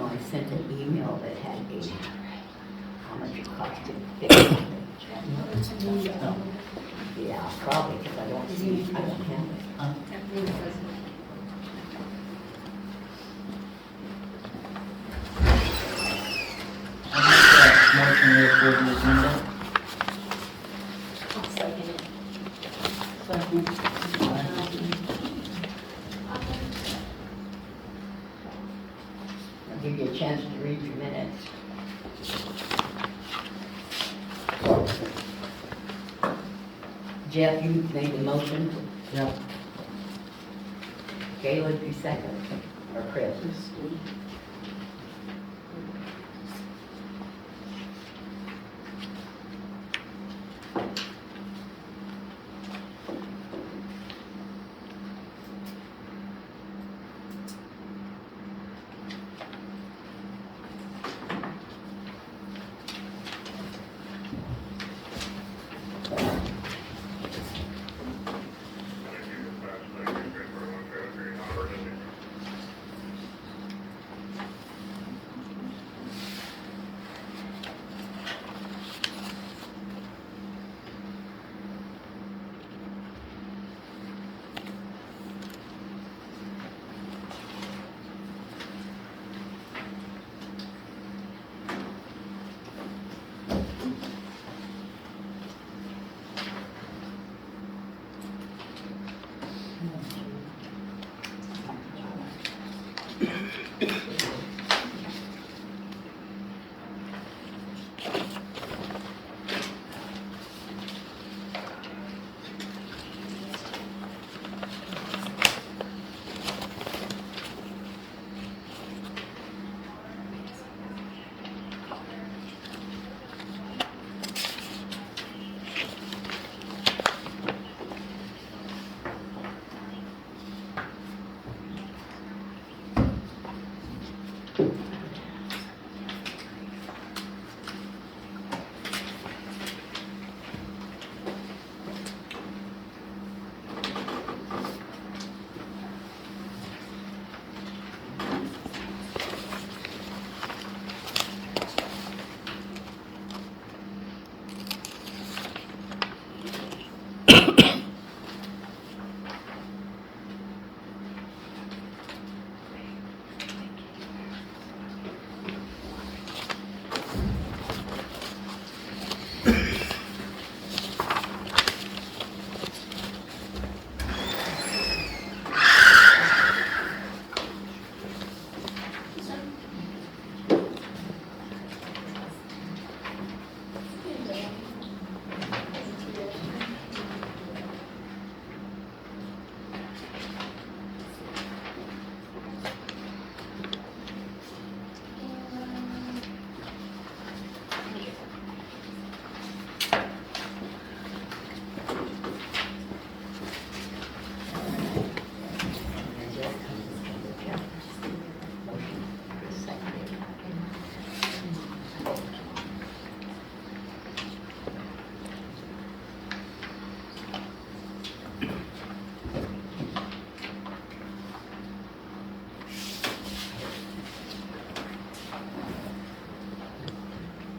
know I sent an email that had how much it cost to fix it. Oh, yeah, probably, because I don't have it. Motion to approve the agenda. I'll give you a chance to read your minutes. Jeff, you made the motion. Yep. Galen, you second. Or Chris?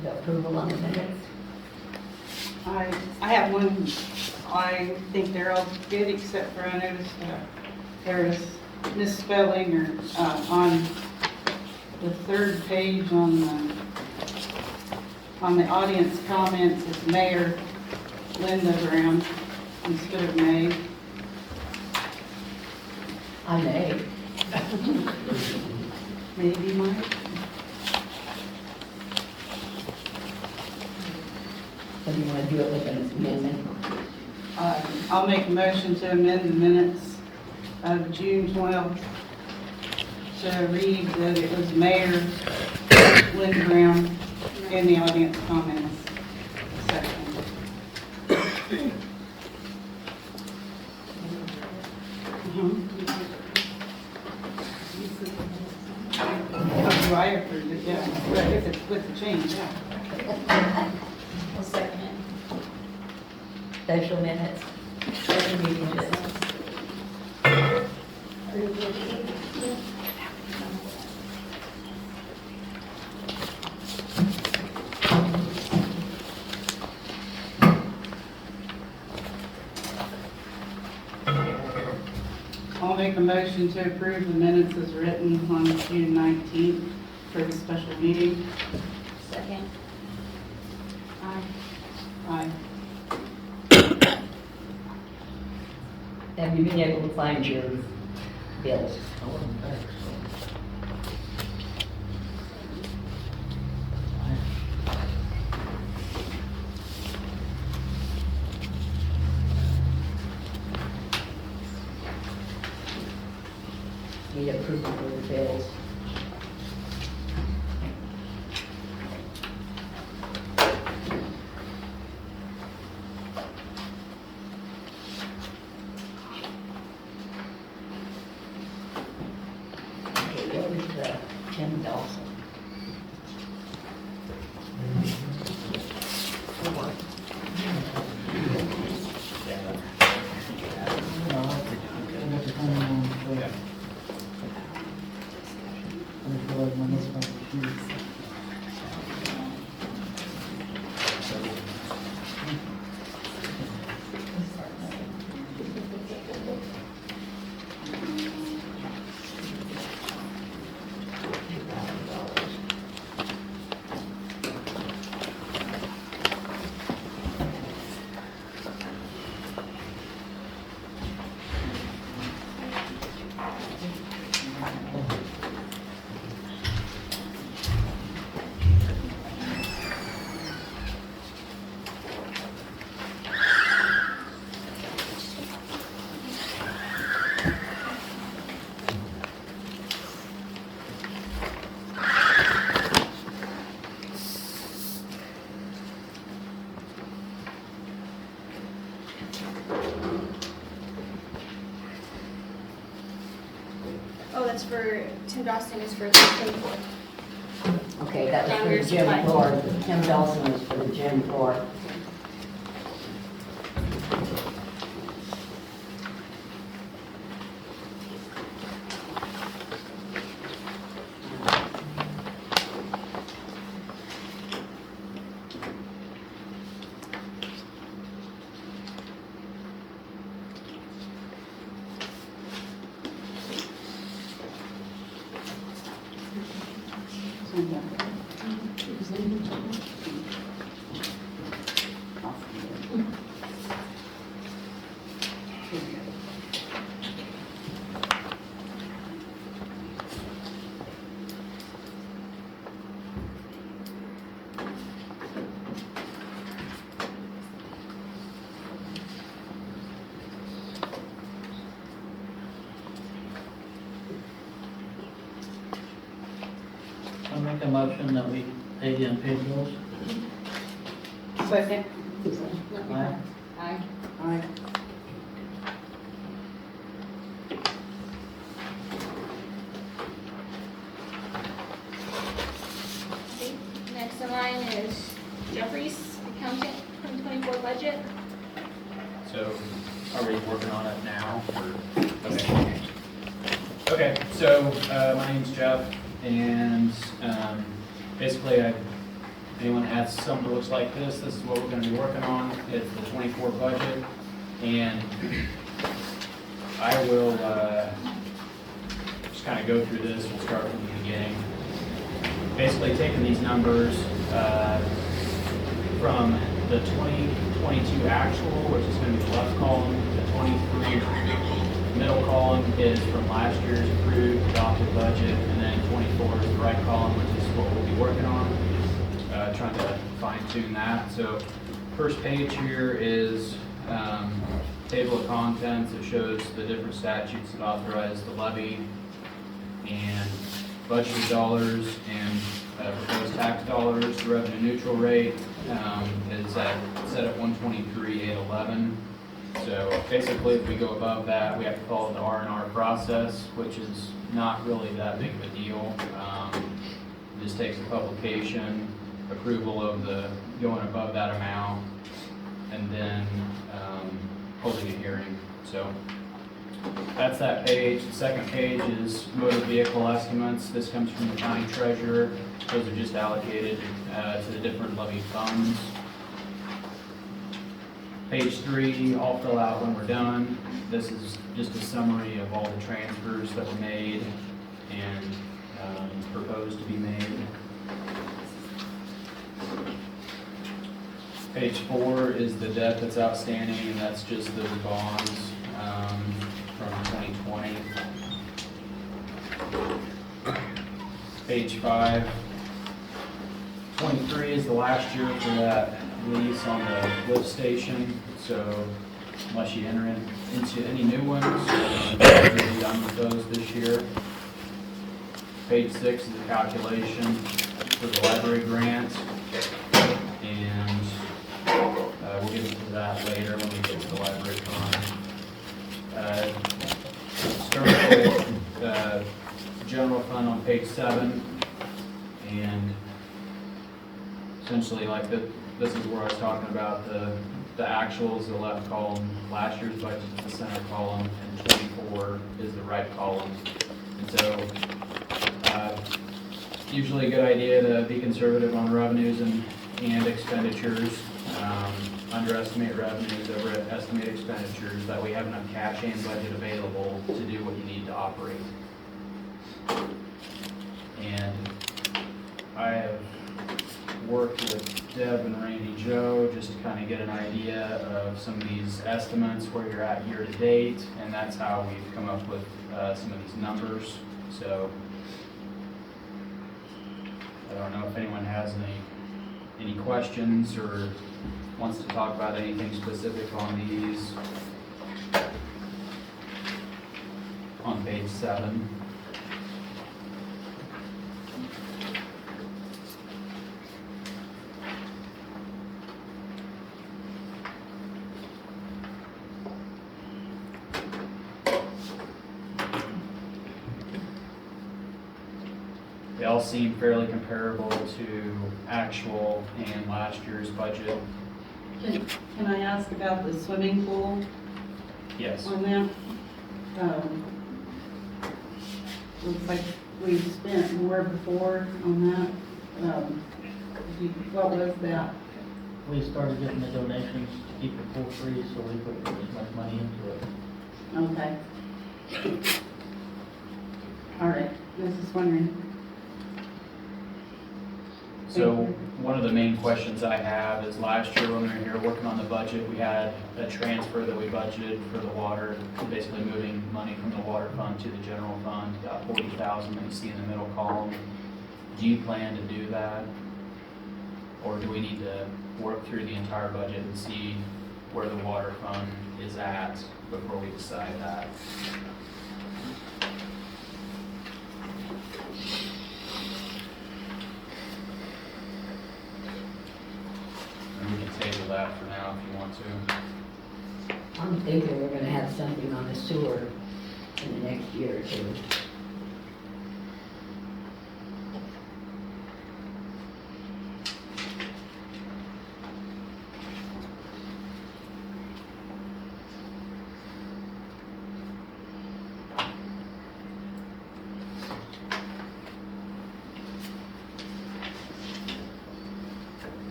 The approval on the minutes. I have one, I think they're all good, except for I noticed there is misspelling or on the third page on the audience comments, it's Mayor Linda Brown instead of May. I may. Maybe Mike? So do you want to do it with an amendment? I'll make a motion to amend the minutes of June 12th to read that it was Mayor Linda Brown in the audience comments section. Oh, I approved it, yeah, with the change, yeah. I'll second it. Special minutes, special meeting minutes. make a motion to approve the minutes as written on June 19th for the special meeting. Second. Aye. Aye. Have you been able to find your bills? I wasn't there, so. Need approval for the bills. Okay, what was Tim Dawson? No, I got the phone on, so. I feel like my next one is huge. Oh, that's for, Tim Dawson is for the 24th. Okay, that was for the Youngers, gym fine. floor. Tim Dawson was for the gym floor. I make a motion that we pay the unpaid bills. Second. Aye. Aye. Aye. Okay, next in line is Jeffries, accountant, 2024 budget. So, are we working on it now, or? Okay. Okay, so, my name's Jeff, and, basically, anyone has something that looks like this is what we're gonna be working on. It's the 24 budget, and I will, just kind of go through this. We'll start from the beginning. Basically, taking these numbers, from the 2022 actual, which is going to be the left column, the 23 middle column is from last year's approved adopted budget, and then 24 is the right column, which is what we'll be working on, trying to fine tune that. So first page here is table of contents. It shows the different statutes that authorize the levy and budgeted dollars and proposed tax dollars. The revenue neutral rate is set at 123,811. So basically, if we go above that, we have to follow the R&R process, which is not really that big of a deal. It just takes a publication, approval of the going above that amount, and then holding a hearing. So that's that page. The second page is motor vehicle estimates. This comes from the county treasurer. Those are just allocated to the different levy funds. Page 3, I'll fill out when we're done. This is just a summary of all the transfers that were made and proposed to be made. Page 4 is the debt that's outstanding, and that's just the bonds from 2020. Page 5, 23 is the last year for that lease on the lift station, so unless you enter into any new ones, we'll be done with those this year. Page 6 is the calculation for the library grant, and we'll get into that later when we get to the library fund. Start with general fund on page 7, and essentially like this is where I was talking about the actuals, the left column, last year's budget is the center column, and 24 is the right column. And so usually a good idea to be conservative on revenues and expenditures. Underestimate revenues, overestimate expenditures, that we have enough cash and budget available to do what you need to operate. And I have worked with Deb and Randy Joe just to kind of get an idea of some of these estimates, where you're at year to date, and that's how we've come up with some of these numbers. So I don't know if anyone has any questions or wants to talk about anything specific on these on page 7. They all seem fairly comparable to actual and last year's budget. Can I ask about the swimming pool Yes. on that? Looks like we've spent more before on that. What was that? We started getting the donations to keep the pool free, so we put as much money into it. Okay. All right, I was just wondering. So one of the main questions I have is, last year when we were here working on the budget, we had a transfer that we budgeted for the water, basically moving money from the water fund to the general fund, about 40,000 that you see in the middle column. Do you plan to do that? Or do we need to work through the entire budget and see where the water fund is at before we decide that? And we can table that for now if you want to. I'm thinking we're gonna have something on the sewer in the next year or two.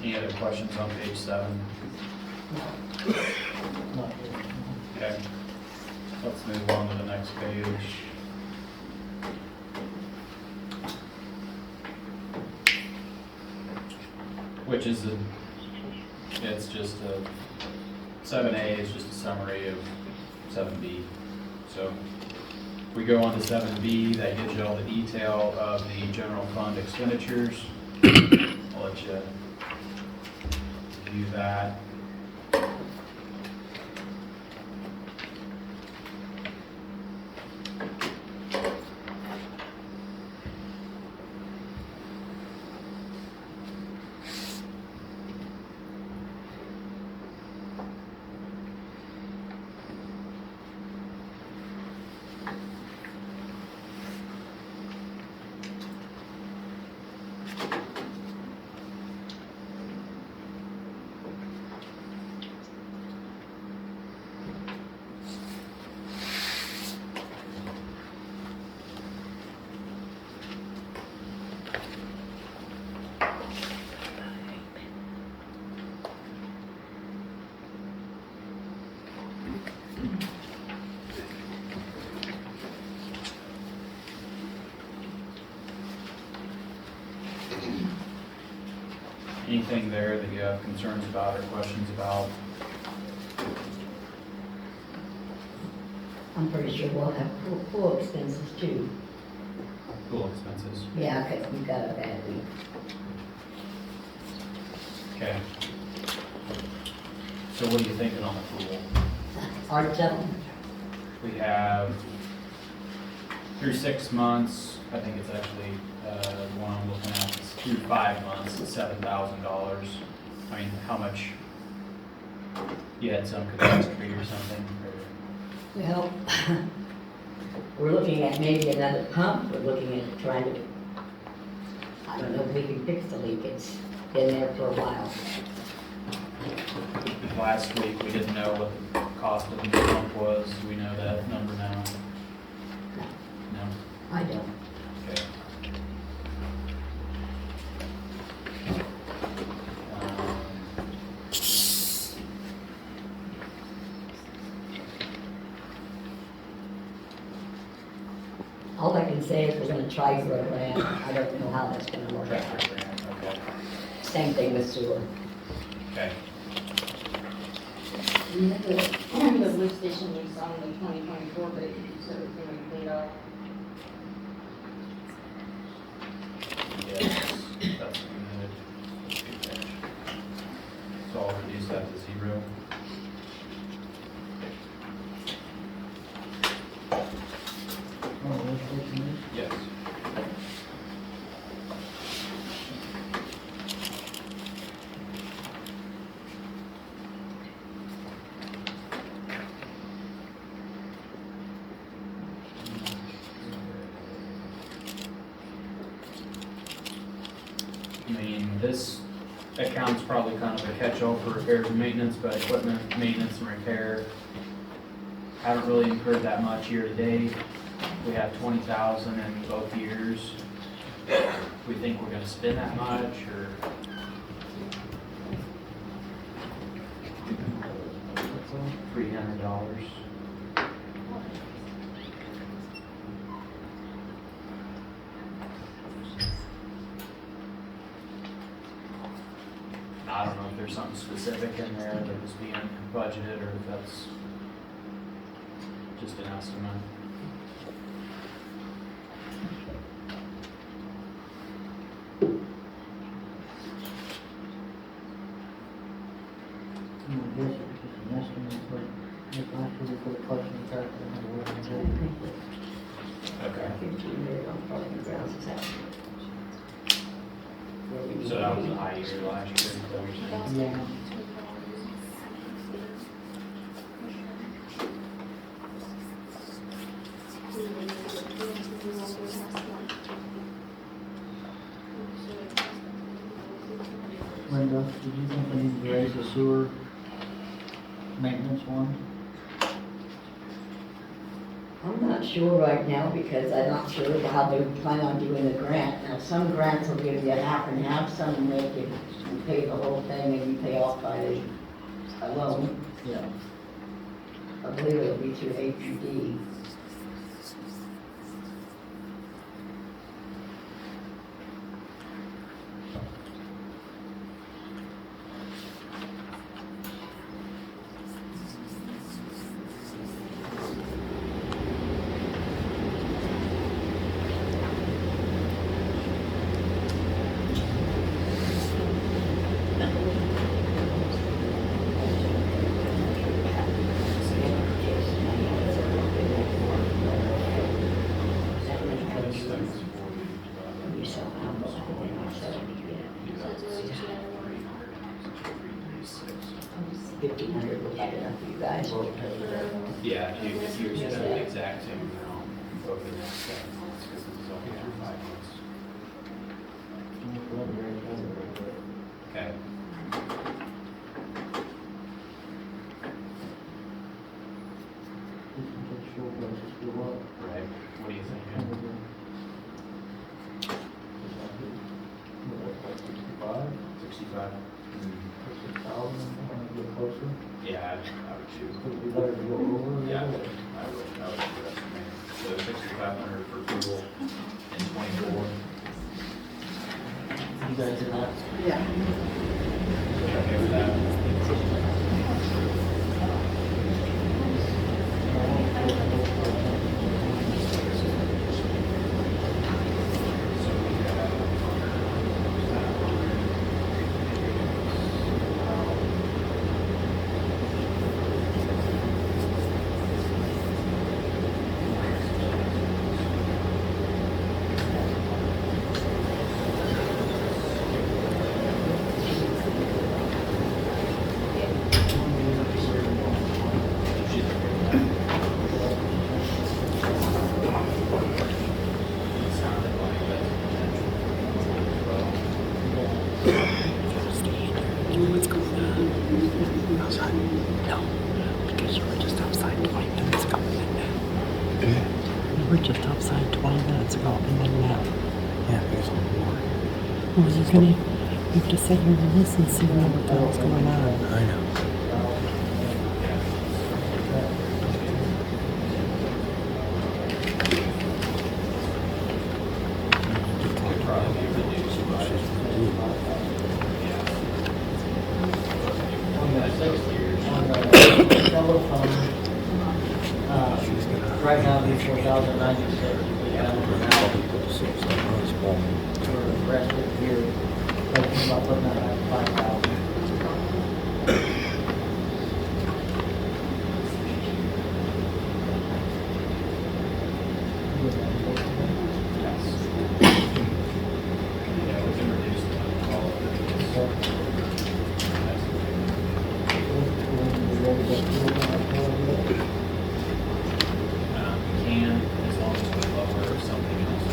Any other questions on page 7? Not here. Okay. Let's move on to the next page. Which is it's just 7A is just a summary of 7B. So we go on to 7B, that gives you all the detail of the general fund expenditures. I'll let you view that. Anything there that you have concerns about or questions about? I'm pretty sure we'll have pool expenses too. Pool expenses. Yeah, because we've got a bad week. Okay. So what are you thinking on the pool? Art zone, We have through 6 months, I think it's actually, the one I'm looking at, is through 5 months, it's $7,000. I mean, how much, you had some catastrophe or something, or, well, we're looking at maybe another pump, we're looking at trying to, I don't know if we can fix the leak, it's been there for a while. last week, we didn't know what the cost of the new pump was, do we know that number now? No? I don't. Okay. All I can say is we're gonna try for a grant, I don't know how that's gonna work out. Tractor grant, okay. Same thing with sewer. Okay. The lift station was on the 2024, but you said it was going to be paid off. Yes, that's good. So I'll reduce that to 0. Oh, lift station is? Yes. I mean, this account's probably kind of a catch-all for repairs and maintenance, but equipment maintenance and repair haven't really incurred that much year to date. We have 20,000 in both years. We think we're gonna spend that much, or? $300. I don't know if there's something specific in there that was being budgeted, or if that's just an estimate. I guess it was just an estimate, but last year we put a question back on the word. Okay. 15 years on parking grounds, is that? where we need So to that was be? a high year last year, is that what you're saying? Yeah. Linda, did you think we need to raise the sewer maintenance one? I'm not sure right now because I'm not sure how they plan on doing the grant. Now, some grants will give you half and half, some make you pay the whole thing and you pay off by a loan. Yeah. I believe it'll be through HUD. You sell houses, $1,500 will be enough for you guys. Yeah, if you spend the exact same amount over the next 7 months, because this is only through 5 months. Okay. Just in case fuel prices go up. Right, what do you think? 65? Yeah, I would choose. Would be better to go over? Yeah, I would estimate. So 6,500 for fuel in 24. You guys hear that? Yeah. Okay with that? We were just outside 20 minutes ago, and then now. Yeah, there's a war. Well, you're gonna, you have to sit here and listen, see what the hell's going on. I know. On the telephone, right now it'd be 4,096. We have for the rest of the year, thinking about putting that at 5,000. Yeah, we can reduce the call. We can, as long as we lower something else,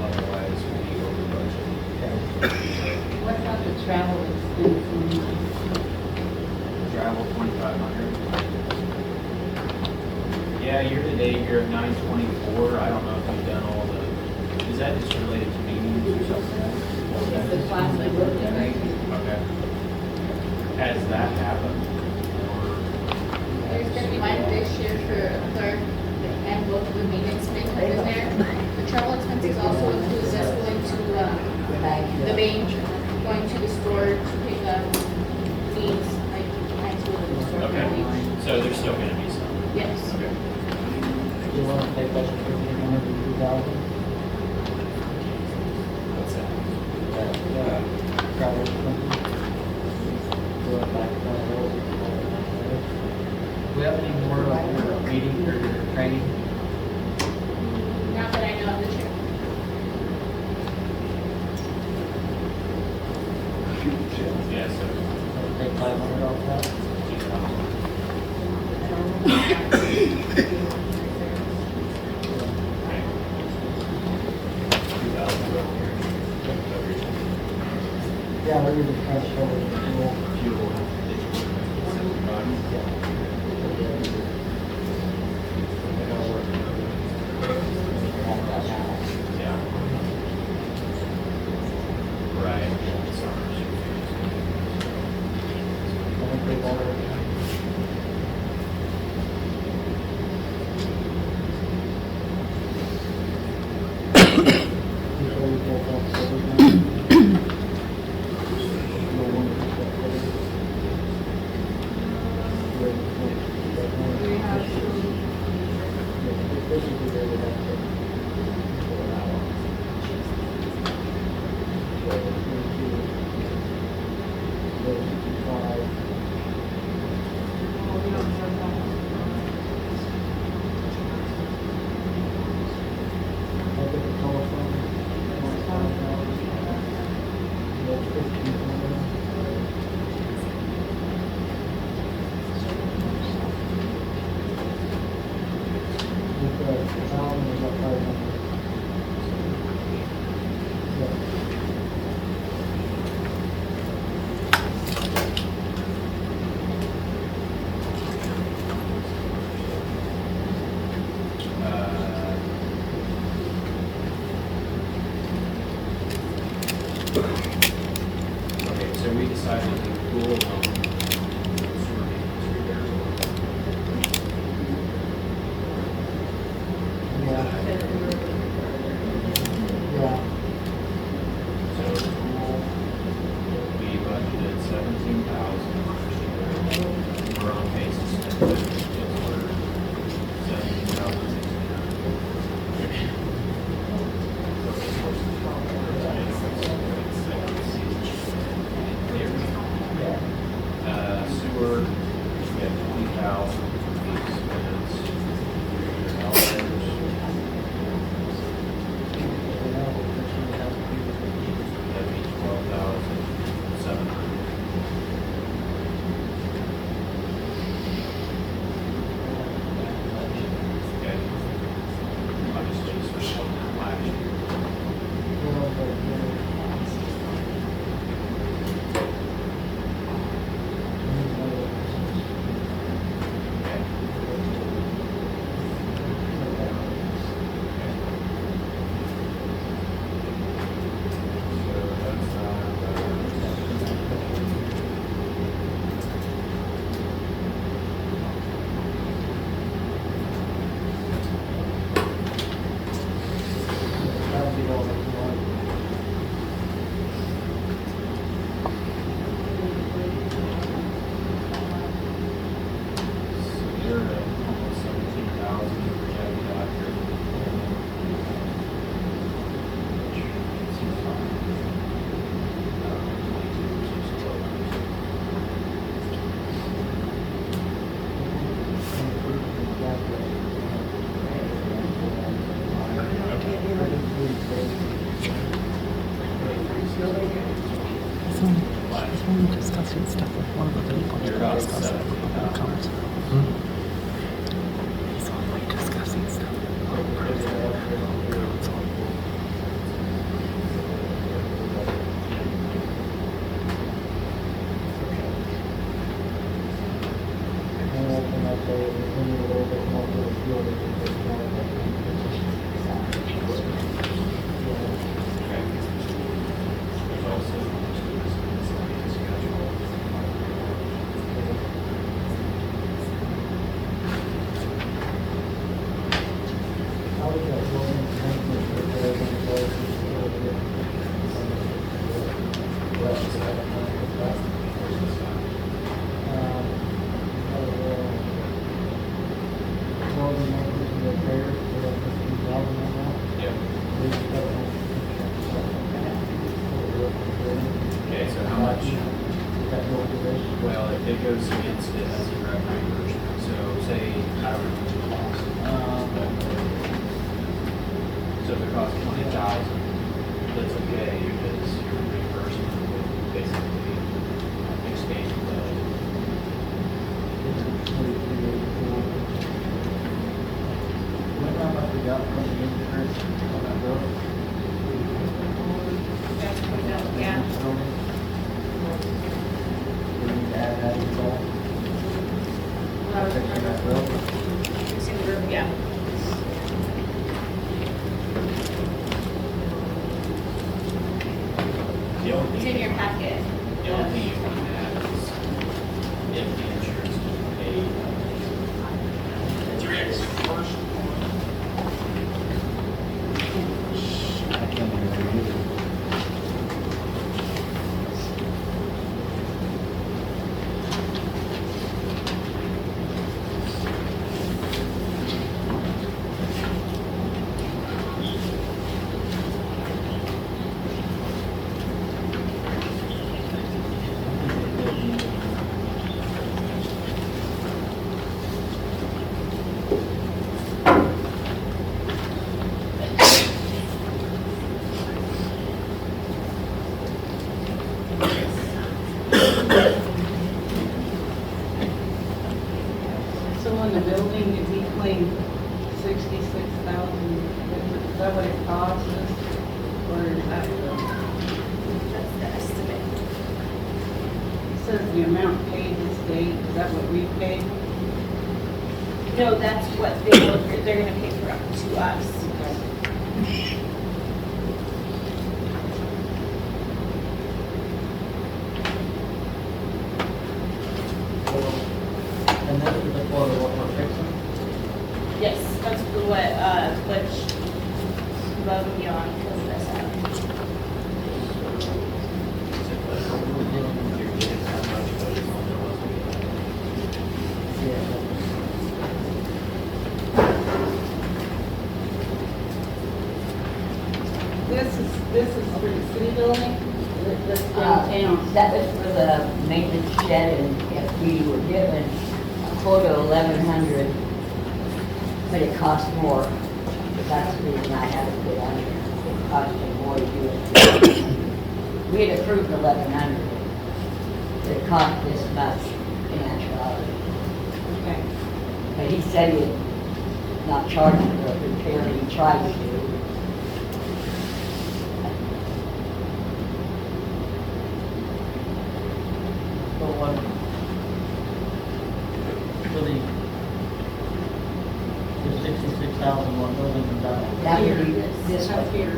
otherwise we'll be over budget. What about the travel expense? Travel 2,500. Yeah, year to date, you're at 924. I don't know if you've done all the, is that just related to meetings or something? It's the class we worked in, right? Okay. Has that happened? There's gonna be one this year for a clerk and both of the maintenance men come in there. The travel expenses also includes us going to, the bank, going to the store to pick up needs, like, high school and store. Okay, so there's still gonna be some. Yes. Okay. Do you want to take that to 1,500 to 2,000? What's that? Travel expenses. Do it back to the do we have any more of your meeting or your training? Not that I know of this year. Yeah, so. Take 500 off that? Yeah, we're gonna try to show it. Yeah. Right. I think they've already. Okay, so we decided to cool on sewer maintenance repairs. Yeah. So cool only discussing stuff with one of the people. You're about 70,000. He's only discussing stuff with one person. And open up a little bit more to the field. There's also schedule. How is that going? Maintenance repairs and repairs and building maintenance and repairs, we have 15,000 on that. Yep. Okay, so how much? That go to this? Well, it goes against it as a direct reimbursement. So say, however much it costs. So if it costs 20,000, that's okay because your reimbursement would basically expand the How much we got from the insurance on that road? Yeah. We need to add that as well. Fixing that road. Yeah. The only It's thing, in your packet. the only thing you can add is if the insurance is paid. I can't even read it. So in the building, if he cleaned 66,000, is that what it costs us? Or is that That's the estimate. it says the amount paid this date, is that what we paid? No, that's what they're gonna pay for up to us. And this is the quote of what we're fixing? Yes, that's what, Butch, above and beyond, because that's You're getting that much, but it's on there wasn't. Yeah. This is for the city building, that's downtown. That was for the maintenance shed, and if we were given a quota of 1,100, but it cost more. That's the reason I had to put on here. It cost me more to do it. We had approved 1,100, but it cost this much in actuality. Okay. But he said he'd not charge for the repair, he tried to. So what? So the 66,000 one building is that? That would be this Up one. here.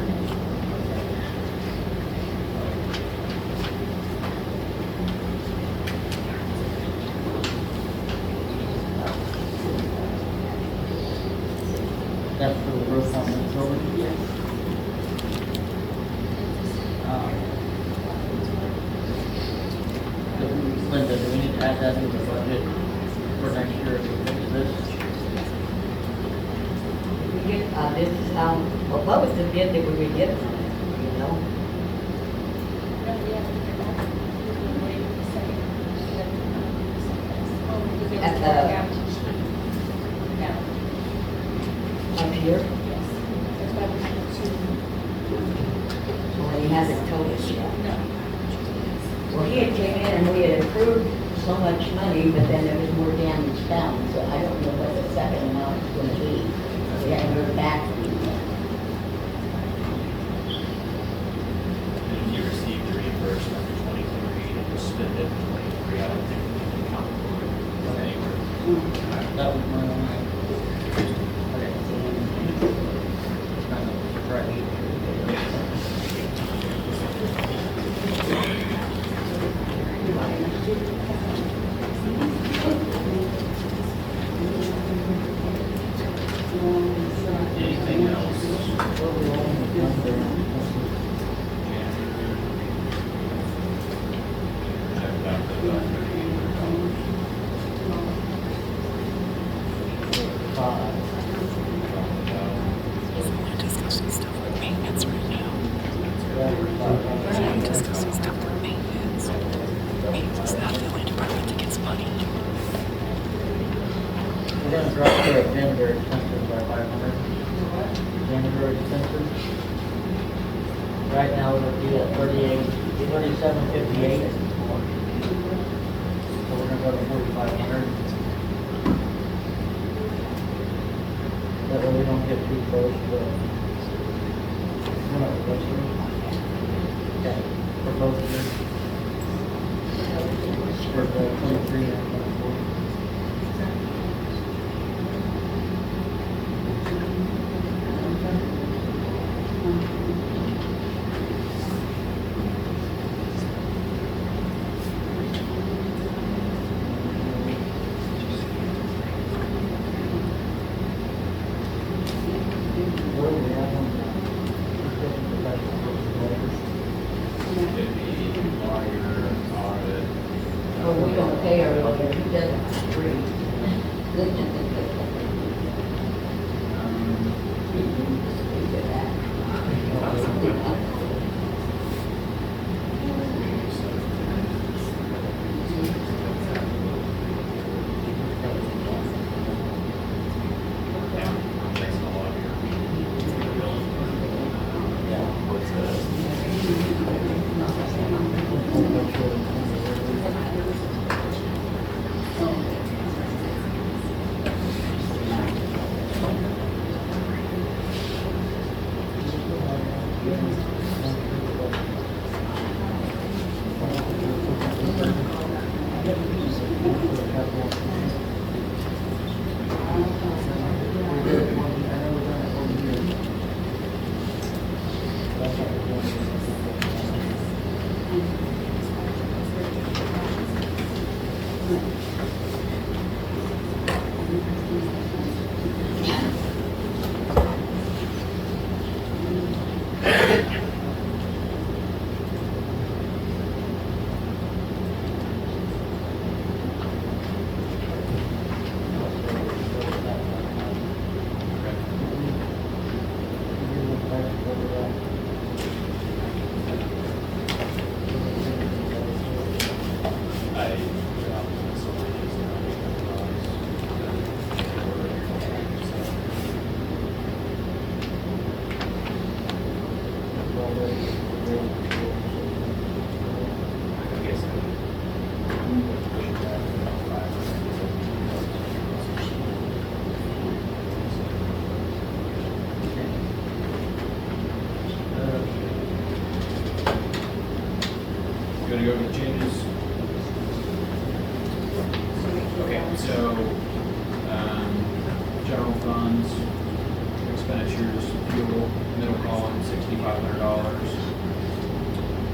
That's for the roof on this building? Yes. Linda, do we need to add that into the budget for next year? Is this? We get, this is, well, what was the bid that we were getting, you know? At the- Up here, well, he hasn't told us yet. Well, he had came in and we had approved so much money, but then there was more damage found, so I don't know what the second amount is gonna be. We haven't heard back from him yet. And if you received the reimbursement for 23 and you spend it in 23, I don't think we can count for it anywhere. That was my only. Okay. Kind of right. Anything else? Checked out the He's only discussing stuff with maintenance right now. He's only discussing stuff with maintenance. Maintenance is not the only department that gets money. We're gonna drop the janitor expenses by 500. Janitor expenses. Right now, it'll be at 3758. So we're gonna go to 4500. That way we don't get too close to the. What's yours? Okay, for both of yours. For the 23 and 24. Where we at on the Could be lawyer, audit. Oh, we don't pay our lawyer, he does it for free. Gonna go over the changes. Okay, so, general funds, expenditures, fuel, middle column, $6,500.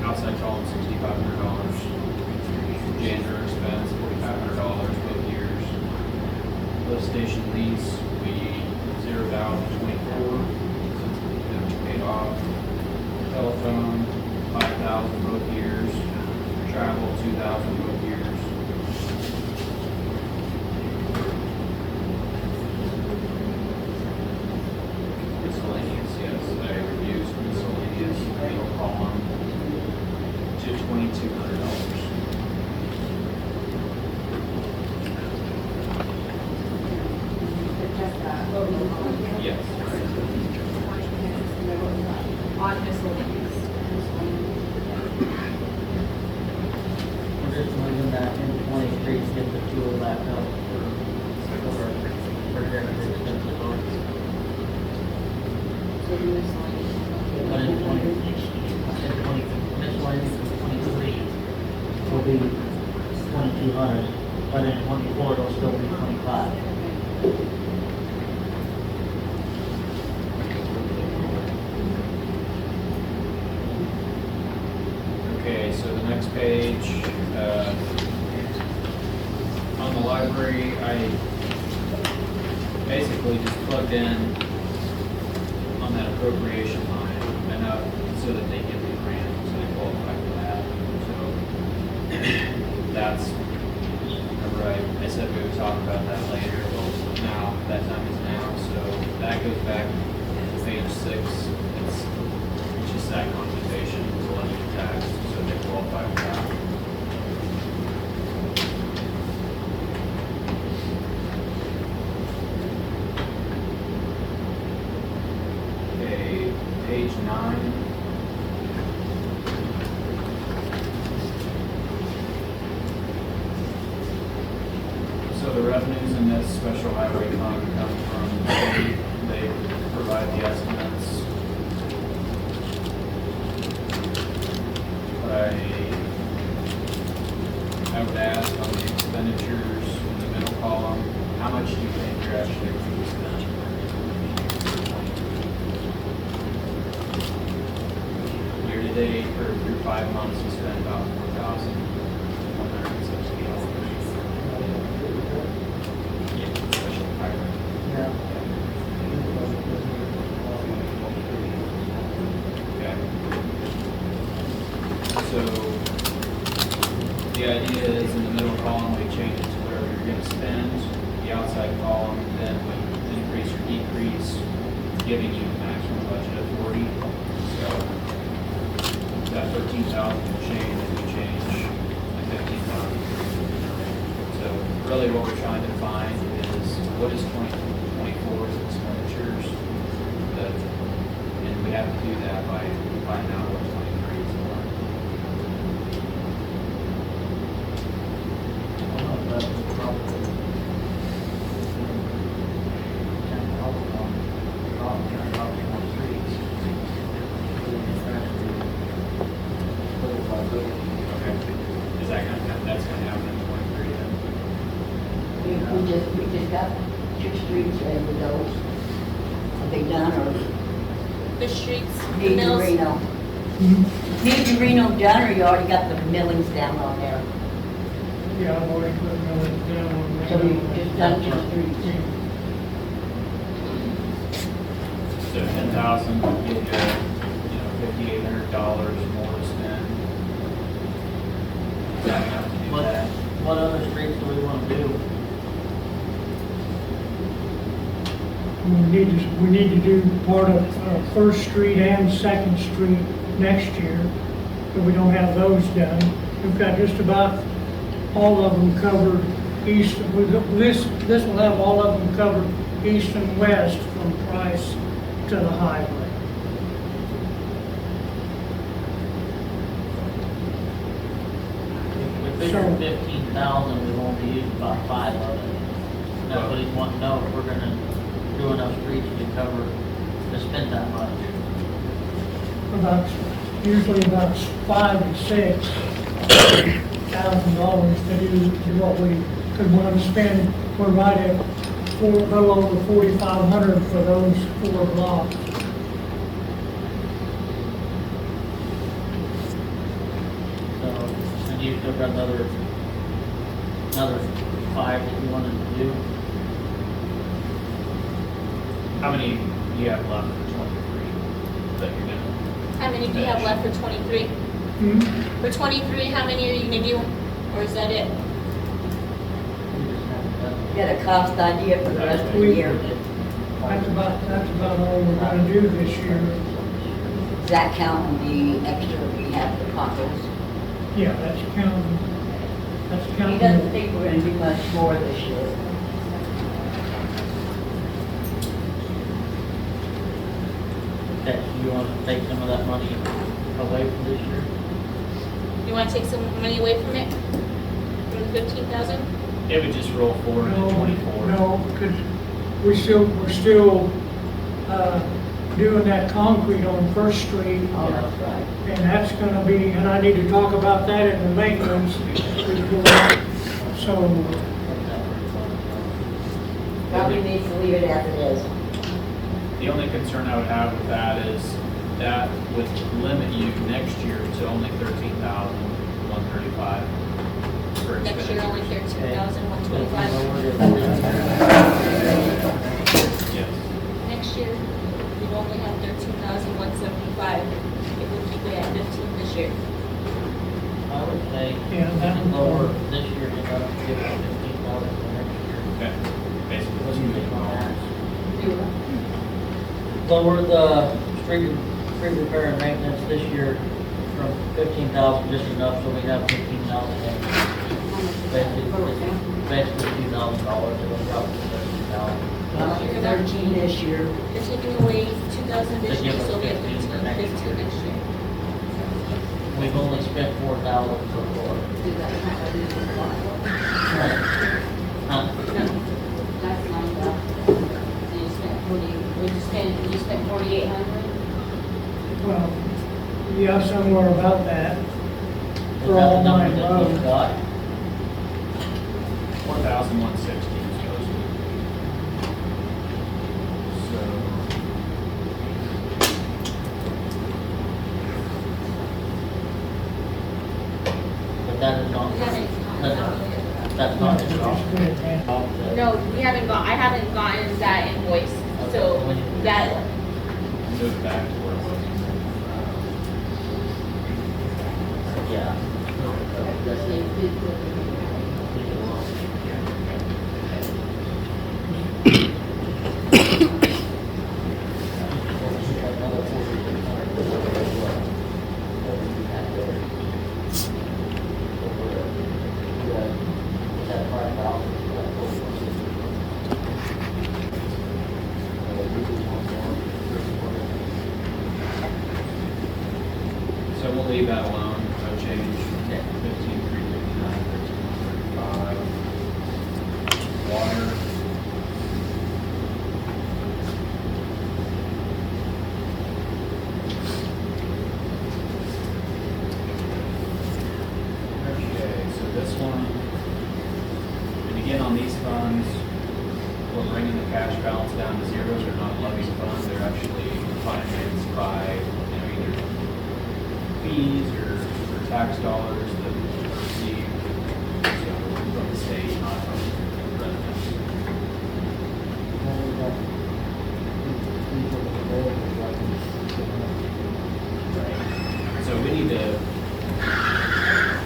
Outside column, $6,500. Janitor expense, $4,500 both years. Lift station lease, we zeroed out 24, since it's been paid off. Telephone, 5,000 both years. Travel, 2,000 both years. Miscellaneous, yes, I reduced miscellaneous, middle column to $2,200. Yes. On miscellaneous. get the fuel back up for their expensive loans. So the miscellaneous. But in 20, miscellaneous in 23 will be 2,200, but in 24 it'll still be 25. Okay, so the next page, on the library, I basically just plugged in on that appropriation line enough so that they get the grant, so they qualify for that. So that's, remember I said we would talk about that later. Well, now, that time is now, so that goes back to page 6. It's just that computation, it's levy tax, so they qualify for that. Okay, page 9. So the revenues in this special highway fund come from the state. They provide the estimates. But I would ask on the expenditures in the middle column, how much do you think you're actually going to spend? Year to date, or through 5 months, you spent about $4,160. Yeah, special highway. Yeah. Okay. So, the idea is in the middle column, we change it to wherever you're gonna spend. The outside column then would increase or decrease, giving you a maximum budget of 40. So, that 13,000 will change if you change the 15,000. So, really what we're trying to find is what is 2024's expenditures? And we have to do that by finding out what 23 is for. Okay. Is that gonna, that's gonna happen in 23 then? We just got 2 streets ready to go. Are they done or The streets, the need mills. Reno? Need Reno done or you already got the millings down on there? Yeah, I've already put millings down on that. So we just done 2 streets. So 10,000 would give you, $5,800 more to spend. Is that enough to do that? What other streets do we want to do? We need to do part of First Street and Second Street next year, but we don't have those done. We've got just about all of them covered east, this will have all of them covered east and west from Price to the highway. We figured 15,000, we've only used about 5 of it. That's what he's wanting to know, if we're gonna do enough streets to cover, to spend that much. Usually about $5,000 to $6,000 to do what we could want to spend. We're right at a little over 4,500 for those 4 blocks. So, and you still got another 5 that you wanted to do. How many do you have left for 23 that you're gonna? How many do you have left for 23? Hmm? For 23, how many are you gonna do? Or is that it? We just haven't done Get a cost idea for the rest of the year. That's about all we're gonna do this year. Does that count on the extra we have for potholes? Yeah, that's counting. He doesn't think we're gonna do much more this year. Okay, so you want to take some of that money away from this year? You wanna take some money away from it? From the 15,000? It would just roll forward to No, 24. No, because we're still doing that concrete on First Street. Oh, that's right. And that's gonna be, and I need to talk about that in the maintenance report. So, Probably needs to leave it as it is. The only concern I would have with that is that would limit you next year to only 13,135 for Next year, only expenditures. 13,125. Yes. Next year, we'd only have 13,175. If we keep it at 15 this year. I would say, Yeah, that would lower work. this year, and up to 15,000 for next year. Okay. Basically, What what's do you your think on that? Do Lower the street repair and maintenance this year from 15,000, just enough, so we have 15,000 in. Basically $2,000, it'll drop to 13,000. Well, 13 this year. You're taking away 2,000 this Just year, give us so we have 15 for 15 next year. next year. We've only spent 4,000 so far. Huh? Last line, you spent 40, you spent 4,800? well, yeah, somewhere about that. Is For that all the number nine that roads. you've got? 4,160 is supposed to be. So, But that is not, We haven't that's not Just the cost. put it down. No, we haven't got, I haven't gotten that invoice, so that, move back to where it was. Yeah. So we'll leave that alone, no change. 15,359, 13,135. Water. Okay, so this one, and again, on these funds, we're bringing the cash balance down to zero. They're not levy funds, they're actually financed by, either fees or tax dollars that we receive, so from the state, not from residents. Right. So we need to,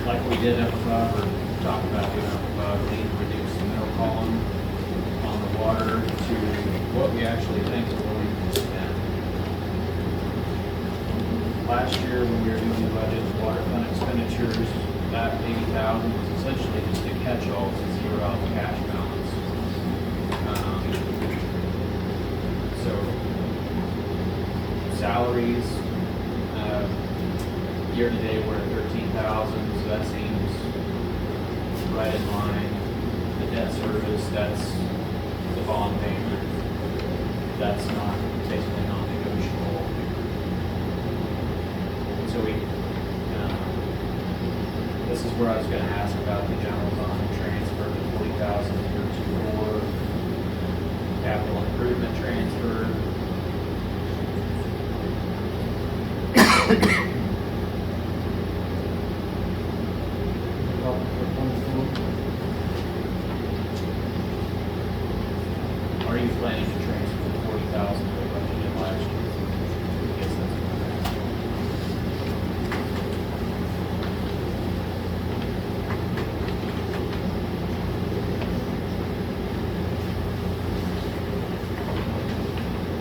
like we did up above, or talked about doing up above, we need to reduce the middle column on the water to what we actually think we're going to spend. Last year, when we were doing the budget, water fund expenditures, that 80,000 was essentially just a catch-all to zero out the cash balance. So, salaries, year-to-date, we're at 13,000, so that seems right in line. The debt service, that's the bond payment, that's not, basically non-negotiable. So this is where I was gonna ask about the general fund transfer, the 40,000 here to capital improvement transfer. Are you planning to transfer the 40,000 that we budgeted last year? I guess that's what I'm asking.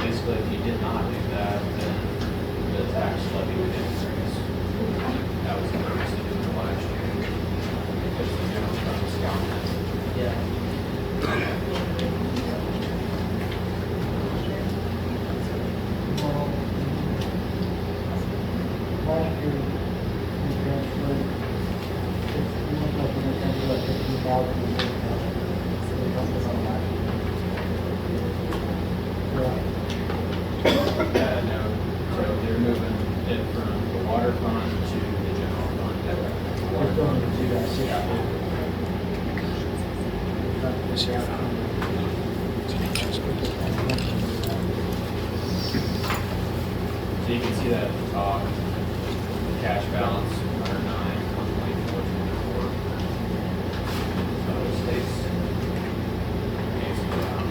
Basically, if you did not do that, then the tax levy would increase. That was the purpose of doing it last year. Because the general fund was down. Yeah. Last year, we transferred, it looks like we're gonna transfer like 15,000. So you can see that at the top, the cash balance, 109, 124, 24. So it stays down.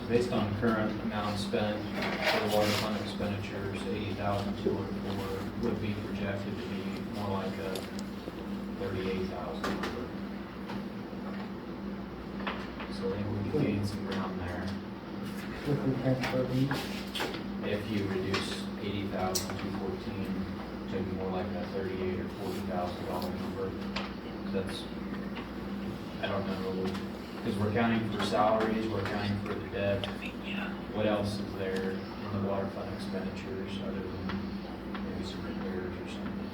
Based on current amount spent for the water fund expenditures, 80,204 would be projected to be more like a 38,000 number. So I think we could gain some ground there. If you reduce 80,214 to more like a 38 or 40,000 dollar number, that's, I don't know. Because we're accounting for salaries, we're accounting for the debt. What else is there in the water fund expenditures other than maybe some repairs or something?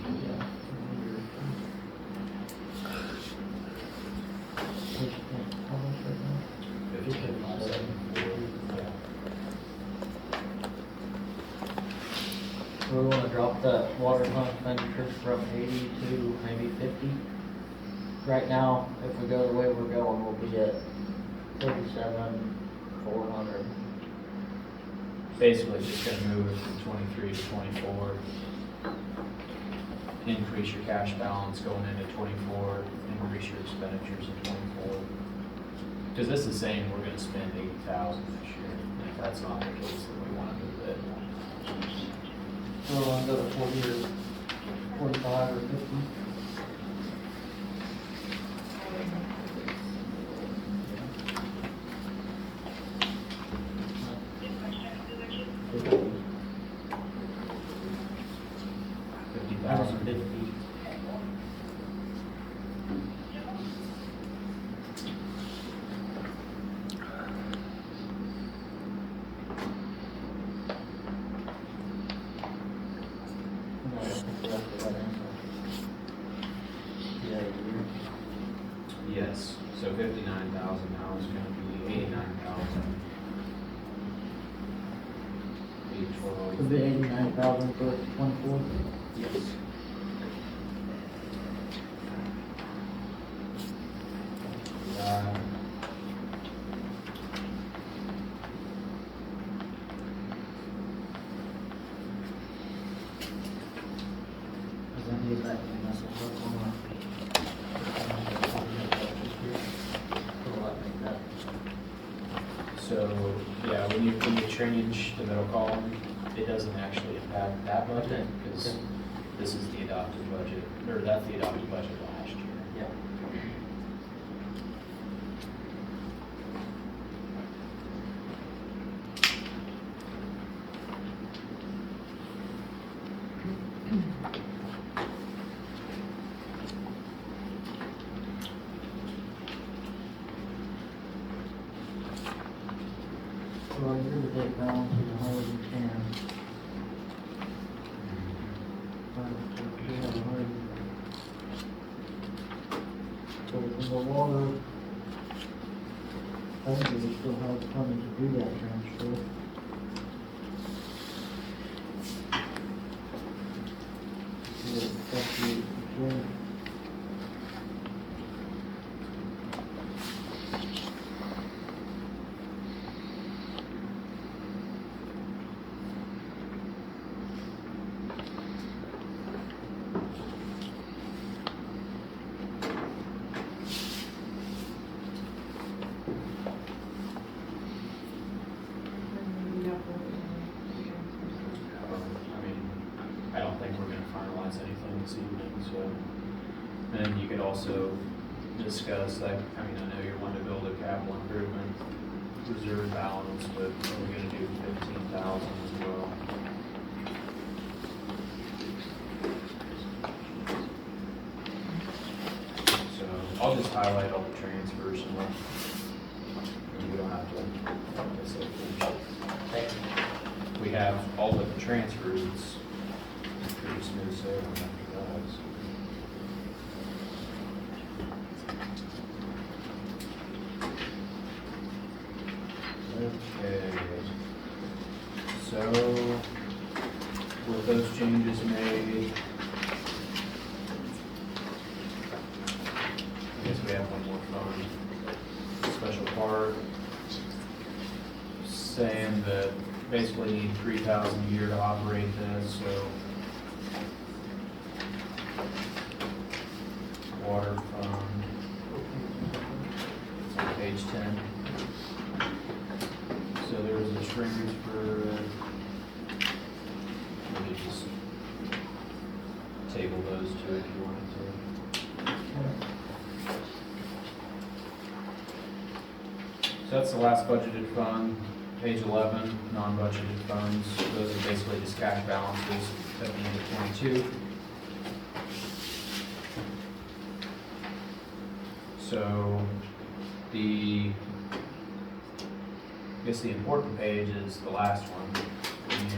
We want to drop the water fund expenditures from 80 to maybe 50. Right now, if we go the way we're going, we'll be at 37,400. Basically, just gonna move it from 23 to 24. Increase your cash balance going into 24, increase your expenditures in 24. Because this is saying we're gonna spend 80,000 this year. And if that's not the case, then we wanna move it. So we'll go to 40 or 45 or 50. Yes, so 59,000 now is gonna be 89,000. It'll be 89,000 for 24. Yes. Because I need that to mess up on my. So, yeah, when you change the middle column, it doesn't actually impact that budget, because this is the adopted budget, or that's the adopted budget last year. Yeah. Well, year-to-date balance is 110. But we have 100. So in the water, I think we still have funding to do that transfer. Yeah, 58%. I mean, I don't think we're gonna finalize anything this evening, so. And then you could also discuss, like, I mean, I know you're wanting to build a capital improvement reserve balance, but we're gonna do 15,000 as well. just highlight all the transfers and we don't have to. We have all of the transfers, it's pretty smooth sailing after that. Okay, so with those changes made, I guess we have one more fund, special part, saying that basically need 3,000 a year to operate this, so water fund, it's on page 10. So there's the strings for, we could just table those two if you wanted to. So that's the last budgeted fund. Page 11, non-budgeted funds. Those are basically just cash balances at the end of 22. So I guess the important page is the last one. And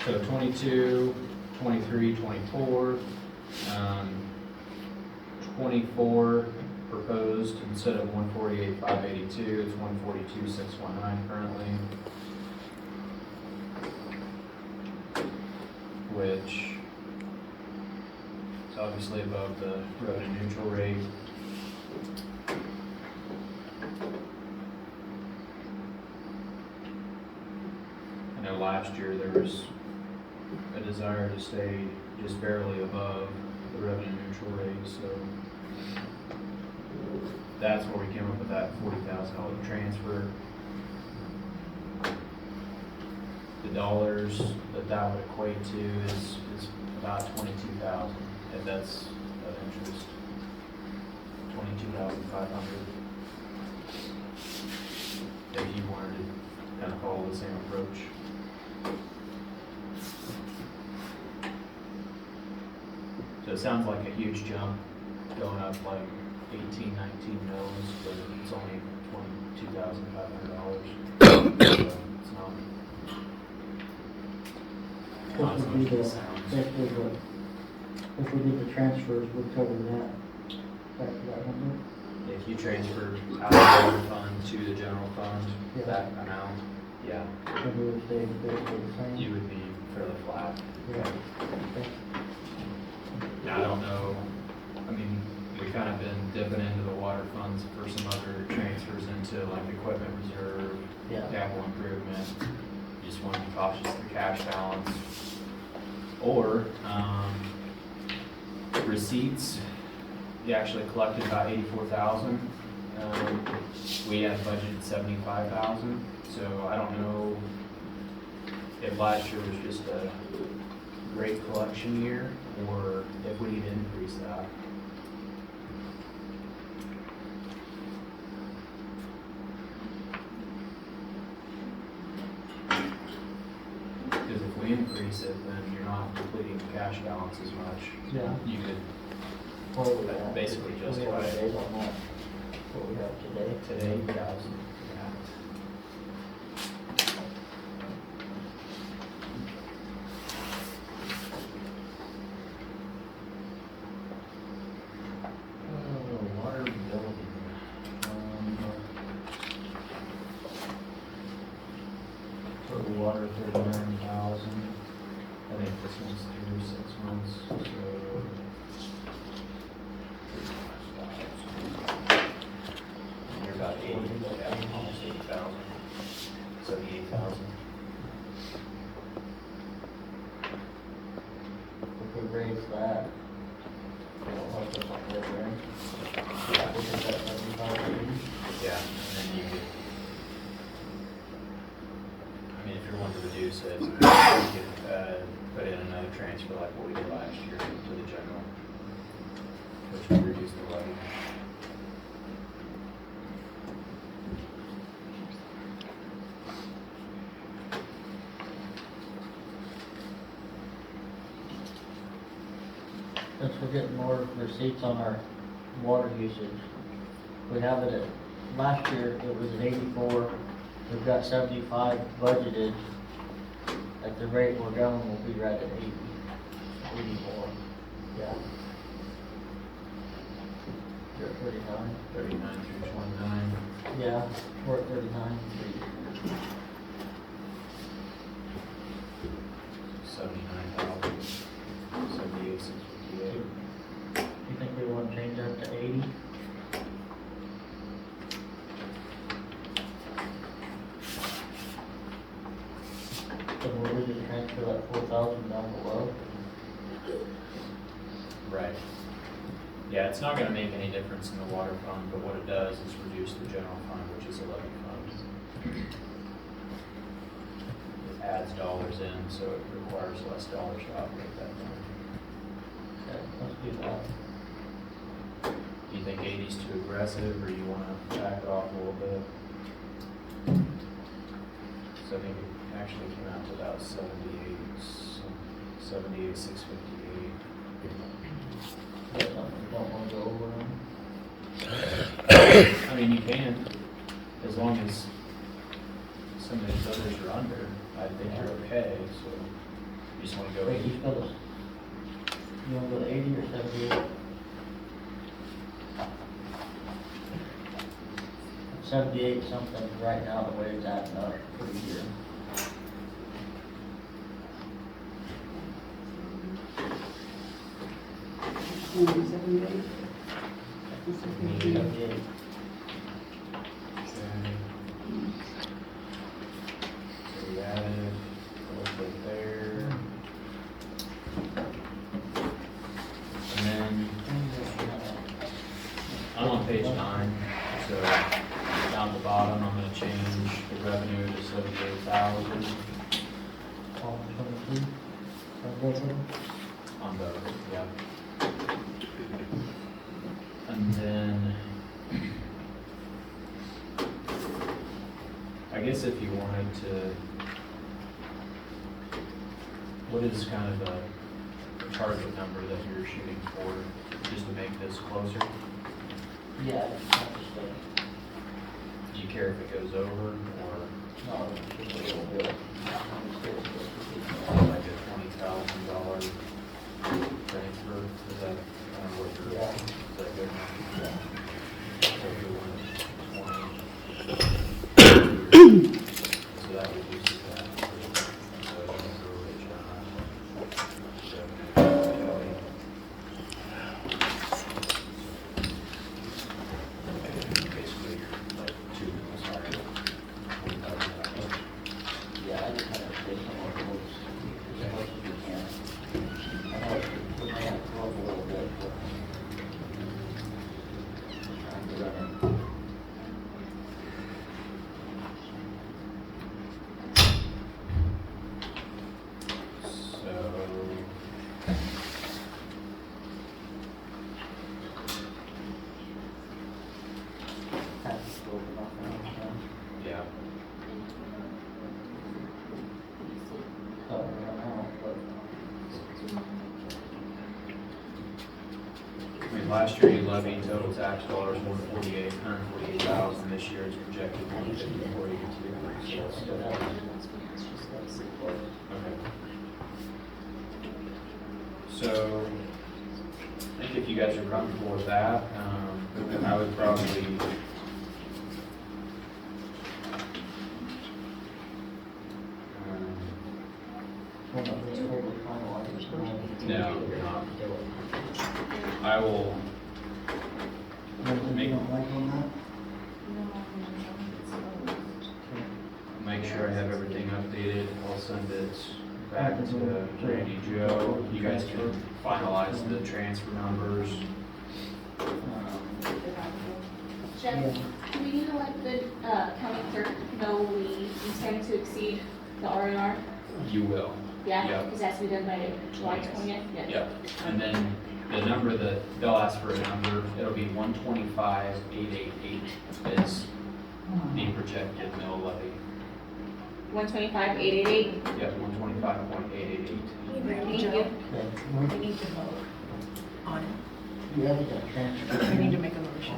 so 22, 23, 24. 24 proposed, instead of 148,582, it's 142,619 currently, which is obviously above the revenue neutral rate. I know last year there was a desire to stay just barely above the revenue neutral rate, so that's where we came up with that $40,000 transfer. The dollars that would equate to is about 22,000, if that's of interest. 22,500. If you wanted to kind of follow the same approach. So it sounds like a huge jump, going up like 18, 19 mils, but it's only $22,500. So it's not as much as it sounds. If we did the transfers, we'd cover that, that number. If you transfer out of the water fund to the general fund, Yeah. that amount, yeah, And we would stay basically the same. you would be fairly flat. Yeah. Okay. Now, I don't know, I mean, we've kind of been dipping into the water funds for some other transfers into like equipment reserve, Yeah. capital improvement. Just want to be cautious of the cash balance. Or, receipts, we actually collected about 84,000. We had budgeted 75,000, so I don't know if last year was just a great collection year, or if we need to increase that. Because if we increase it, then you're not depleting the cash balance as much. Yeah. You could What are we at? basically We justify have a it. date on that, what we have today. Today, 8,000. Yeah. Water building. Total water 39,000. I think this one's through 6 months, so. You're about 80, yeah, almost 80,000. 78,000. If we raise that, it'll help us on the other end. Yeah. We'll get that 75,000. Yeah, and then you could, I mean, if you're wanting to reduce it, you could put in another transfer like what we did last year to the general, which would reduce the levy. we're getting more receipts on our water usage. We have it at, last year it was at 84, we've got 75 budgeted. At the rate we're going, we'll be right at 84. Yeah. You're at 39. 39 through 29. Yeah, we're at 39. 79,000. 78,658. You think we want to change that to 80? So we'll just transfer that 4,000 down below. Right. Yeah, it's not gonna make any difference in the water fund, but what it does is reduce the general fund, which is a levy fund. It adds dollars in, so it requires less dollars to operate that fund. Okay, let's do that. Do you think 80's too aggressive, or you wanna back it off a little bit? So I think it actually came out to about 78,658. Is that something you don't want to go over on? I mean, you can, as long as some of these others are under, I think you're okay, so you just wanna go Wait, 80. you want to go to 80 or 78? 78 something right now, the way it's adding up for the year. $78. 78. So we added a little bit there. And then I'm on page 9, so down the bottom, I'm gonna change the revenue to 78,000 All 22? Okay. on both, yeah. And then, I guess if you wanted to, what is kind of a target number that you're shooting for, just to make this closer? Yeah, it's not just Do you care if it goes over, or no, it's just a little bit. like a $20,000 transfer? Is that kind of what you're, Yeah. is that good? Yeah. So if you wanted 20. So that reduces that. So you can go rich basically, like two, sorry. Yeah, I just had to stay somewhere close, as close as we can. I know we may have to go up a little bit, but trying to run it. So. Have to go over off now, Yeah. so, I don't know, but I mean, last year you levied total tax dollars 148,000. This year it's projected 150,42. let's do that. Okay. So, I think if you guys are comfortable with that, I would probably, Well, no, it's totally finalized. no, you're not. I will Anything you don't like on make sure I have everything updated. I'll send it back to Randy Joe. You guys can finalize the transfer numbers. Jeff, do we need to let the county clerk know we intend to exceed the R&R? You will. Yeah, Yep. because that's to be done by July 20th? Yep. And then the number that, they'll ask for a number, it'll be 125,888 is the projected mill levy. 125,888? Yep, 125.888. Thank you. that? We need to vote on it. You have to transfer. We need to make a motion.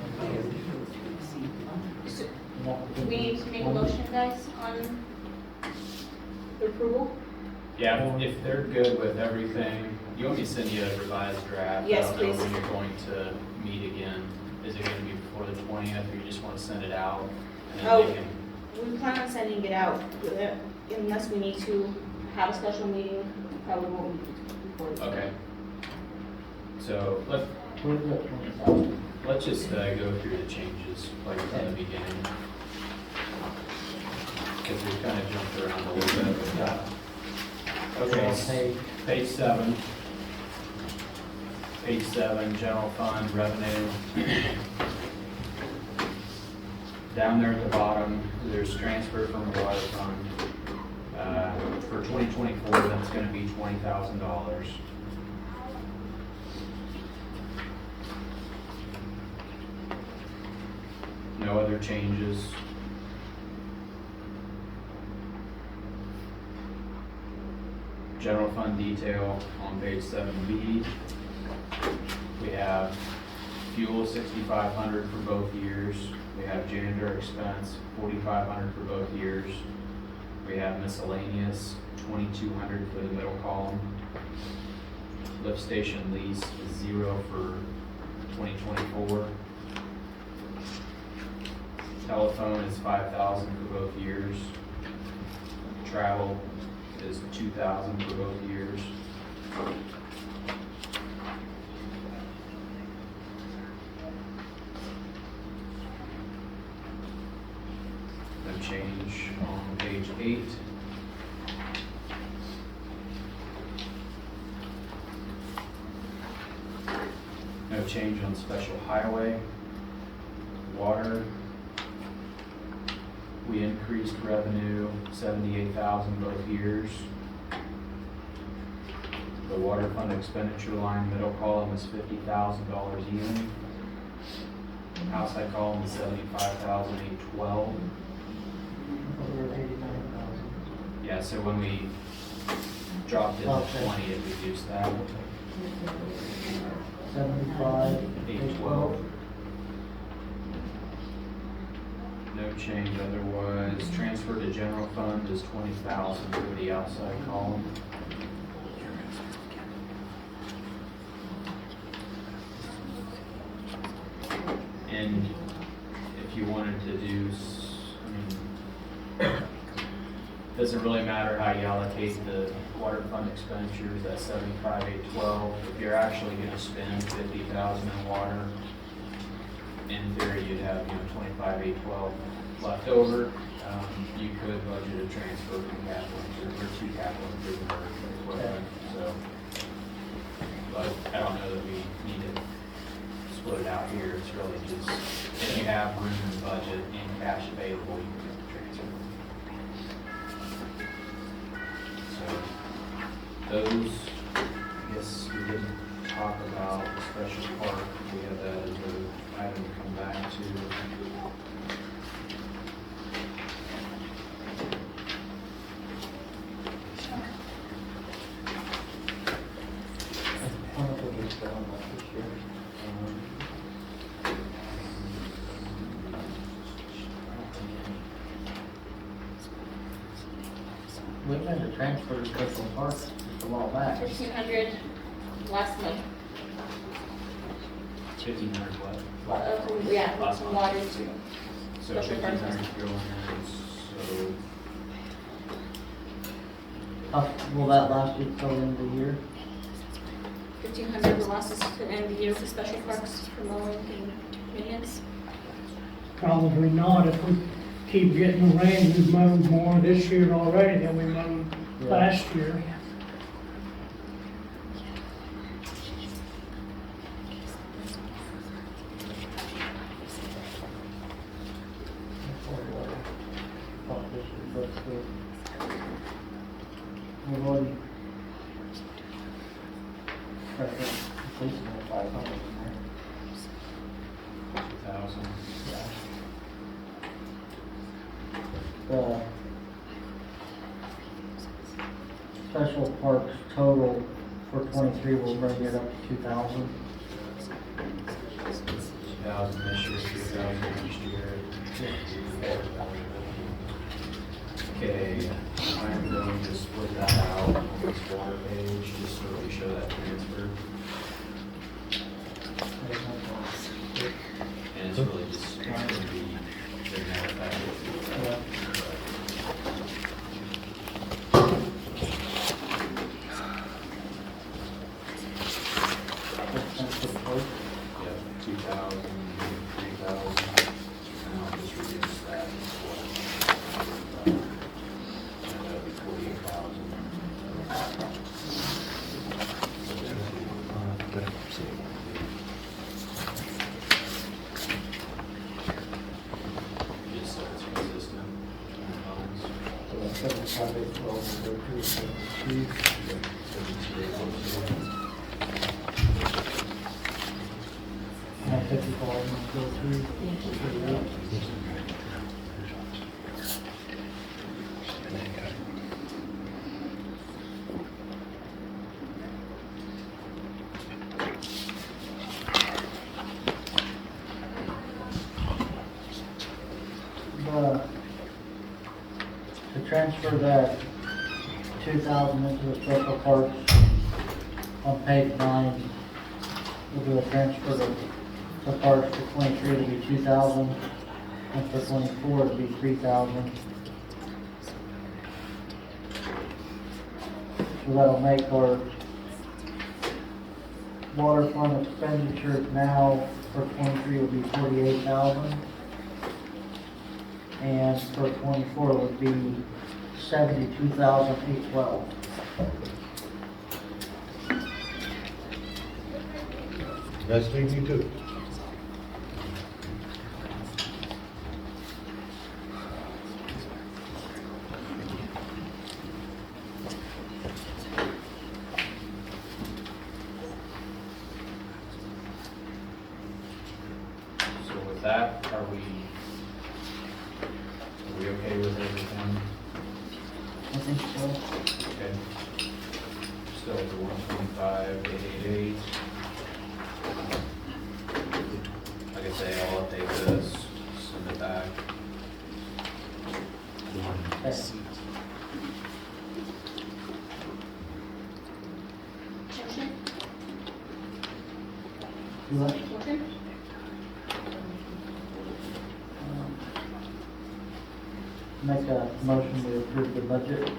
Do we need to make a motion, guys, on the approval? Yeah, if they're good with everything, you want me to send you a revised draft? Yes, I don't know please. when you're going to meet again. Is it gonna be before the 20th, or you just wanna send it out? And then Oh. they can, We plan on sending it out, unless we need to have a special meeting, probably won't be before. the- okay. So let's just go through the changes like in the beginning. Because we've kind of jumped around a little bit with that. Okay, page 7. Page 7, general fund revenue. Down there at the bottom, there's transfer from the water fund. For 2024, that's gonna be $20,000. No other changes. General fund detail on page 7B. We have fuel 6,500 for both years. We have janitor expense 4,500 for both years. We have miscellaneous 2,200 for the middle column. Lift station lease is 0 for 2024. Telephone is 5,000 for both years. Travel is 2,000 for both years. No change on page 8. No change on special highway. Water, we increased revenue 78,000 both years. The water fund expenditure line, middle column is $50,000 even. Outside column is 75,812. Yeah, so when we dropped it to 20, it reduced that. 75. 812. No change otherwise. Transfer to general fund is 20,000 for the outside column. And if you wanted to do, doesn't really matter how you allocate the water fund expenditures, that 75,812. If you're actually gonna spend 50,000 in water, in theory, you'd have, 25,812 left over. You could budget a transfer from capital improvement, or to capital improvement or equipment, so. But I don't know that we need to split it out here. It's really just, if you have room in the budget and cash available, you can transfer. So, those, I guess we didn't talk about the special park. We have that as an item to come back to. We had to transfer to special parks just a while back. 1,500 last month. 1,500 what? Yeah, Last some month. water too. So Special 1,500 going in, so Will that last you till the end of the year? 1,500 will last us to the end of the year for special parks for mowing and maintenance. Probably not. If we keep getting the rain, we've mowed more this year already than we mowed Yeah. last year. We've already. Increasing the 500 in there. 2,000. The special parks total for 23 will bring it up to 2,000. 2,000 this year, 2,000 next year. Okay, I'm going to split that out on this water page, just so we show that transfer. And it's really just going to be the net effect. Yeah, 2,000, 3,000, and I'll just reduce that. That'll be 48,000. Just so it's consistent. To transfer that 2,000 into the special parks on page 9, we'll do a transfer to parks for 23 to be 2,000, and for 24 to be 3,000. So that'll make our water fund expenditures now for 23 will be 48,000. And for 24 would be 72,812. That's me too. So with that, are we okay with everything? I think so. Okay. Still at the 125,888. Like I say, I'll update this, send it back. Okay. Motion? You want? Motion? Make a motion to approve the budget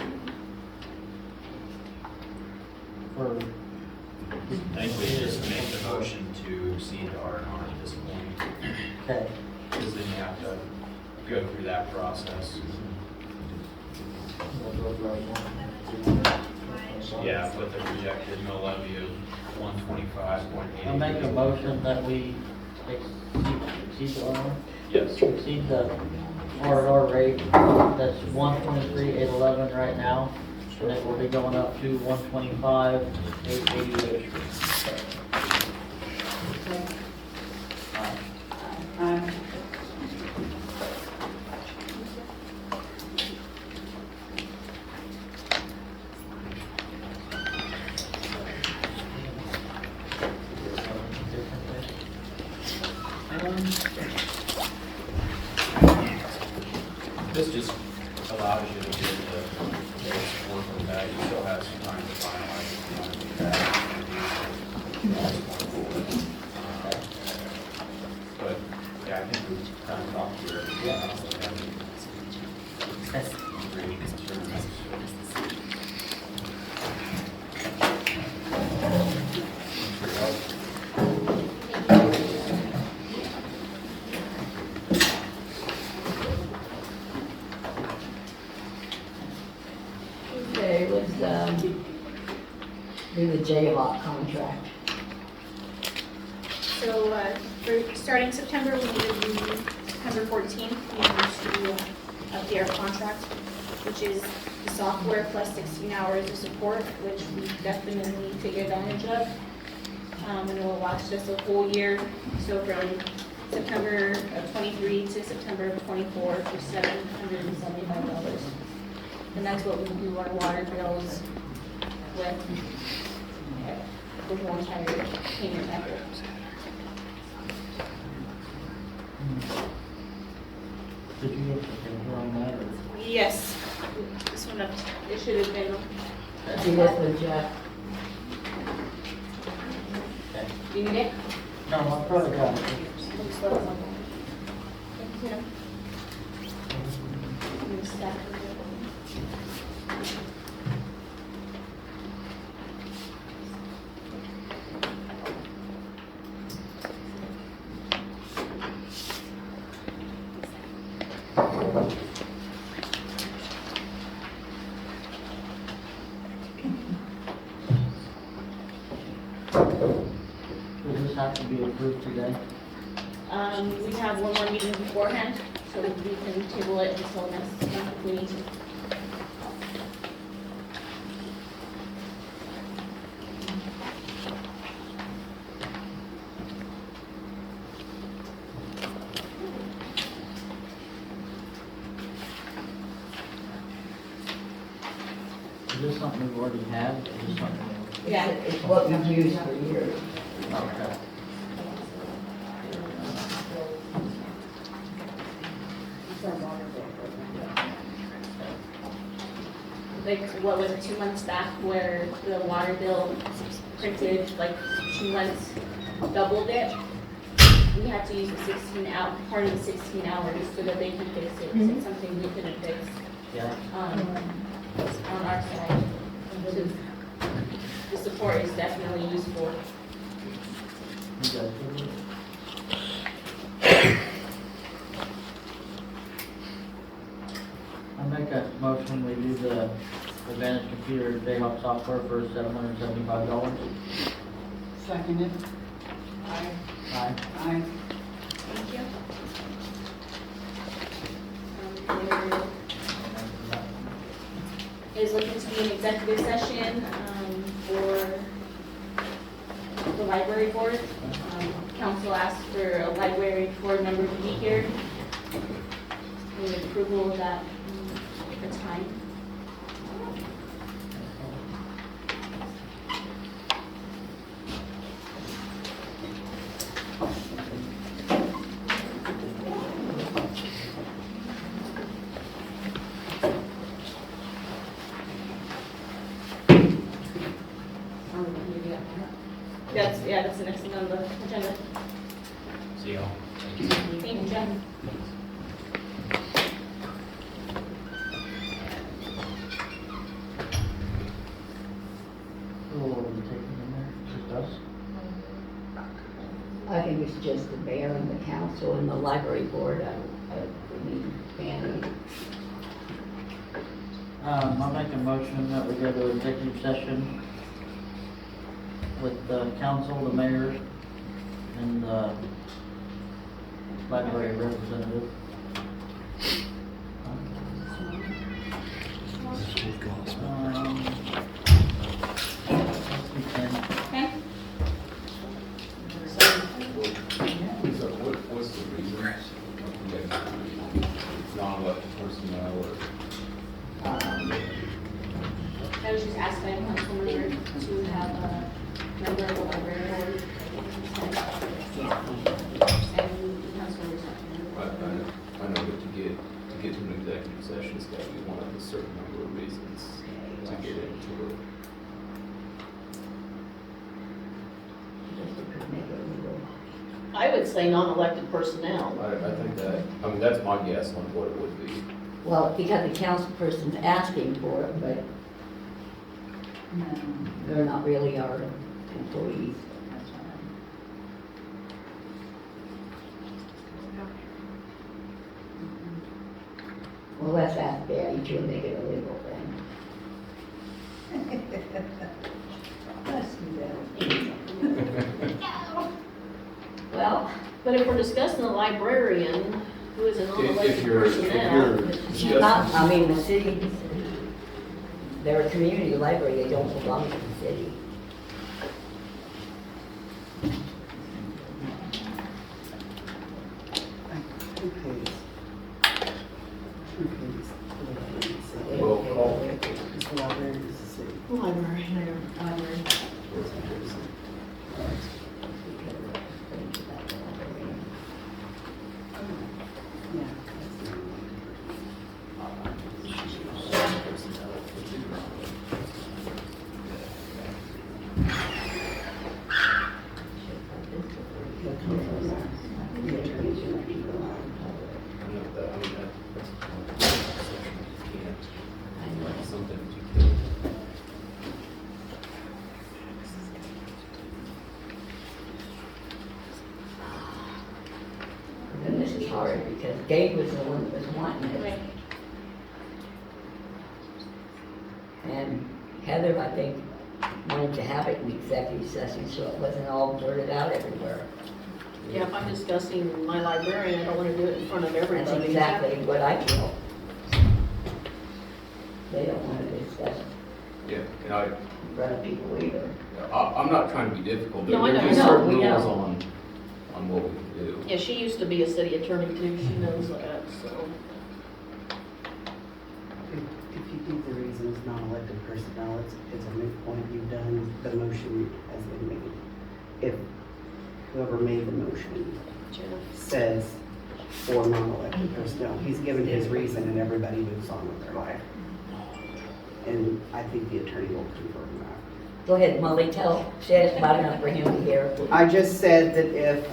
for, I think we just make the motion to exceed the R&R at this point, okay, because then you have to go through that process. Yeah, with the projected mill levy of 125.8. I'll make a motion that we exceed the R, Yes. exceed the R&R rate, that's 123,811 right now, and it will be going up to 125,888. Aye. This just allows you to get the base work with that. You still have some time to finalize if you want to do that. But, yeah, I think we've kind of talked through it. Yeah. Really concerns. Thanks for your help. Okay, let's, do the Jayhawk contract. So, for starting September, we need to do September 14th, we need to update our contract, which is the software plus 16 hours of support, which we definitely take advantage of. And it will last us a whole year, so from September of 23 to September of 24 for $775. And that's what we do our water bills with one time payment method. Did you get the paper on that, or? Yes, this one, it should have been, See this one, Jeff? do you need it? No, I probably got it. Thank you. Does this have to be approved today? We have one more meeting beforehand, so we can table it until next month if we need to. Is this something we've already had, or is this something? Yeah. It's what we've used for years. Okay. Like, what was it, 2 months back, where the water bill printed, like, 2 months, doubled it? We had to use the 16 out, part of the 16 hours so that they could fix it. It's something we couldn't fix, Yeah. on our side. So the support is definitely useful. You guys do it? I make a motion, we do the Advantage Computer Jayhawk software for $775. Seconded. Aye. Aye. Thank you. Is looking to be an executive session, for the library board. Council asked for a library board member to be here. Need approval of that, the time. That's the next thing on the agenda. See y'all. Thank you, Jeff. Who will be taking in there? Just us? I think it's just the mayor and the council and the library board. I mean, Fanny. I'll make a motion that we go to executive session with the council, the mayor, and the library representative. We can. Okay? So what's the reason? Non-elected personnel or? I was just asked by a council member to have a member of the library board. And the council was I know that to get to an executive session, it's gotta be one of a certain number of reasons to get into it. I would say non-elected personnel. I think that, I mean, that's my guess on what it would be. Well, because the council person's asking for it, but they're not really our employees. Well, let's ask Betty to make it a legal thing. Let's do that. Well, But if we're discussing a librarian who is a If non-elected you're, personnel, not, I mean, the city, they're a community library, they don't belong to the city. Roll call. library. it, because Gabe was the one that was wanting it. Right. And Heather, I think, wanted to have it in executive session, so it wasn't all blurted out everywhere. Yeah, if I'm discussing my librarian, I don't wanna do it in front of everybody. That's exactly what I feel. They don't want to discuss it Yeah, and I, in front of people either. I'm not trying to be difficult, but No, I there's know. just No, certain we rules know. on what we can do. Yeah, she used to be a city attorney too, she knows that, so. If you think the reason is non-elected personnel, it's a moot point. You've done, the motion has been made. If whoever made the motion Jeff. says for non-elected personnel, he's given his reason and everybody moves on with their life. And I think the attorney will confirm that. Go ahead, Molly, say it loud enough for him to hear. I just said that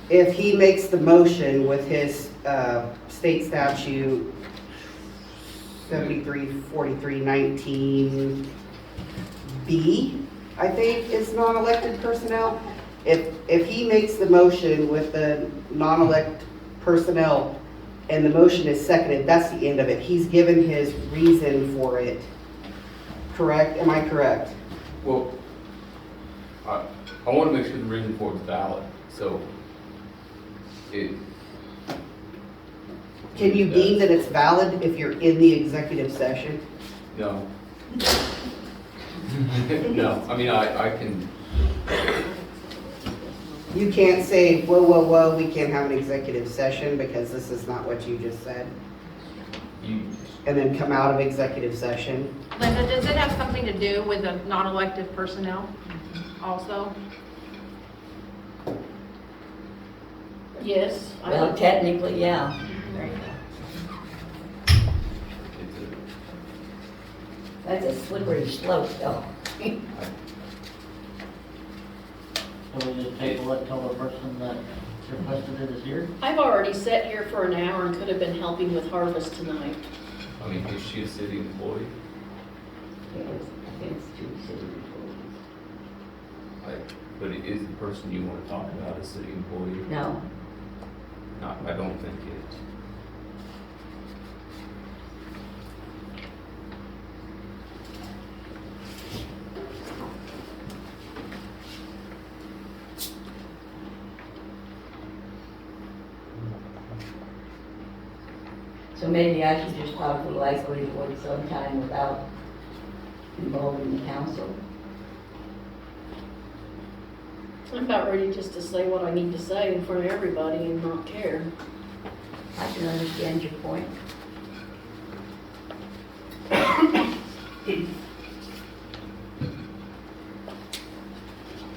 if he makes the motion with his state statute 734319B, I think is non-elected personnel. If he makes the motion with the non-elect personnel and the motion is seconded, that's the end of it. He's given his reason for it. Correct? Am I correct? Well, I want to make sure the reason for it's valid, so it. Can you deem that it's valid if you're in the executive session? No. No, I mean, I can, You can't say, whoa, whoa, whoa, we can't have an executive session because this is not what you just said, you, and then come out of executive session. Linda, does it have something to do with the non-elected personnel also? Yes. I Well, think- technically, yeah. it's That's a slippery slope, though. So we just table it till the person that requested it is here? I've already sat here for an hour and could have been helping with harvest tonight. I mean, is she a city employee? It's two city employees. But it is the person you want to talk about a city employee? No, Not, I don't think it. so maybe I should just talk to the library board sometime without involving the council. I'm about ready just to say what I need to say in front of everybody and not care. I can understand your point.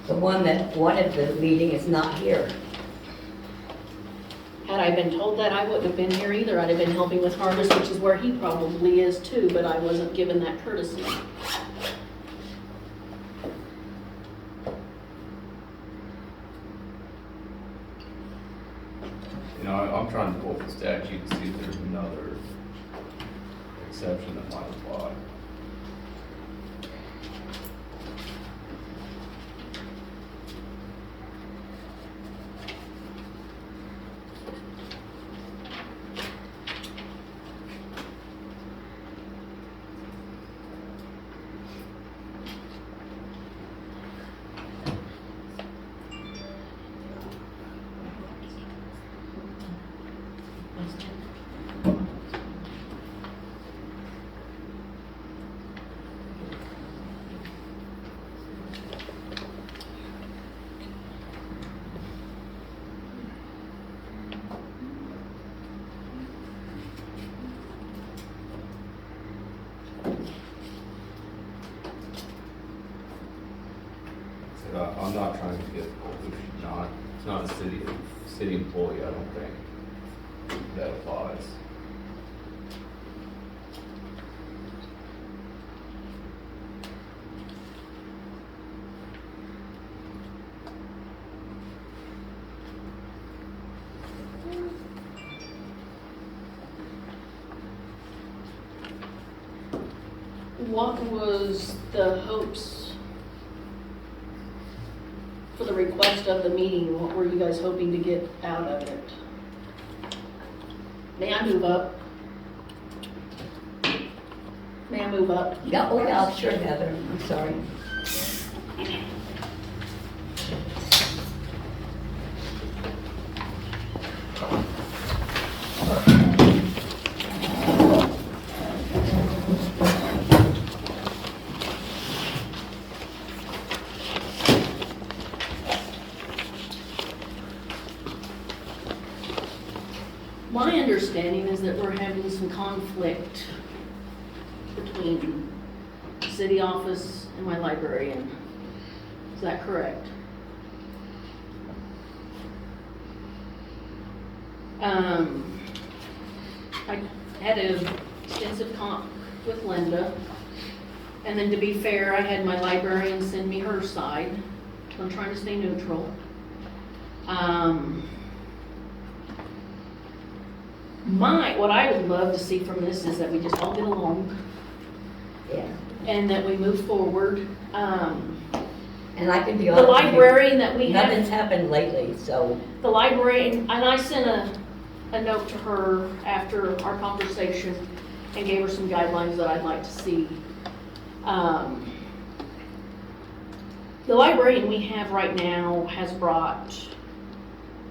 The one that wanted the meeting is not here. Had I been told that, I wouldn't have been here either. I'd have been helping with harvest, which is where he probably is too, but I wasn't given that courtesy. You know, I'm trying to pull up the statute to see if there's another exception that might apply. So I'm not trying to get, she's not, it's not a city employee, I don't think that applies. What was the hopes for the request of the meeting? What were you guys hoping to get out of it? May I move up? May I move up? Yeah, oh yeah, sure, Heather, I'm sorry. My understanding is that we're having some conflict between city office and my librarian. Is that correct? I had an extensive talk with Linda, and then to be fair, I had my librarian send me her side. So I'm trying to stay neutral. What I would love to see from this is that we just all get along Yeah, and that we move forward. and I can be The honest with you, librarian that we have, nothing's happened lately, so, the librarian, and I sent a note to her after our conversation and gave her some guidelines that I'd like to see. The librarian we have right now has brought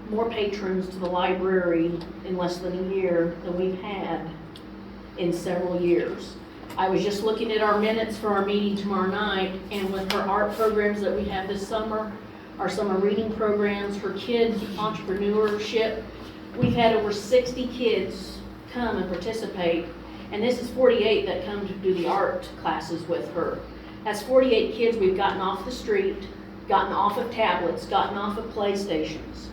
more patrons to the library in less than a year than we've had in several years. I was just looking at our minutes for our meeting tomorrow night, and with her art programs that we have this summer, our summer reading programs, her kids entrepreneurship, we've had over 60 kids come and participate, and this is 48 that come to do the art classes with her. That's 48 kids we've gotten off the street, gotten off of tablets, gotten off of PlayStations,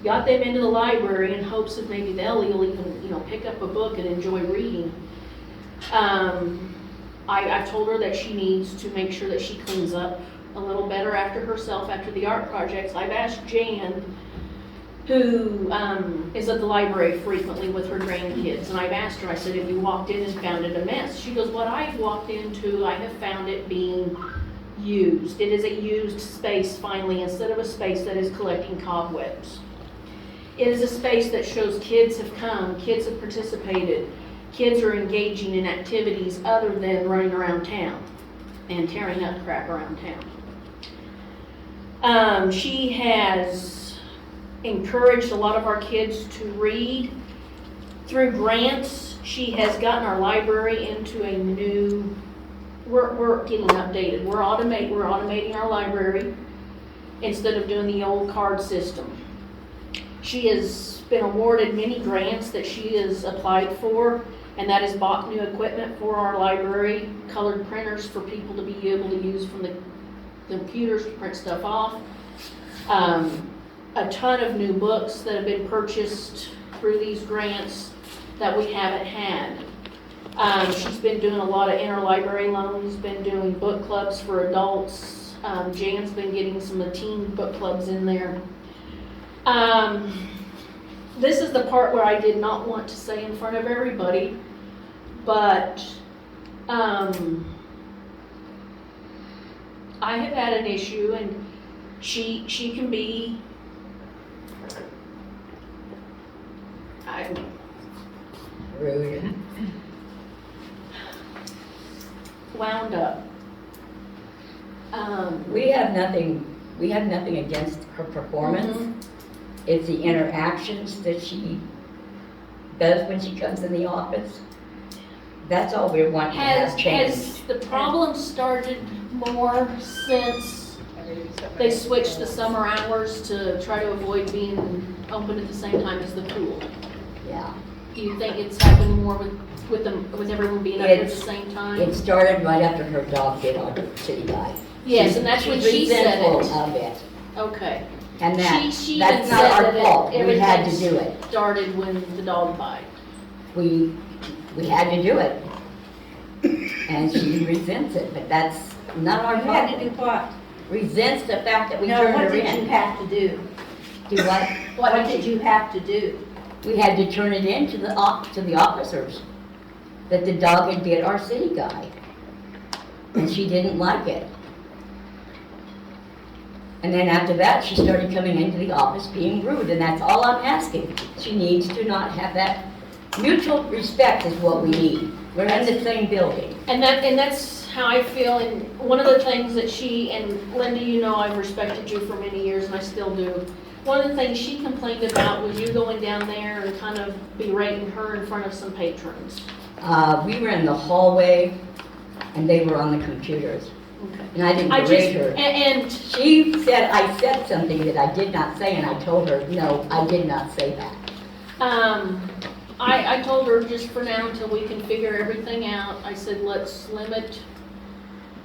got them into the library in hopes that maybe they'll even, pick up a book and enjoy reading. I've told her that she needs to make sure that she cleans up a little better after herself after the art projects. I've asked Jan, who is at the library frequently with her grandkids, and I've asked her, I said, if you walked in and found it a mess? She goes, what I've walked into, I have found it being used. It is a used space finally, instead of a space that is collecting cobwebs. It is a space that shows kids have come, kids have participated, kids are engaging in activities other than running around town and tearing up crap around town. She has encouraged a lot of our kids to read. Through grants, she has gotten our library into a new, we're getting updated. We're automating our library instead of doing the old card system. She has been awarded many grants that she has applied for, and that has bought new equipment for our library, colored printers for people to be able to use from the computers to print stuff off. A ton of new books that have been purchased through these grants that we haven't had. She's been doing a lot of interlibrary loans, been doing book clubs for adults. Jan's been getting some of the teen book clubs in there. This is the part where I did not want to say in front of everybody, but I have had an issue, and she can be rude. wound up. We have nothing against her performance. It's the interactions that she does when she comes in the office. That's all we want to have changed. Has the problem started more since they switched the summer hours to try to avoid being open at the same time as the pool? Yeah. Do you think it's happened more with everyone being up at the same time? It started right after her dog hit on the city guy. Yes, and that's when she said resentful it. of it. Okay. And She that's even not said our that fault. We had to everything do it. started when the dog bite. We had to do it. And she resents it, but that's not our You fault. had to do what? Resents the fact that we No, turned what her did you in. have to do? Do what? What did you have to do? We had to turn it in to the officers that the dog had bit our city guy. And she didn't like it. And then after that, she started coming into the office being rude, and that's all I'm asking. She needs to not have that mutual respect is what we need. We're in the same building. And that's how I feel, and one of the things that she, and Linda, you know I've respected you for many years, and I still do. One of the things she complained about was you going down there and kind of berating her in front of some patrons. We were in the hallway, and they were on the computers. Okay. And I didn't I berate just, her. and She said I said something that I did not say, and I told her, no, I did not say that. I told her just for now until we can figure everything out, I said, let's limit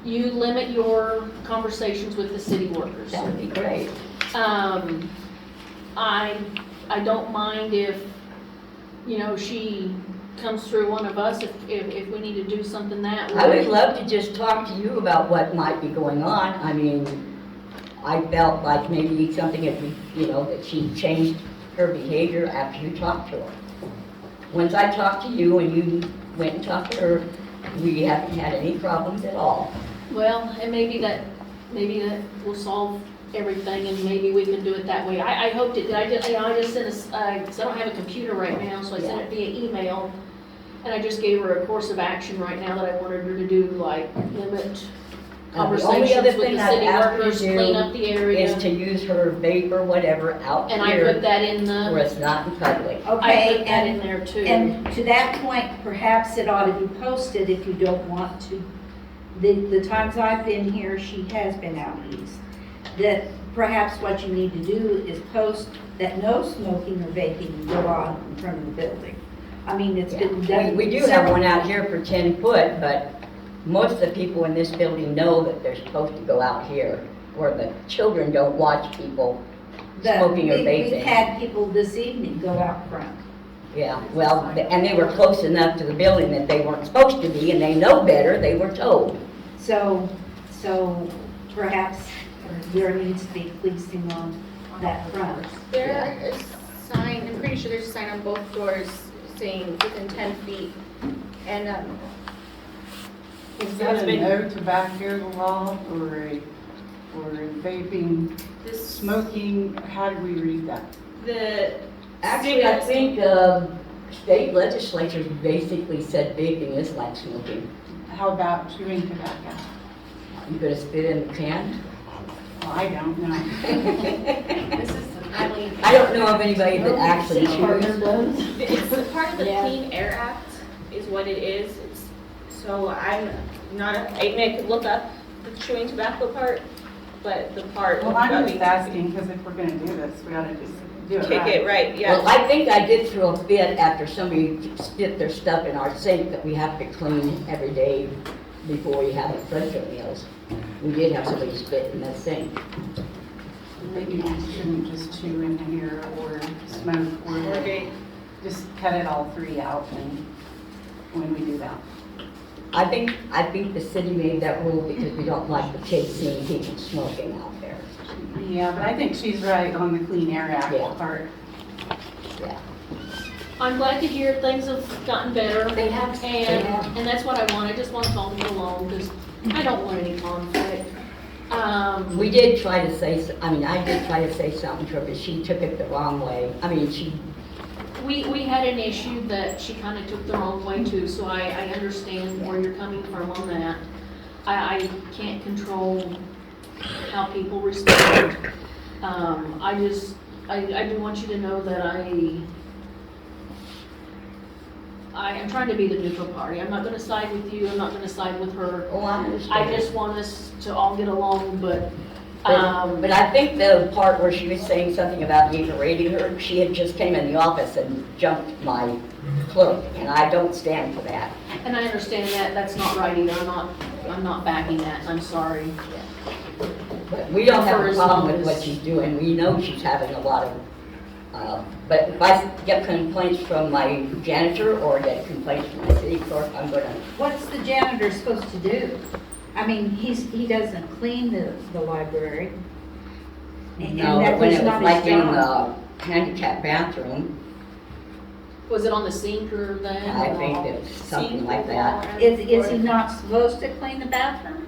your conversations with the city workers. That would be great. I don't mind if, you know, she comes through one of us, if we need to do something that way. I would love to just talk to you about what might be going on. I mean, I felt like maybe something had, that she changed her behavior after you talked to her. Once I talked to you and you went and talked to her, we haven't had any problems at all. Well, and maybe that will solve everything, and maybe we can do it that way. I hoped it, I just sent because I don't have a computer right now, so I sent it via email, and I just gave her a course of action right now that I wanted her to do, like limit The only conversations other with thing the I've city asked her workers, to clean do up the area. is to use her vape or whatever out And I put here that in where the, it's not in public. I Okay, put that in and, there too. and to that point, perhaps it ought to be posted if you don't want to. The times I've been here, she has been out east. That perhaps what you need to do is post that no smoking or vaping will go on in front of the building. I mean, it's been done. We do have one out here for 10 foot, but most of the people in this building know that they're supposed to go out here, where the children don't watch people smoking or We've vaping. had people this evening go out front. Yeah, well, and they were close enough to the building that they weren't supposed to be, and they know better, they were told. So perhaps there needs to be policing on that front. There is a sign, I'm pretty sure there's a sign on both doors saying within 10 feet. And, Is that a no tobacco law or vaping, this, smoking? How do we read that? the. Actually, I think state legislatures basically said vaping is like smoking. How about chewing tobacco? You gonna spit in the can? Well, I don't know. This is, I mean. I don't know of anybody that actually City partner chews. does. It's part of the Yeah. Clean Air Act is what it is. So I'm not, I mean, I could look up the chewing tobacco part, but the part. Well, I'm about just asking, because if we're gonna do this, we gotta just do it Kick right. it right, yeah. Well, I think I did throw a fit after somebody spit their stuff in our sink that we have to clean every day before we have the friendship meals. We did have somebody spit in the sink. Maybe we shouldn't just chew in here or smoke or Okay. just cut it all three out when we do that. I think the city made that rule because we don't like the kids seeing people smoking out there. Yeah, but I think she's right on the Clean Air Act Yeah. part. Yeah. I'm glad to hear things have gotten better. They have. And that's what I want. I just want us all to get along, because I don't want any conflict. We did try to say, I did try to say something to her, but she took it the wrong way. We had an issue that she kind of took the wrong way too, so I understand where you're coming from on that. I can't control how people respond. I do want you to know that I am trying to be the neutral party. I'm not gonna side with you, I'm not gonna side with her. Oh, I understand. I just want us to all get along, but, But I think the part where she was saying something about me berating her, she had just came in the office and jumped my clerk, and I don't stand for that. and I understand that, that's not right either. I'm not backing that, I'm sorry. But we don't have For a as problem long with as- what she's doing. We know she's having a lot of, but if I get complaints from my janitor or get complaints from my city clerk, I'm gonna, What's the janitor supposed to do? I mean, he doesn't clean the library. And no, that when was it was not like his in job. the handicap bathroom, Was it on the sink or that? I think it's something like that. Is he not supposed to clean the bathroom?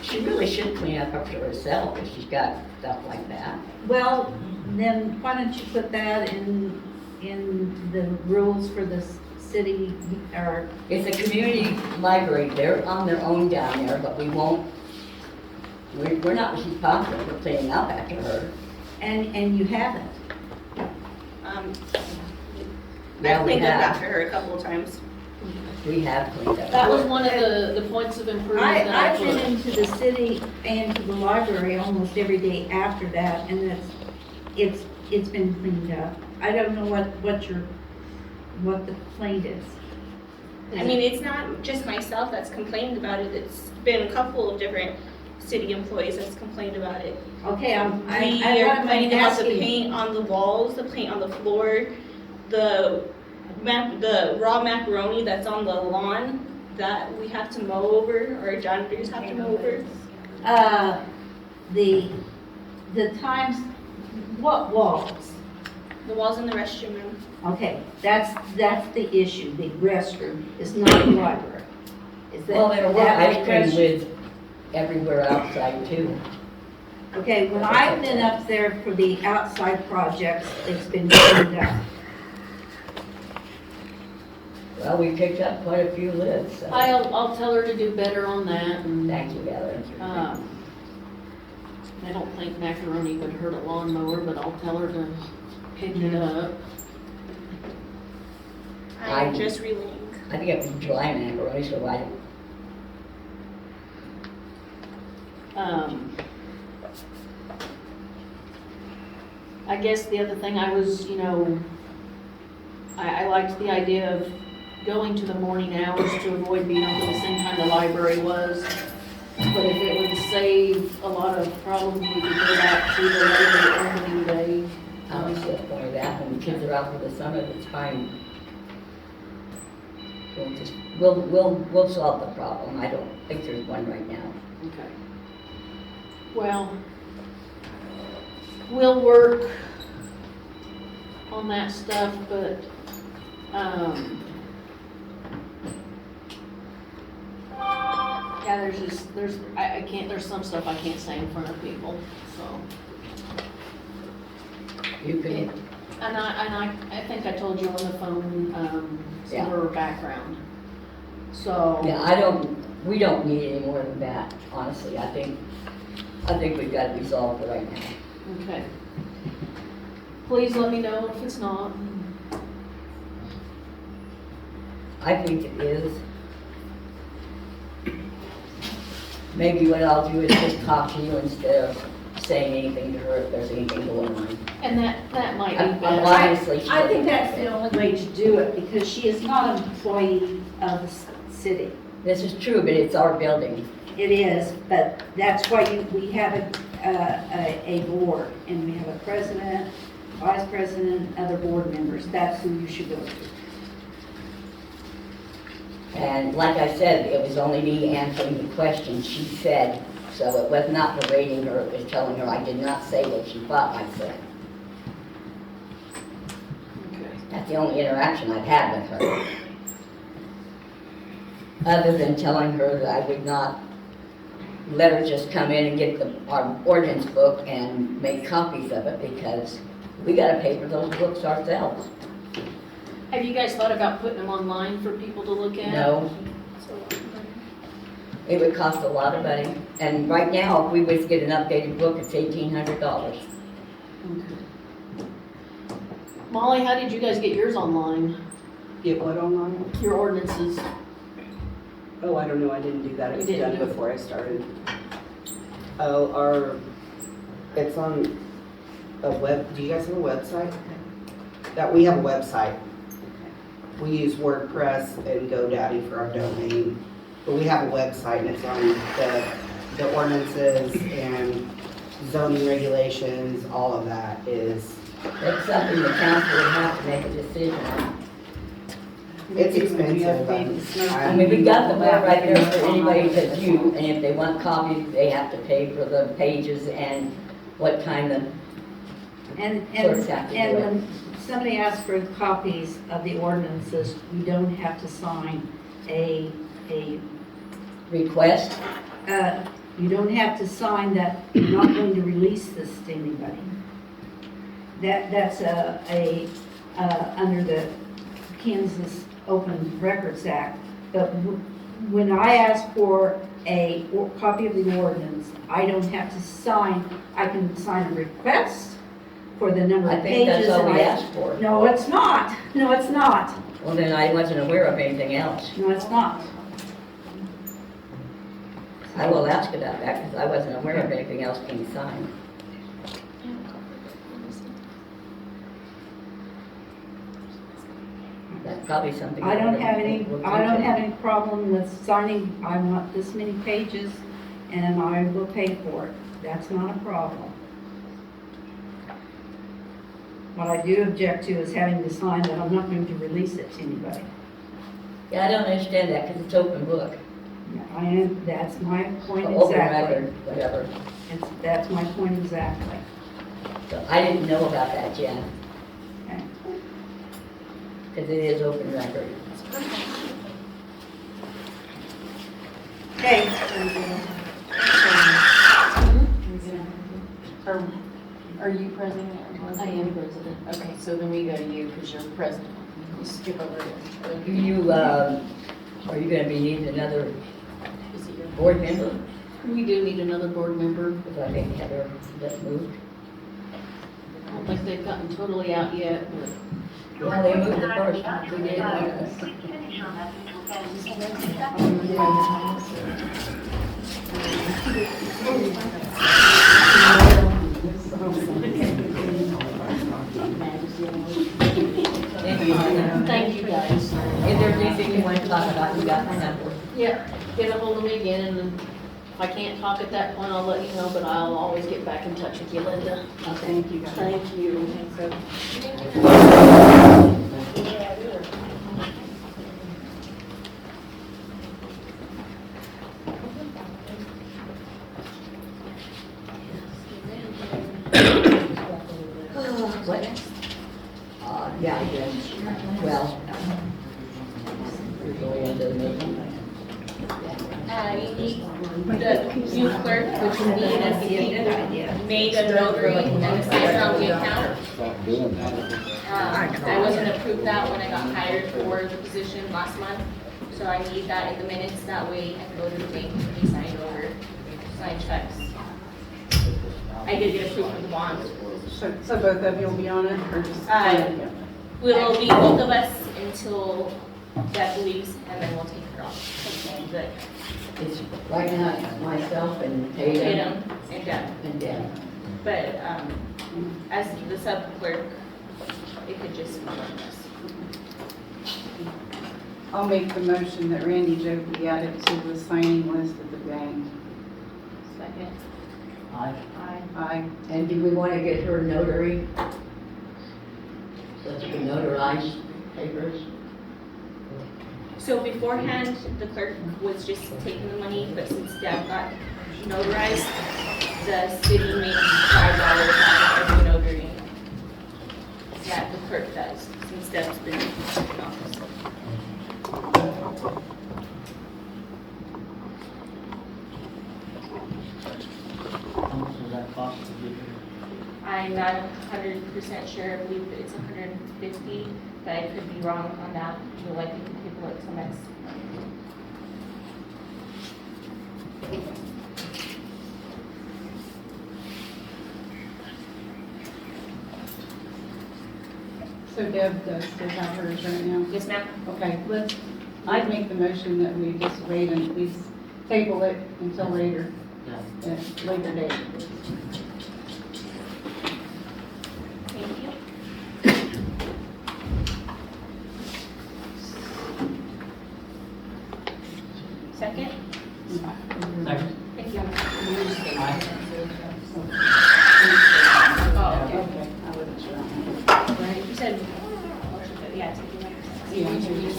She really should clean up after herself if she's got stuff like that. Well, then why don't you put that in the rules for the city are, It's a community library, they're on their own down there, but we won't, we're not responsible for cleaning up after her. and you haven't. Yeah, I we cleaned up have. after her a couple of times. We have cleaned up. That was one of the points of improvement that I I've been put. into the city and to the library almost every day after that, and it's been cleaned up. I don't know what the complaint is. I mean, it's not just myself that's complained about it. It's been a couple of different city employees that's complained about it. Okay, We are complaining about the paint on the walls, the paint on the floor, the raw macaroni that's on the lawn that we have to mow over, or janitors have to mow over. The times, what walls? The walls in the restroom room. Okay, that's the issue, the restroom, it's not the library. Is that- Well, there were that ice my cream question? lids everywhere outside too. Okay, when I've been up there for the outside projects, it's been cleaned up. Well, we picked up quite a few lids, so. I'll tell her to do better on that, and, Thank you, Heather. I don't think macaroni would hurt a lawnmower, but I'll tell her to pick it up. I'm I- just relaying. I think it was July macaroni, so I, I guess the other thing I was, I liked the idea of going to the morning hours to avoid being open the same time the library was. But if it would save a lot of problems, we could go back to the later opening day. I don't see a point of that. When the kids are out for the summer, it's fine. We'll solve the problem. I don't think there's one right now. Okay. Well, we'll work on that stuff, but, yeah, I can't, there's some stuff I can't say in front of people, so. You can, And I think I told you on the phone, Yeah. some of her background. So. yeah, we don't need any more than that, honestly. I think we've got it resolved for right now. Okay. Please let me know if it's not. I think it is. Maybe what I'll do is just talk to you instead of saying anything to her if there's anything going on. And that might I'm be better. obviously she I think doesn't- that's the only way to do it, because she is not an employee of the city. This is true, but it's our building. It is, but that's why we have a board, and we have a president, vice president, other board members. That's who you should go to. And like I said, it was only me answering the question she said, so it was not berating her, it was telling her I did not say what she thought I said. Okay. That's the only interaction I've had with her. Other than telling her that I would not let her just come in and get our ordinance book and make copies of it, because we gotta pay for those books ourselves. Have you guys thought about putting them online for people to look at? No, it would cost a lot of money, and right now, if we was to get an updated book, it's $1,800. Okay. Molly, how did you guys get yours online? Get what online? Your ordinances? Oh, I don't know, I didn't do that, it You was didn't done do it? before I started. Oh, it's on a web, do you guys have a website? That, we have a website. We use WordPress and GoDaddy for our domain, but we have a website and it's on the ordinances and zoning regulations, all of that is, That's something the council would have to make a decision on. it's expensive. I mean, we got the web right there for anybody that's you, and if they want copies, they have to pay for the pages and what time the And clerks have to do it. when somebody asks for copies of the ordinances, you don't have to sign a Request, you don't have to sign that you're not going to release this to anybody. That's under the Kansas Open Records Act, but when I ask for a copy of the ordinance, I don't have to sign, I can sign a request for the number I of think pages. that's all and we I- asked for. No, it's not. No, it's not. Well, then I wasn't aware of anything else. No, it's not. I will ask about that, because I wasn't aware of anything else being signed. That's probably something. I don't have any, we'll I don't look have into. any problem with signing, I want this many pages, and I will pay for it. That's not a problem. What I do object to is having to sign that I'm not going to release it to anybody. Yeah, I don't understand that, because it's open book, That's my point open exactly. record, whatever. That's my point exactly. So I didn't know about that, Jen, Okay. because it is open record. Okay. Are you president? I am president. Okay, so then we go to you because you're president. You skip over it. You, are you gonna be needing another Is it your board member? We do need another board member. Because I think Heather just moved. I don't think they've gotten totally out yet, but Well, they moved the first one. they did. Thank you, guys. If there's anything you want to talk about, you got my number. Yeah, get a hold of me again, and then if I can't talk at that point, I'll let you know, but I'll always get back in touch with you, Linda. Thank you, guys. Thank you. What? Yeah, I guess. Well. We're going into the meeting. You need the new clerk, which would be an SCA, made a notary and a sign on the account. I wasn't approved that when I got hired for the position last month, so I need that in the minutes, that way I can go to the bank and be signed over, sign checks. I did get approved for the bond. So both of you will be on it, or just? We'll be both of us until Deb leaves, and then we'll take her off. Okay, good. It's right now, it's myself and Tatum Tatum and Deb. and Deb. But, as the sub clerk, it could just be one of us. I'll make the motion that Randy Joe be added to the signing list at the bank. Second. Aye. Aye. And do we want to get her notary? So she can notarize papers? So beforehand, the clerk was just taking the money, but since Deb got notarized, the city makes $5 out of every notary that the clerk does, since Deb's been in office. How much does that cost to get here? I'm not 100% sure, I believe it's 150, but I could be wrong on that. You'll likely people look till next. So Deb does still have hers right now? Yes, ma'am. Okay, I'd make the motion that we just wait and please table it until later, Yeah. at a later date. Thank you. Second? Second. Thank you. Aye. Oh, okay. Okay, I wasn't sure. Right, you said, yeah, take your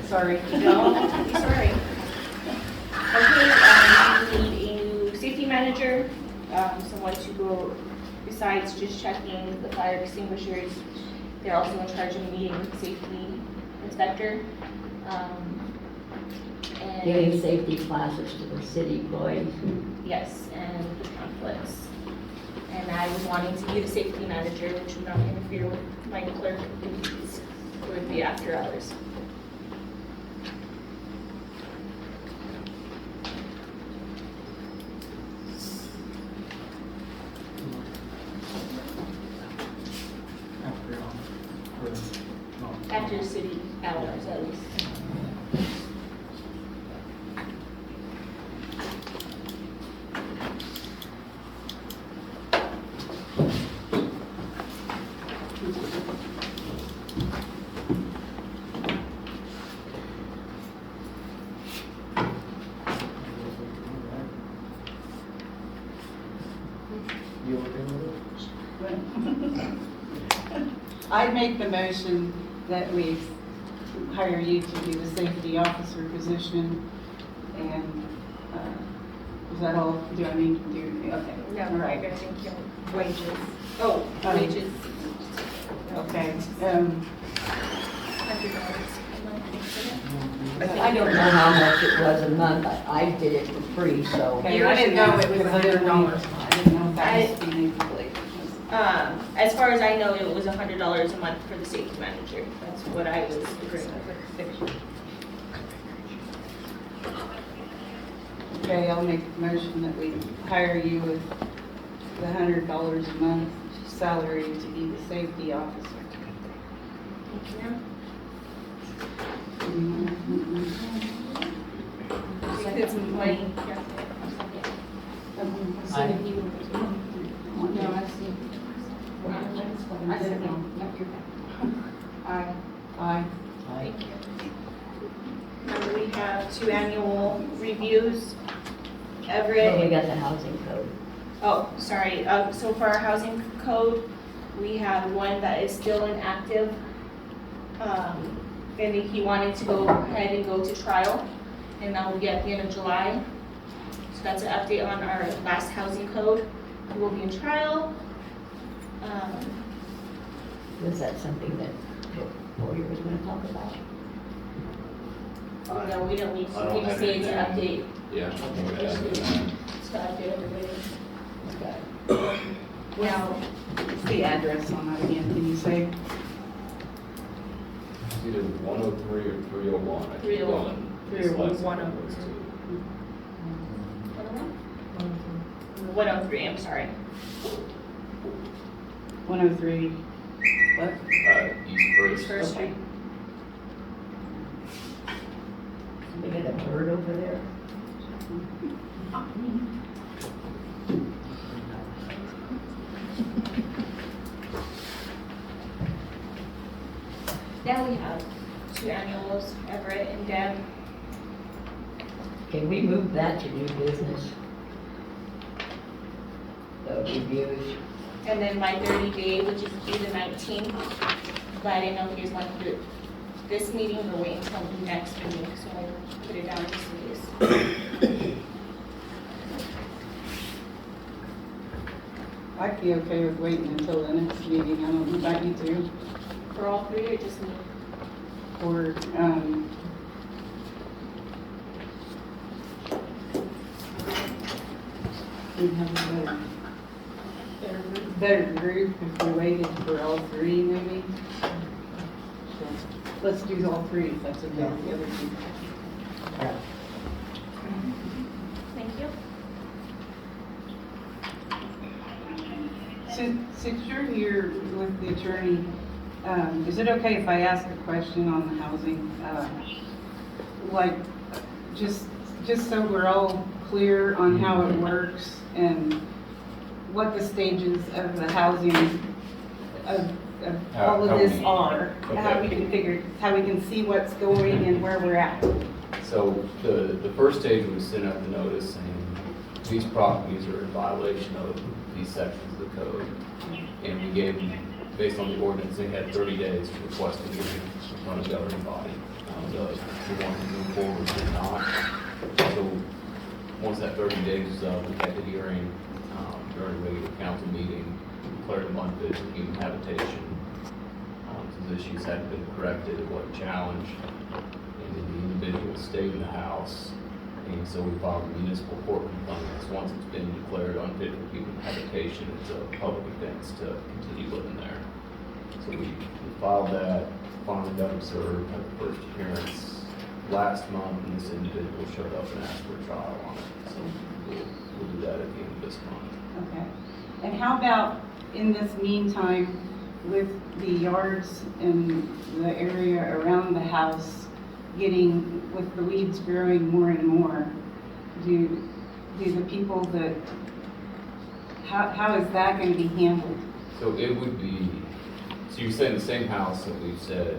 Sorry. No, sorry. Okay, we need a new safety manager, someone to go, besides just checking the fire extinguishers, they're also in charge of meeting the safety inspector. Giving And, safety classes to the city employees. yes, and the conflicts. And I was wanting to be the safety manager, which would not interfere with my clerk duties. would be after hours. After city hours at least. You okay with it? I make the motion that we hire you to do the safety officer position, and, is that all, do I need to do, okay. No, All right. I think wages. Oh, wages. Okay, $100 a month. I don't know how much it was a month, I did it for free, so. okay, I didn't know it was $100. I didn't know if that was being included. As far as I know, it was $100 a month for the safety manager. That's what I was agreeing with. Okay, I'll make a motion that we hire you with the $100 a month salary to be the safety officer. It's money. No, I see. I said no, not your bad. Aye. Thank you. And we have 2 annual reviews. Well, we Everett, got the housing code. oh, sorry, so for our housing code, we have one that is still inactive. And he wanted to go ahead and go to trial, and that will be at the end of July. So that's an update on our last housing code. We will be in trial. Was that something that the lawyer was gonna talk about? No, we don't need I to, don't we just have need to anything. update, Yeah. I think we have that. to update everybody. Okay. Now, what's the address on that again, can you say? It's either 103 or 301. I keep 301. going. 301. It's like one of those two. 103, I'm sorry. 103, what? East First. First Street. We got a bird over there. Now we have 2 annuals, Everett and Deb. Can we move that to new business? The reviews. And then my 30-day, which is due the 19th. But I didn't know if you guys wanted to do it this meeting or wait until the next meeting, so I put it down just in case. I'd be okay with waiting until the next meeting, I don't know about you two, For all 3 or just me? or, we'd have a better group if we waited for all 3 maybe. So, let's do all 3 if that's okay with the other 2. Yeah. Thank you. Since you're here with the attorney, is it okay if I ask a question on the housing? Like, just so we're all clear on how it works and what the stages of the housing, of all of this are, how we can figure, how we can see what's going and where we're at. So the first stage was send out the notice saying these properties are in violation of these sections of the code. And we gave them, based on the ordinance, they had 30 days to request a hearing in front of the governing body. The one to move forward did not. So once that 30 days was up, we had the hearing during a regular council meeting, declared them unfit for human habitation. Those issues hadn't been corrected, it wasn't challenged, and then the individual stayed in the house. And so we filed a municipal court complaint. Once it's been declared unfit for human habitation, it's a public offense to continue living there. So we filed that, finally got him served, had the first appearance last month, and this individual showed up and asked for a trial on it. So we'll do that at the end of this month. Okay. And how about in this meantime, with the yards and the area around the house getting, with the weeds growing more and more, do the people that, how is that going to be handled? So it would be, so you're saying the same house that we've said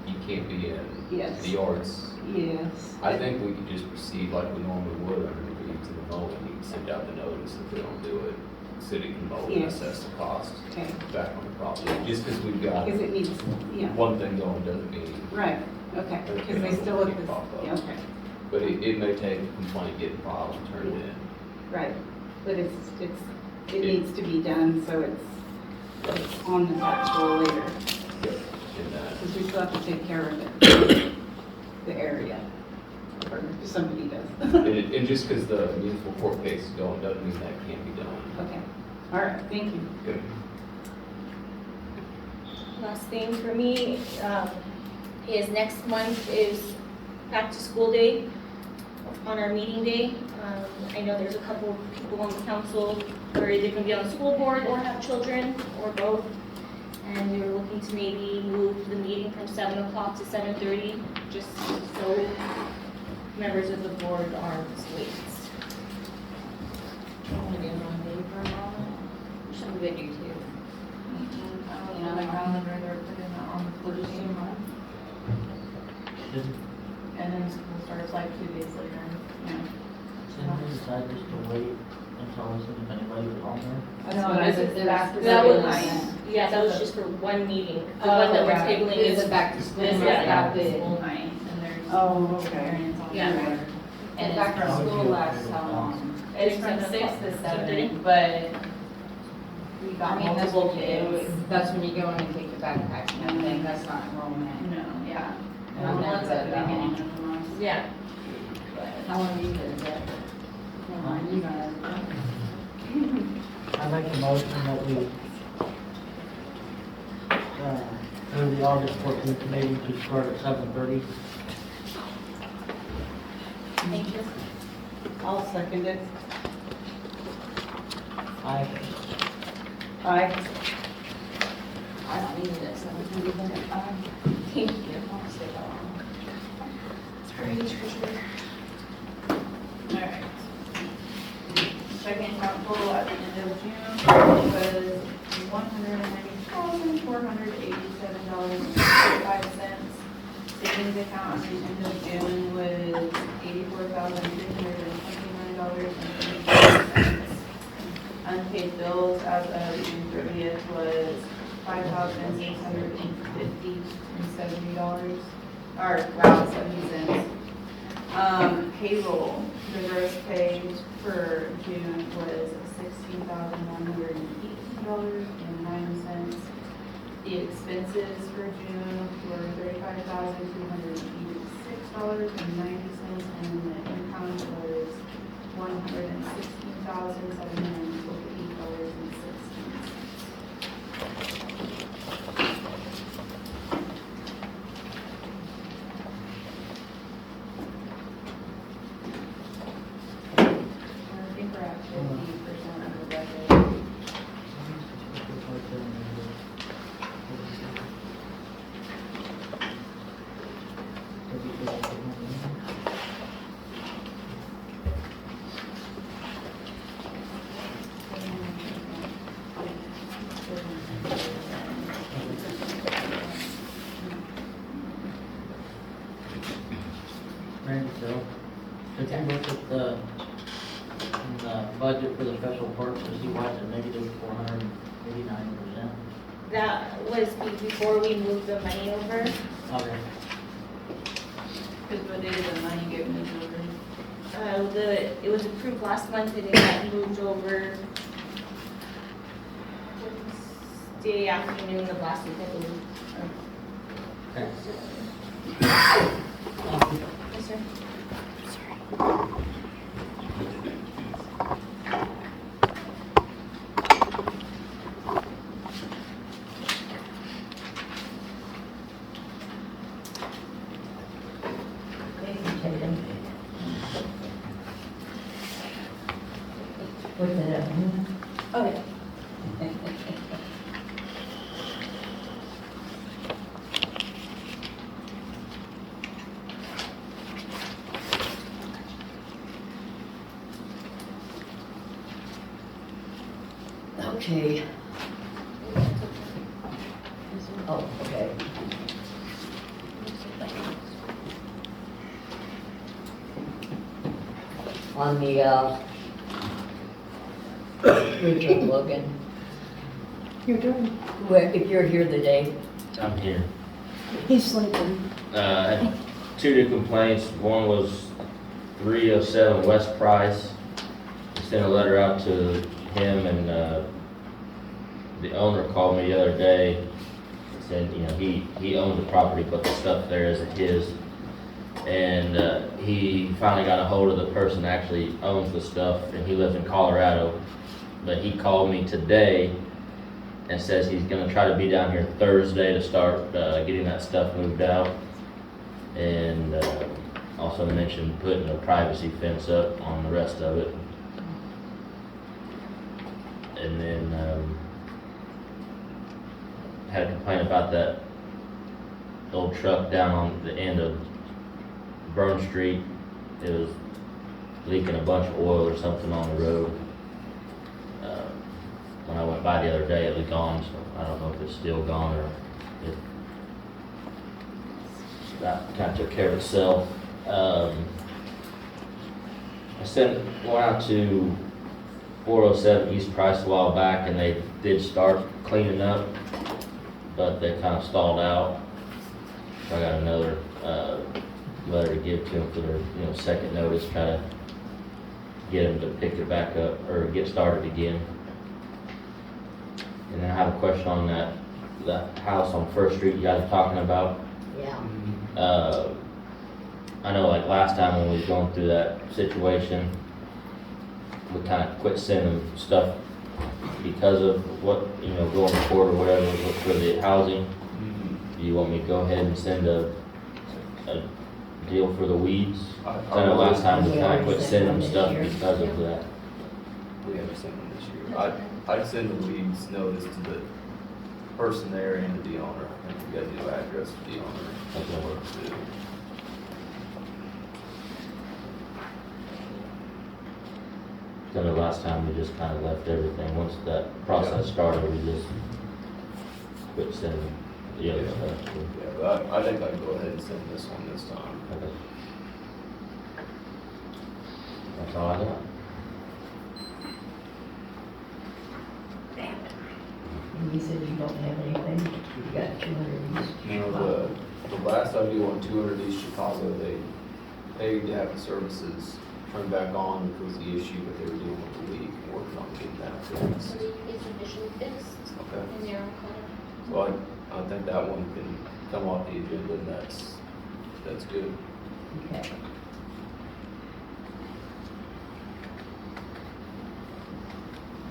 you can't be in? Yes. The yards? Yes. I think we could just proceed like we normally would under the weeds and the mowing. You can send out the notice if they don't do it. City can mow and Yes. assess the cost Okay. back on the property. Just because we've got Because it needs, yeah, one thing going doesn't mean, right, okay, because they still look this, yeah, okay, but it may take a complaint getting filed and turned in. right. But it needs to be done, so it's on the tax roll later, Yep. And, because we still have to take care of it, the area, or somebody does. and just because the municipal court case is going doesn't mean that can't be done. Okay, all right, thank you. Good. Last thing for me, is next month is back to school day on our meeting day. I know there's a couple of people on the council who are either gonna be on the school board or have children, or both. And we were looking to maybe move the meeting from 7 o'clock to 7:30, just so members of the board aren't late. Some good you too. You know, like on the regular, put in on the first month. And then school starts like 2 days later, yeah. Didn't we decide just to wait until we see if anybody was on there? That's what I said. That was, yeah, that was just for one meeting. The one that we're tabling This is is back to school. This is night, back not to the school night, and there's. Oh, okay. variants on Yeah. there. And back to How would school you lasts feel how about- long? It's It's from 7 6 o'clock, to 7:30. 7, but we got I mean, that's multiple what kids. That's when you go in and take the backpacks and everything, that's not enrollment. No. Yeah. And And the the ones ones at at the the beginning beginning. of the month. Yeah. How long have you been there? Never mind, you guys. I make a motion that we, do the August 14th meeting to start at 7:30. Thank you. I'll second it. Aye. Aye. I don't need it, so we can give them a time. Thank you. I'll stay on. Sorry, treasurer. Alright. Checking account total at the end of June was $190,487.65. Savings account at the end of June was $84,329.85. Unpaid bills as of June 30th was $5,650.70, or wow, 70 cents. Payroll, the gross pay for June was $16,118.09. The expenses for June were $35,286.90, and the income was $116,748.16. I think we're at 50% of the budget. Randy, so, did you look at the budget for the special parks to see why it's a negative 489%? That was before we moved the money over. Okay. Because what day did the money get moved over? It was approved last month and it got moved over Wednesday afternoon of last week, I believe. Okay. Yes, sir. Okay. Oh, okay. On the, Richard Logan, You're doing, where, if you're here today, I'm here. he's sleeping. I had two new complaints. One was 307 West Price. I sent a letter out to him, and the owner called me the other day. Said, you know, he owns the property, but the stuff there isn't his. And he finally got a hold of the person that actually owns the stuff, and he lives in Colorado. But he called me today and says he's gonna try to be down here Thursday to start getting that stuff moved out. And also mentioned putting a privacy fence up on the rest of it. And then had a complaint about that old truck down on the end of Burn Street. It was leaking a bunch of oil or something on the road. When I went by the other day, it was gone, so I don't know if it's still gone or it that kind of took care of itself. I sent one out to 407 East Price a while back, and they did start cleaning up, but they kind of stalled out. So I got another letter to give to them for their second notice, try to get them to pick it back up or get started again. And then I have a question on that house on First Street you guys are talking about. yeah. I know like last time when we was going through that situation, we kind of quit sending stuff because of what, going to court or whatever for the housing. Do you want me to go ahead and send a deal for the weeds? I know last time we kind of quit sending them stuff because of that. We haven't sent them this year. I'd send the weeds notice to the person there and to the owner, and if you got a new address to the owner, that's what works too. I know last time we just kind of left everything, once that process started, we just quit sending the other stuff. Yeah, but I think I'd go ahead and send this one this time. Okay. That's all I got. And you said you don't have anything, you got 200 East. The last I knew on 200 East Chicago, they paid to have the services turned back on, which was the issue, but they were dealing with the leak and working on getting that fixed. It's officially fixed, Okay. and they're on color. So I think that one can come off the agenda, and that's good. Okay.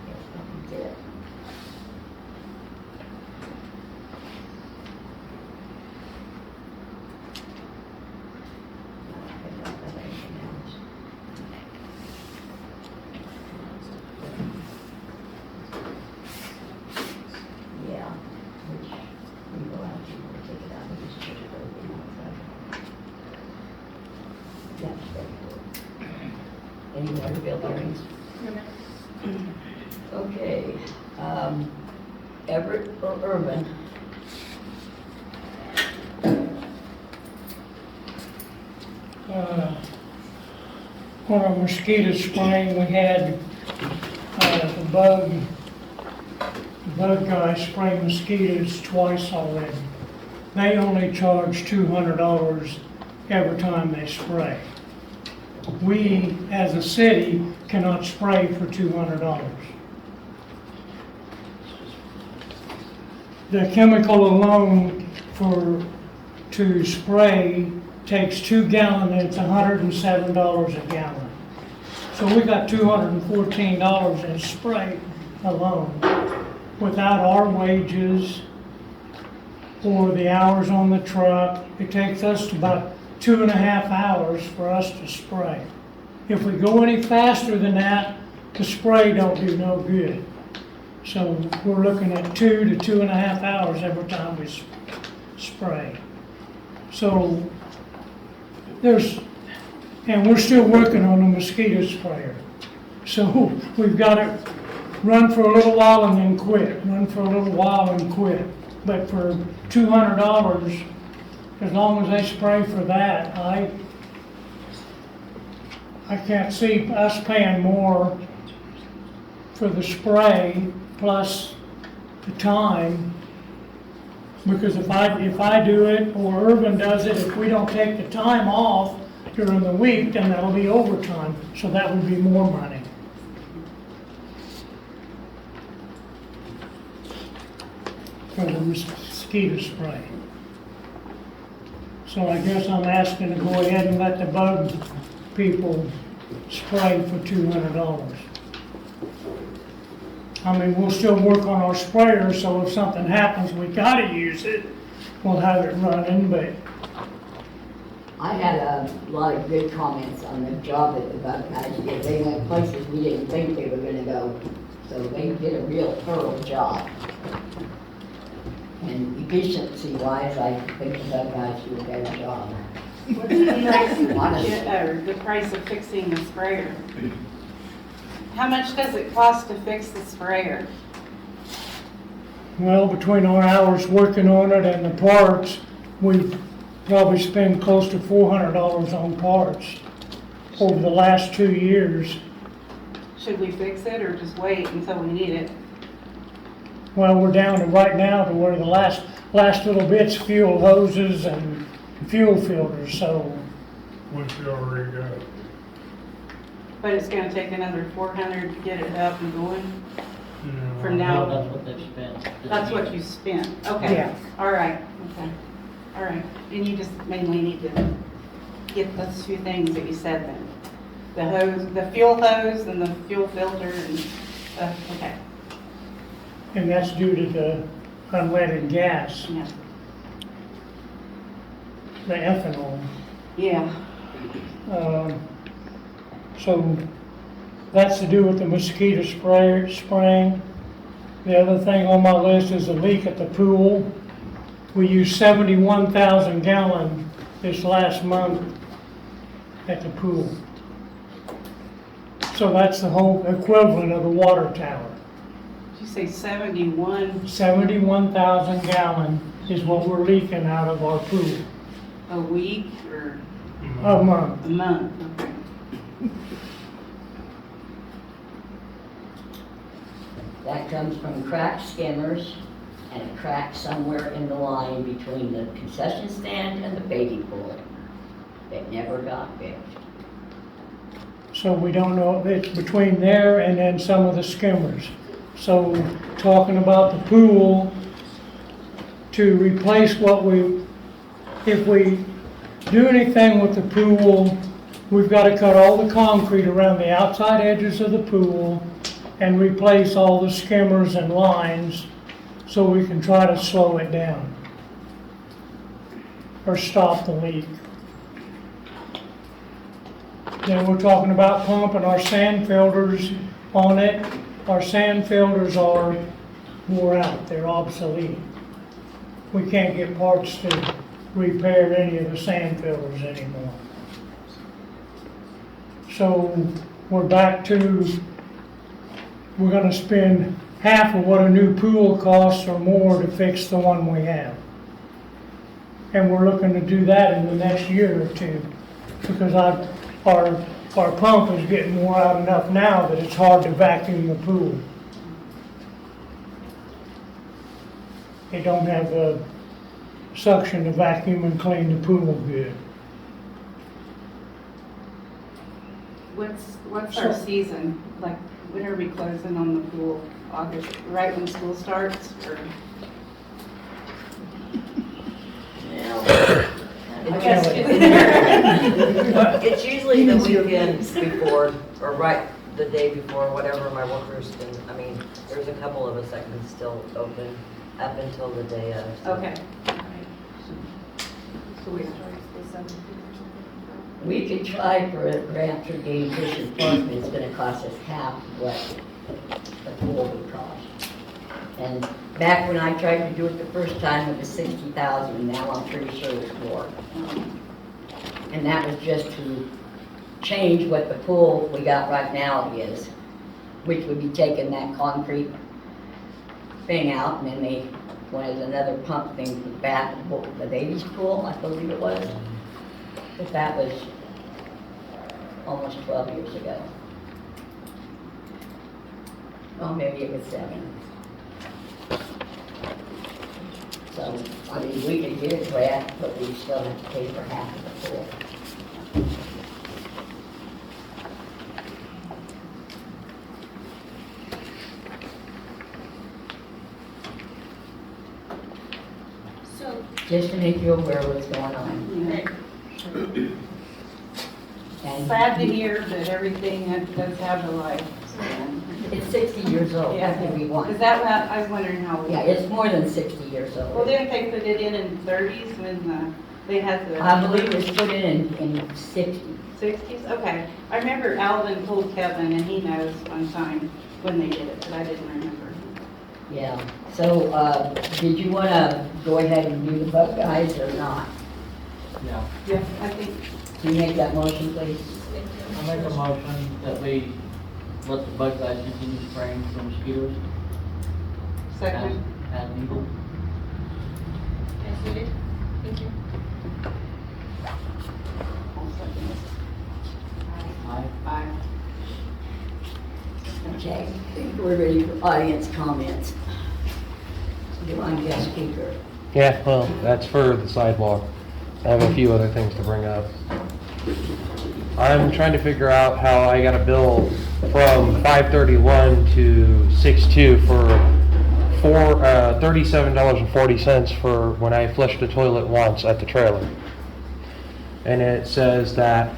That's it. Yeah, which we go out, you will take it out and just check it over. Yeah, very good. Any other bill hearings? Okay, Everett or Urban? On our mosquito spraying, we had the bug guy spray mosquitoes twice already. They only charge $200 every time they spray. We, as a city, cannot spray for $200. The chemical alone to spray takes 2 gallons, and it's $107 a gallon. So we got $214 in spray alone, without our wages or the hours on the truck. It takes us about 2.5 hours for us to spray. If we go any faster than that, the spray don't do no good. So we're looking at 2 to 2.5 hours every time we spray. So and we're still working on the mosquito sprayer. So we've got it run for a little while and then quit, run for a little while and quit. But for $200, as long as they spray for that, I can't see us paying more for the spray plus the time. Because if I do it or Irvin does it, if we don't take the time off during the week, then that'll be overtime, so that would be more money. For the mosquito spray. So I guess I'm asking to go ahead and let the bug people spray for $200. I mean, we'll still work on our sprayer, so if something happens, we gotta use it, we'll have it running, but I had a lot of good comments on the job that the bug guys did. They went places we didn't think they were gonna go, so they did a real thorough job. And efficiency wise, I think the bug guys do a better job. What's the price of, Honestly. or the price of fixing the sprayer? How much does it cost to fix the sprayer? well, between our hours working on it and the parts, we probably spend close to $400 on parts over the last 2 years. Should we fix it or just wait until we need it? Well, we're down to right now to where the last little bits, fuel hoses and fuel filters, so. Which you already got. But it's gonna take another 400 to get it up and going from No, now. that's what they've spent. That's what you spent, okay. Yeah. All right, okay, all right. And you just mainly need to get those two things that you said then. The hose, the fuel hose and the fuel filter and stuff, okay. And that's due to the unleaded gas, Yeah. the ethanol. Yeah, So that's to do with the mosquito spraying. The other thing on my list is a leak at the pool. We used 71,000 gallon this last month at the pool. So that's the whole equivalent of the water tower. did you say 71 71,000 gallon is what we're leaking out of our pool a week or a month. a month? Okay. That comes from cracked skimmers and a crack somewhere in the line between the concession stand and the baby pool. That never got fixed. So we don't know if it's between there and then some of the skimmers. So talking about the pool, to replace if we do anything with the pool, we've got to cut all the concrete around the outside edges of the pool and replace all the skimmers and lines so we can try to slow it down or stop the leak. Then we're talking about pumping our sand filters on it. Our sand filters are wore out, they're obsolete. We can't get parts to repair any of the sand filters anymore. So we're back to, we're gonna spend half of what a new pool costs or more to fix the one we have. And we're looking to do that in the next year or two, because our pump is getting wore out enough now that it's hard to vacuum the pool. They don't have the suction to vacuum and clean the pool good. What's our season? Like, when are we closing on the pool? August, right when school starts, or? I guess It's usually the weekends before, or right the day before, whatever my workers can, I mean, there's a couple of us that can still open up until the day of. so. Okay. So we start the 17th or something. We could try for a grant through Game Fish and Park, but it's gonna cost us half what the pool would cost. And back when I tried to do it the first time, it was 60,000, now I'm pretty sure it's more. And that was just to change what the pool we got right now is. which would be taking that concrete thing out, and then they wanted another pump thing for the back of the baby's pool, I believe it was. But that was almost 12 years ago. Oh, maybe it was 7. So, I mean, we could get a grant, but we still have to pay for half of the pool. So, Just to make you aware of what's going on. Yeah. And Sad to hear that everything does have a life. it's 60 years old, Yeah. what do we want? Is that what, I was wondering how. Yeah, it's more than 60 years Well, old. didn't they put it in the 30s when they had the. I believe it was put in 60. 60s? Okay. I remember Alvin told Kevin, and he knows one time when they did it, but I didn't remember. Yeah, so, did you wanna go ahead and do the bug guys or not? Yeah. Yeah, I think. Can you make that motion, please? I make a motion that we let the bug guys continue spraying for mosquitoes Second. as needed. as needed. Thank you. I'll second it. Aye. Aye. Okay, I think we're ready for audience comments. You're on guest speaker. Yeah, well, that's for the sidewalk. I have a few other things to bring up. I'm trying to figure out how I got a bill from 531 to 62 for $37.40 for when I flushed the toilet once at the trailer. And it says that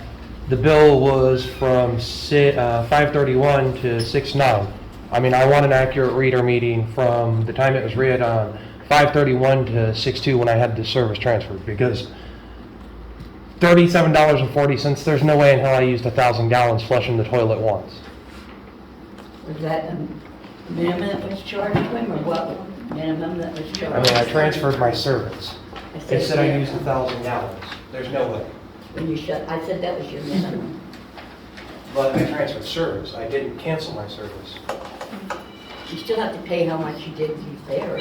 the bill was from 531 to 69. I mean, I want an accurate reader meeting from the time it was read on 531 to 62 when I had the service transferred, because $37.40, there's no way in hell I used 1,000 gallons flushing the toilet once. Was that a minimum that was charged to him, or what minimum that was charged? I mean, I transferred my service. It said I minimum. used 1,000 gallons. There's no way. When you shut, I said that was your minimum. But I transferred service. I didn't cancel my service. You still have to pay how much you did use there.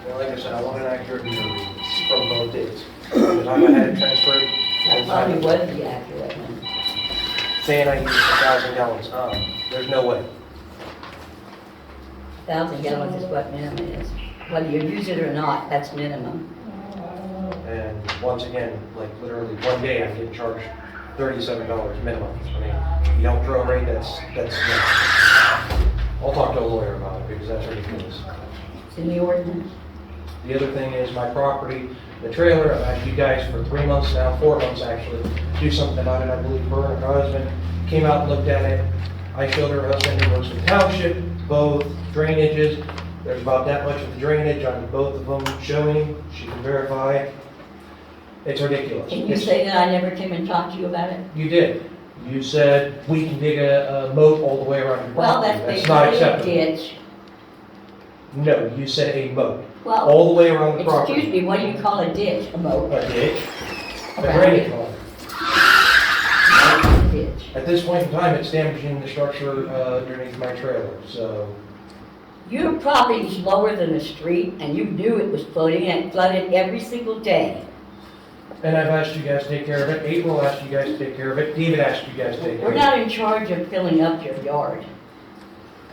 Well, like I said, I want an accurate reader reading from both dates. The time I had it transferred, That probably was the accurate one. saying I used 1,000 gallons. There's no way. 1,000 gallons is what minimum is. Whether you use it or not, that's minimum. And once again, like literally one day I'm getting charged $37 minimum. I mean, you don't throw a rate, that's I'll talk to a lawyer about it because that's ridiculous. It's in the ordinance. The other thing is my property, the trailer, I've had you guys for 3 months now, 4 months actually, do something about it. I believe her and her husband came out and looked at it. I showed her husband who works for the township, both drainages. There's about that much of the drainage on both of them showing. She can verify. It's ridiculous. Can you say that I never came and talked to you about it? You did. You said we can dig a moat all the way around your Well, property. that's not basically a acceptable. ditch. No, you said a moat. Well, All the way around the property. excuse me, what do you call a ditch? A moat? A ditch. A Around drainage it. line. A ditch. At this point in time, it's damaging the structure underneath my trailer, so. Your property's lower than the street, and you knew it was flooding, and it flooded every single day. And I've asked you guys to take care of it. April asked you guys to take care of it. David asked you guys to take care We're of it. not in charge of filling up your yard.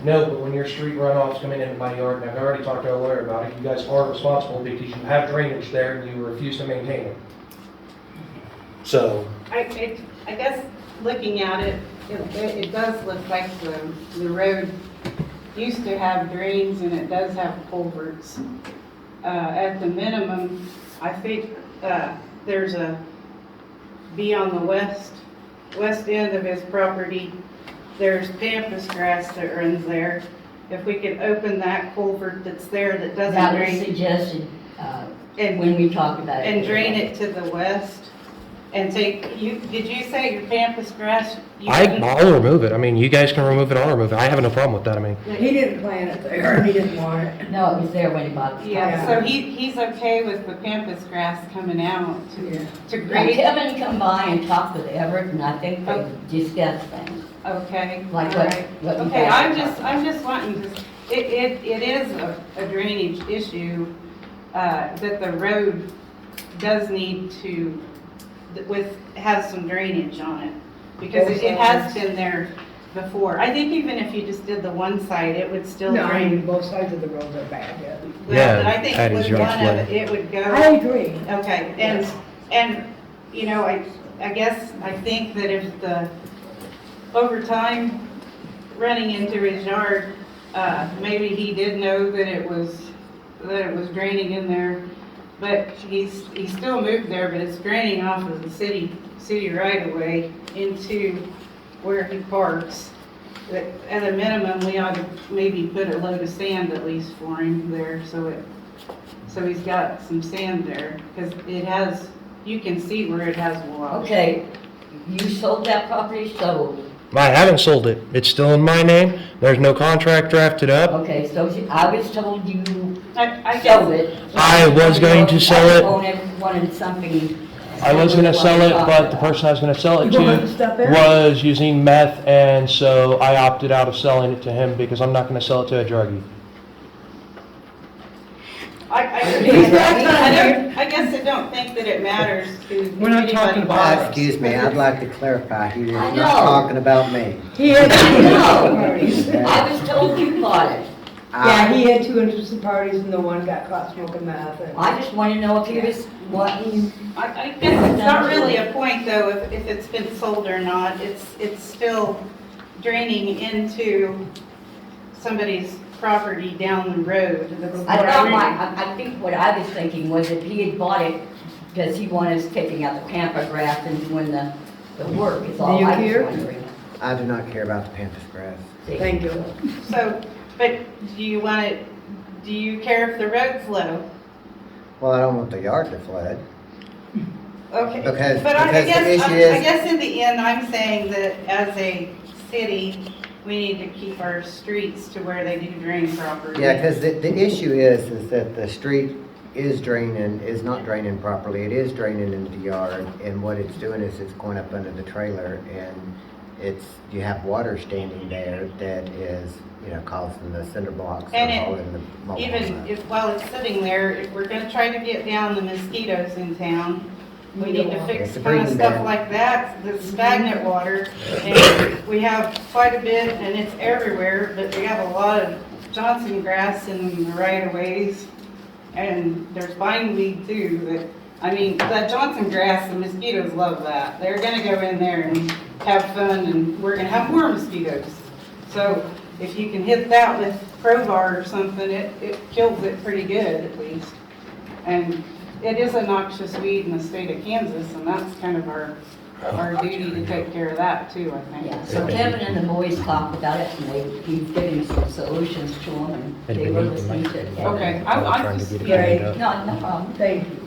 No, but when your street runoff's coming into my yard, and I've already talked to a lawyer about it, you guys are responsible because you have drainage there and you refuse to maintain it. So. I guess looking at it, it does look like the road used to have drains and it does have culverts. At the minimum, I think there's be on the west end of his property, there's pampas grass that runs there. If we could open that culvert that's there that doesn't That was drain. suggested And when we talked about it. and drain it to the west and did you say your pampas grass? you didn't- I'll remove it. I mean, you guys can remove it, I'll remove it. I have no problem with that, I mean. He didn't plant it there, he didn't want it. No, it was there when he bought the. Yeah, so he's okay with the pampas grass coming out to Now, grade? Kevin come by and talk with Everett, and I think they discussed things. Okay. Like all what- right. what you Okay, guys I'm just wanting to, it is a drainage issue, that the road does need to, has some drainage on it. Because it has been there before. I think even if you just did the one side, it would still No, I mean, drain. both sides of the road are bad, yeah. Well, but I think Patty's with yard's one of flooded. it would go. I agree. Okay, and, you know, I guess, I think that if over time, running into his yard, maybe he did know that it was draining in there, but he still moved there, but it's draining off of the city right away into where he parks. But at a minimum, we ought to maybe put a load of sand at least for him there, so he's got some sand there, because it has, you can see where it has water. Okay, you sold that property, sold. I haven't sold it. It's still in my name. There's no contract drafted up. Okay, so I was told you I sold guess, it. I was going to sell it. Wanted something. I was gonna sell it, but the person I was gonna sell it You want stuff to there? was using meth, and so I opted out of selling it to him because I'm not gonna sell it to a druggie. I guess I don't think that it matters to We're not talking anybody about- bought it. Excuse me, I'd like to clarify, he I is know. not talking about me. He had, no, I was told you bought it. Yeah, he had 2 interested parties and the one got caught smoking meth. I just want to know if he was wanting. I guess it's not really a point though, if it's been sold or not, it's still draining into somebody's property down the road. I think what I was thinking was if he had bought it because he wanted us taking out the pampa grass and doing the work is all I was wondering. I do not care about the pampas grass. Thank you. So, but do you care if the road's low? Well, I don't want the yard to flood. Okay, Because- but I because the guess, issue I is- guess in the end, I'm saying that as a city, we need to keep our streets to where they do drain properly. Yeah, because the issue is that the street is not draining properly. It is draining into the yard, and what it's doing is it's going up under the trailer, and you have water standing there that is, causing the cinder blocks And to it- fall in the mobile Even home. while it's sitting there, if we're gonna try to get down the mosquitoes in town, we need to fix It's a kind of breeding stuff ground. like that, the stagnant water. And we have quite a bit, and it's everywhere, but we have a lot of Johnson grass in the right of ways. And there's bindweed too, that Johnson grass, the mosquitoes love that. They're gonna go in there and have fun, and we're gonna have more mosquitoes. So if you can hit that with crowbar or something, it kills it pretty good at least. And it is a noxious weed in the state of Kansas, and that's kind of our duty to take care of that too, I think. Yeah, so Kevin and the boys talked about it and he's giving some solutions to them and they were listening to it. Okay, I'm just, Great, no problem. Thank you.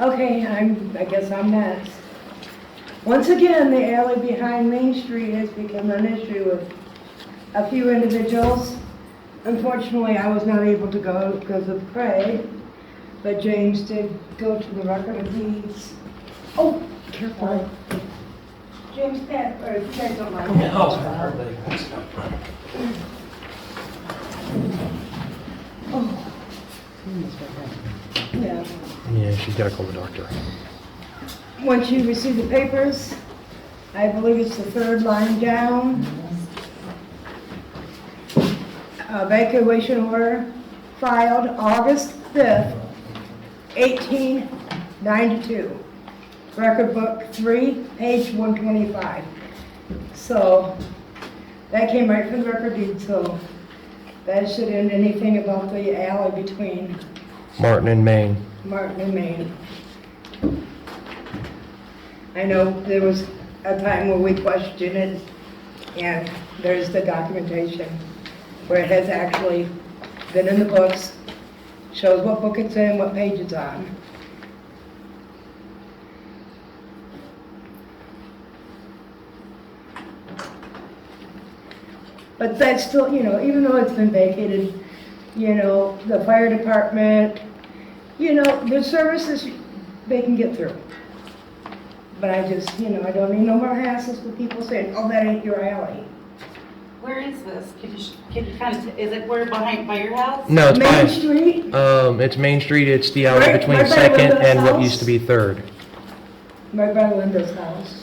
Okay, I guess I'm next. Once again, the alley behind Main Street has become an issue with a few individuals. Unfortunately, I was not able to go because of Craig, but James did go to the record of deeds. Oh, careful. James, Pat, or if you guys don't mind. Oh. Yeah. Yeah, she's gotta call the doctor. Once you receive the papers, I believe it's the third line down. Evacuation order filed August 5th, 1892. Record book 3, page 125. So that came right from the record deed, so that should end anything about the alley between Martin and Maine. Martin and Maine. I know there was a time where we questioned it, and there's the documentation where it has actually been in the books, shows what book it's in, what page it's on. But that's still, you know, even though it's been vacated, you know, the fire department, you know, the services, they can get through. But I just, you know, I don't need no more hassles with people saying, oh, that ain't your alley. Where is this? Could you kind of, is it where behind, by your house? No, it's Main fine. Street, It's Main Street, it's the alley Right- between right by Second Linda's and what house? used to be Third. right by Linda's house.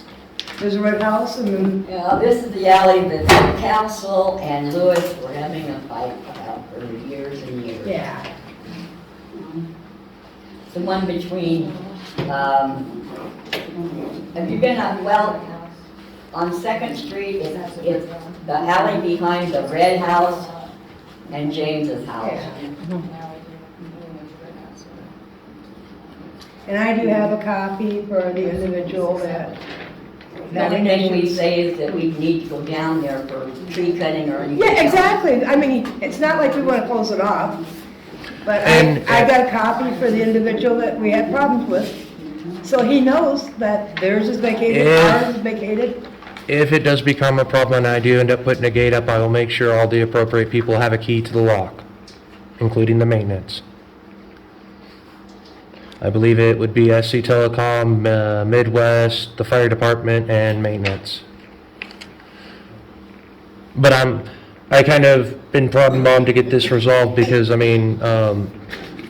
There's a red house and then, Yeah, this is the alley that the council and Lewis were having a fight about for years and years. yeah. The one between, have you been up, well, on Second Street, it's the alley behind the red house and James's house. And I do have a copy for the individual that. The only thing we say is that we need to go down there for tree cutting or anything. Yeah, exactly. I mean, it's not like we want to close it off. But And- I got a copy for the individual that we had problems with. So he knows that theirs is vacated, Yeah. ours is vacated. If it does become a problem and I do end up putting a gate up, I will make sure all the appropriate people have a key to the lock, including the maintenance. I believe it would be SC Telecom, Midwest, the fire department, and maintenance. But I kind of been prodding Mom to get this resolved because, I mean,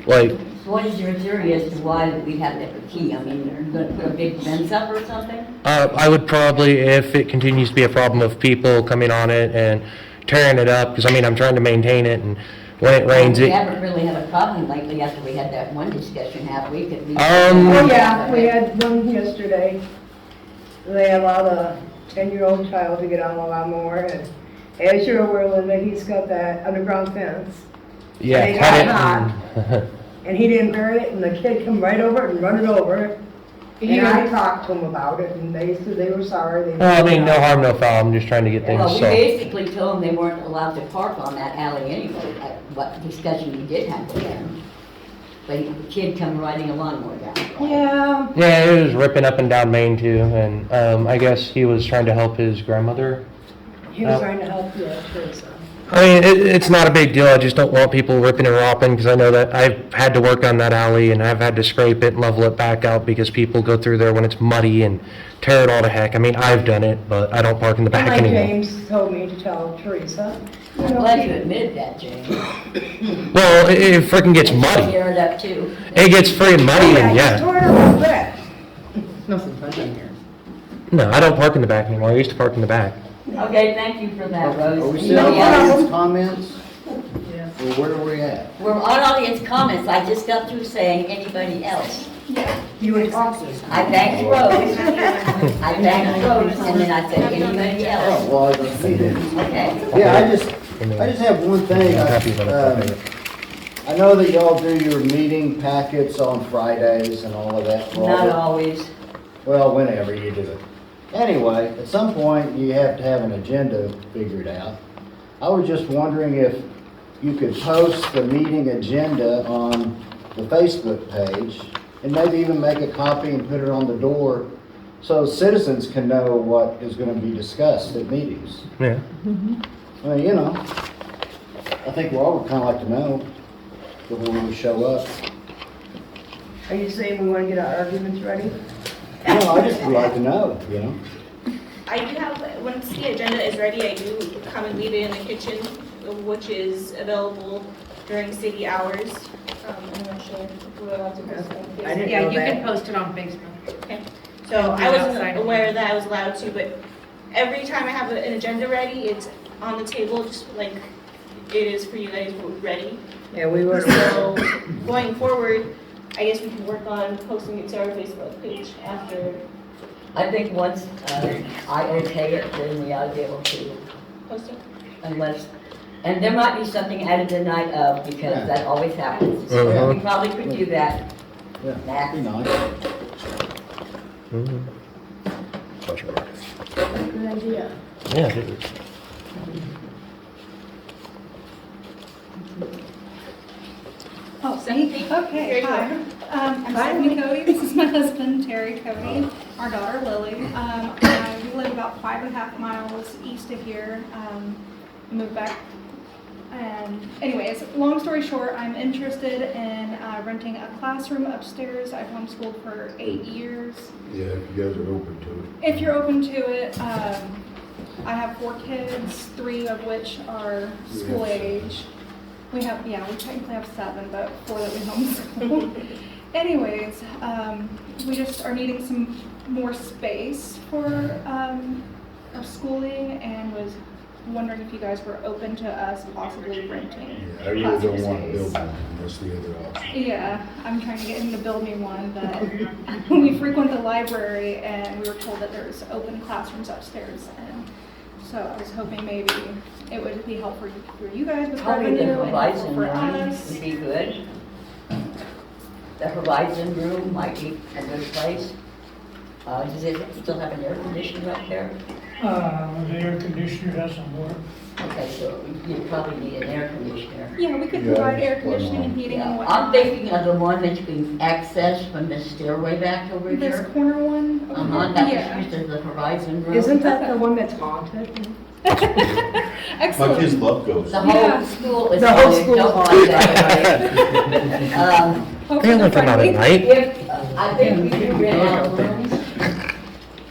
like, So what is your theory as to why we have to have a key? I mean, you're gonna put a big fence up or something? I would probably, if it continues to be a problem of people coming on it and tearing it up, because I mean, I'm trying to maintain it, and when it rains, We it, haven't really had a problem lately after we had that one discussion, have we? Could we- Oh, yeah, we had one yesterday. They allowed a 10-year-old child to get on the lawnmower, and as you're aware, Linda, he's got that underground fence. yeah, They cut got it. And he didn't bury it, and the kid come right over it and run it over it. And I talked to him about it, and they said they were sorry. Well, I mean, no harm, no foul, I'm just trying to get things Well, we solved. basically told them they weren't allowed to park on that alley anyway, what discussion we did have with them. But the kid come riding a lawnmower down. Yeah. Yeah, it was ripping up and down Main too, and I guess he was trying to help his grandmother. He was trying to help you, Teresa. I mean, it's not a big deal, I just don't want people ripping and ropping, because I know that I've had to work on that alley, and I've had to scrape it and level it back out, because people go through there when it's muddy and tear it all to heck. I mean, I've done it, but I don't park in the And back like anymore. James told me to tell Teresa. I'm glad you admitted that, James. Well, it frickin' gets muddy. Tear it up too. It gets friggin' muddy, and yeah. Tore it up red. Nothing funny in here. No, I don't park in the back anymore, I used to park in the back. Okay, thank you for that, Rose. Are we Anybody still on else? audience comments? Or where are we at? We're on audience comments, I just got through saying anybody else. You were talking. I thanked Rose, I thanked Rose, and then I said anybody Oh, else. well, I just see it. Okay. Yeah, I just have one thing. I know that y'all do your meeting packets on Fridays and all of that. for all Not the- always. Well, whenever you do it. Anyway, at some point, you have to have an agenda figured out. I was just wondering if you could post the meeting agenda on the Facebook page and maybe even make a copy and put it on the door so citizens can know what is going to be discussed at meetings. Yeah. I mean, you know, I think we all would kind of like to know before we show up. Are you saying we want to get our arguments ready? No, I just would like to know, you know? I do have, once the agenda is ready, I do come and leave it in the kitchen, which is available during city hours. I'm not sure if we're allowed to post it on Facebook. I didn't Yeah, know you that. can post it on Facebook. Okay, so I wasn't aware that I was allowed to, but every time I have an agenda ready, it's on the table, just like it is for you guys ready. Yeah, we were. So going forward, I guess we can work on posting it to our Facebook page after I think once I okay it, then we ought to be able to, posting. unless, and there might be something added the night of, because that always happens. Uh-huh. We probably could do that. Yeah, that'd be nice. Mhm. Good idea. Yeah, it is. Oh, me? Okay, hi. I'm Stephanie Cody. This is my husband, Terry Cody, our daughter, Lily. We live about 5.5 miles east of here. move back. And anyways, long story short, I'm interested in renting a classroom upstairs. I've homeschooled for 8 years. Yeah, if you guys are open to it. If you're open to it, I have 4 kids, 3 of which are school age. We technically have 7, but 4 that we homeschool. Anyways, we just are needing some more space for our schooling, and was wondering if you guys were open to us possibly renting. Yeah, I really don't want to build one unless the other option. Yeah, I'm trying to get him to build me one, but we frequent the library and we were told that there's open classrooms upstairs, and so I was hoping maybe it would be helpful for you guys with Probably the revenue and helpful Horizon for room us. would be good. The Horizon room might be a good place. Does it still have an air conditioner up there? The air conditioner doesn't work. Okay, so you probably need an air conditioner. Yeah, we could provide air conditioning and heating and Yeah, whatnot. I'm thinking of the one that you can access from the stairway back over This here. corner one? That Yeah. was used as the Horizon room. Isn't that the one that's haunted? Excellent. My kids love ghosts. The whole Yeah. school is The whole haunted, school's don't like that, right? They only come out at night. If, I think we do rent out rooms,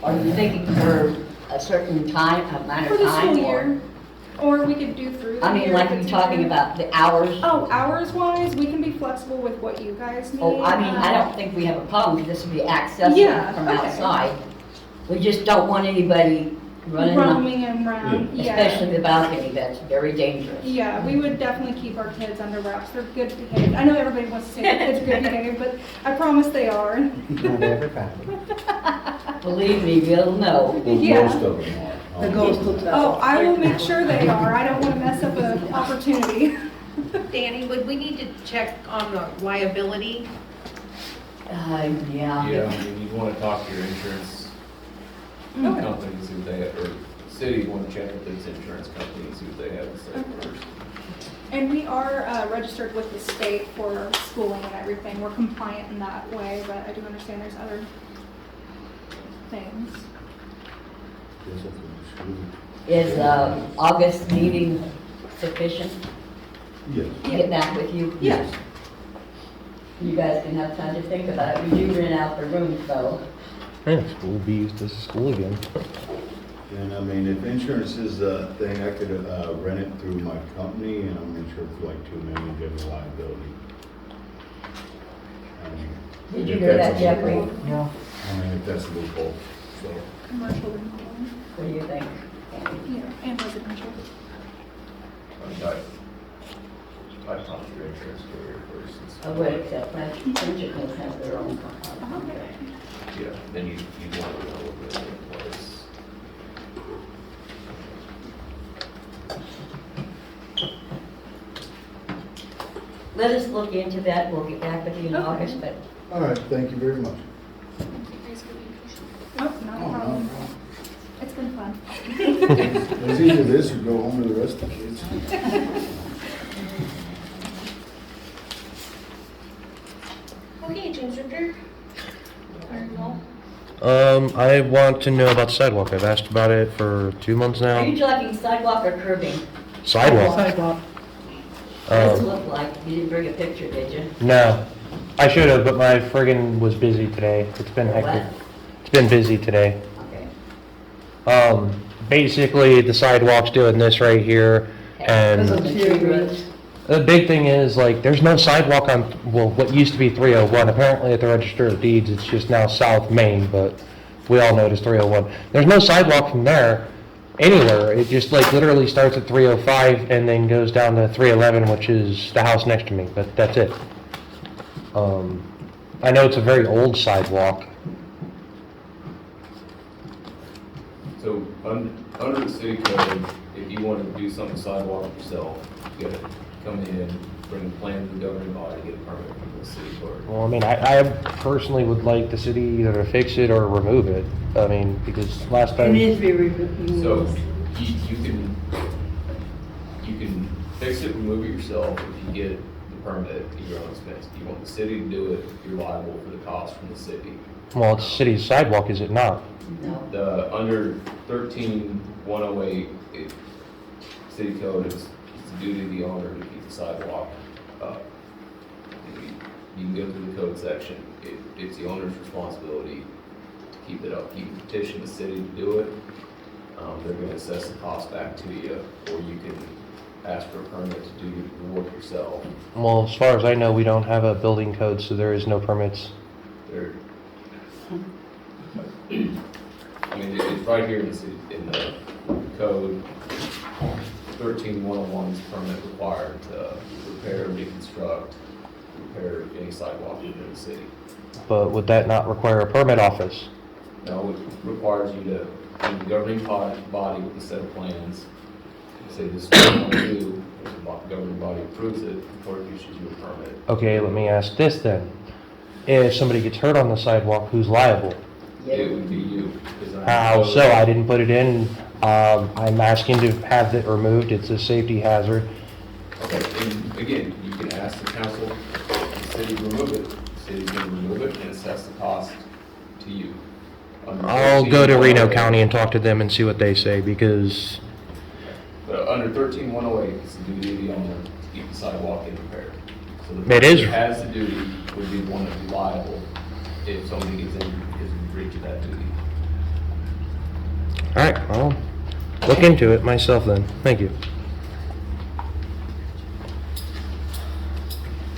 are you thinking for a certain time, amount For of the time? school or- year, or we could do through the I mean, year like if you're it's talking easier. about the hours? Oh, hours wise, we can be flexible with what you guys need. Oh, I mean, I don't think we have a problem, because this will be accessible Yeah, from okay. outside. We just don't want anybody running, Roaming around, yeah. especially the balcony, that's very dangerous. Yeah, we would definitely keep our kids under wraps. They're good behaved. I know everybody wants to say their kids are good behaved, but I promise they are. Not everybody. Believe me, we'll know. Well, Yeah. most of them are. The ghost will tell. Oh, I will make sure they are. I don't want to mess up an opportunity. Danny, would we need to check on the liability? Yeah. Yeah, I mean, you want to talk to your insurance company, see what they have, or city, you want to check with its insurance company, see what they have to say first. And we are registered with the state for schooling and everything. We're compliant in that way, but I do understand there's other things. Yes, that's what it Is August meeting sufficient? should be. Yes. Get back with you? Yes. You guys can have time to think about it. We do rent out the rooms though. Yeah, school will be used as a school again. And I mean, if insurance is a thing, I could rent it through my company and I'm insured for like $2 million general liability. I mean, Did you if hear that's that, a Jeffrey? loophole. No. I mean, if that's a loophole, so. Commercial and home, What do you think? yeah, and residential. I talk to your insurance carrier first. and I see. would accept that. Principals have their own contract. Yeah, then you want to know what really in place. Let us look into that. We'll get back with you in Okay. August, but All right, thank you very much. Nope, not a Oh, problem. no, It's been fun. no. It's either this or go home to the rest of the kids. Okay, James Richter. Are you all? I want to know about sidewalk. I've asked about it for 2 months are you now. talking sidewalk or curbing? Sidewalk. Sidewalk. What does it Um, look like? You didn't bring a picture, did you? no, I should have, but my friggin' was busy today. It's been hectic. What? It's been busy today. Okay. Basically, the sidewalk's doing this right here, and The tree roots. the big thing is, like, there's no sidewalk on, well, what used to be 301. Apparently at the Register of Deeds, it's just now South Main, but we all know it is 301. There's no sidewalk from there anywhere. It just, like, literally starts at 305 and then goes down to 311, which is the house next to me, but that's it. I know it's a very old sidewalk. So, under the city code, if you want to do something sidewalk yourself, you gotta come in, bring a plan to the governing body, get a permit from the city board. Well, I mean, I personally would like the city either to fix it or remove it. I mean, because last It time, needs to be removed. So, you can fix it, remove it yourself if you get the permit at your own expense. If you want the city to do it, you're liable for the cost from the city. well, it's city's sidewalk, is it not? No. Under 13-108, it city code, it's the duty of the owner to keep the sidewalk up. You can go through the code section, it's the owner's responsibility to keep it up. You can petition the city to do it. They're gonna assess the cost back to you, or you can ask for a permit to do the work yourself. Well, as far as I know, we don't have a building code, so there is no permits. There, I mean, it's right here in the city, in the code. 13101 is permit required to repair, reconstruct, repair any sidewalk within the city. But would that not require a permit office? No, it requires you to, in the governing body with a set of plans, say this is what you want to do, if the governing body approves it, the clerk issues you a permit. Okay, let me ask this then. If somebody gets hurt on the sidewalk, who's liable? It would be you. 'Cause How so? I didn't put it in. I'm asking to have it removed. It's a safety hazard. Okay, and again, you can ask the council, the city to remove it. The city's gonna remove it and assess the cost to you. I'll go to Reno County and talk to them and see what they say, because But under 13108, it's the duty of the owner to keep the sidewalk in repair. So the It person is. who has the duty would be the one that'd be liable if somebody gets injured because of breach of that duty. all right, I'll look into it myself then. Thank you.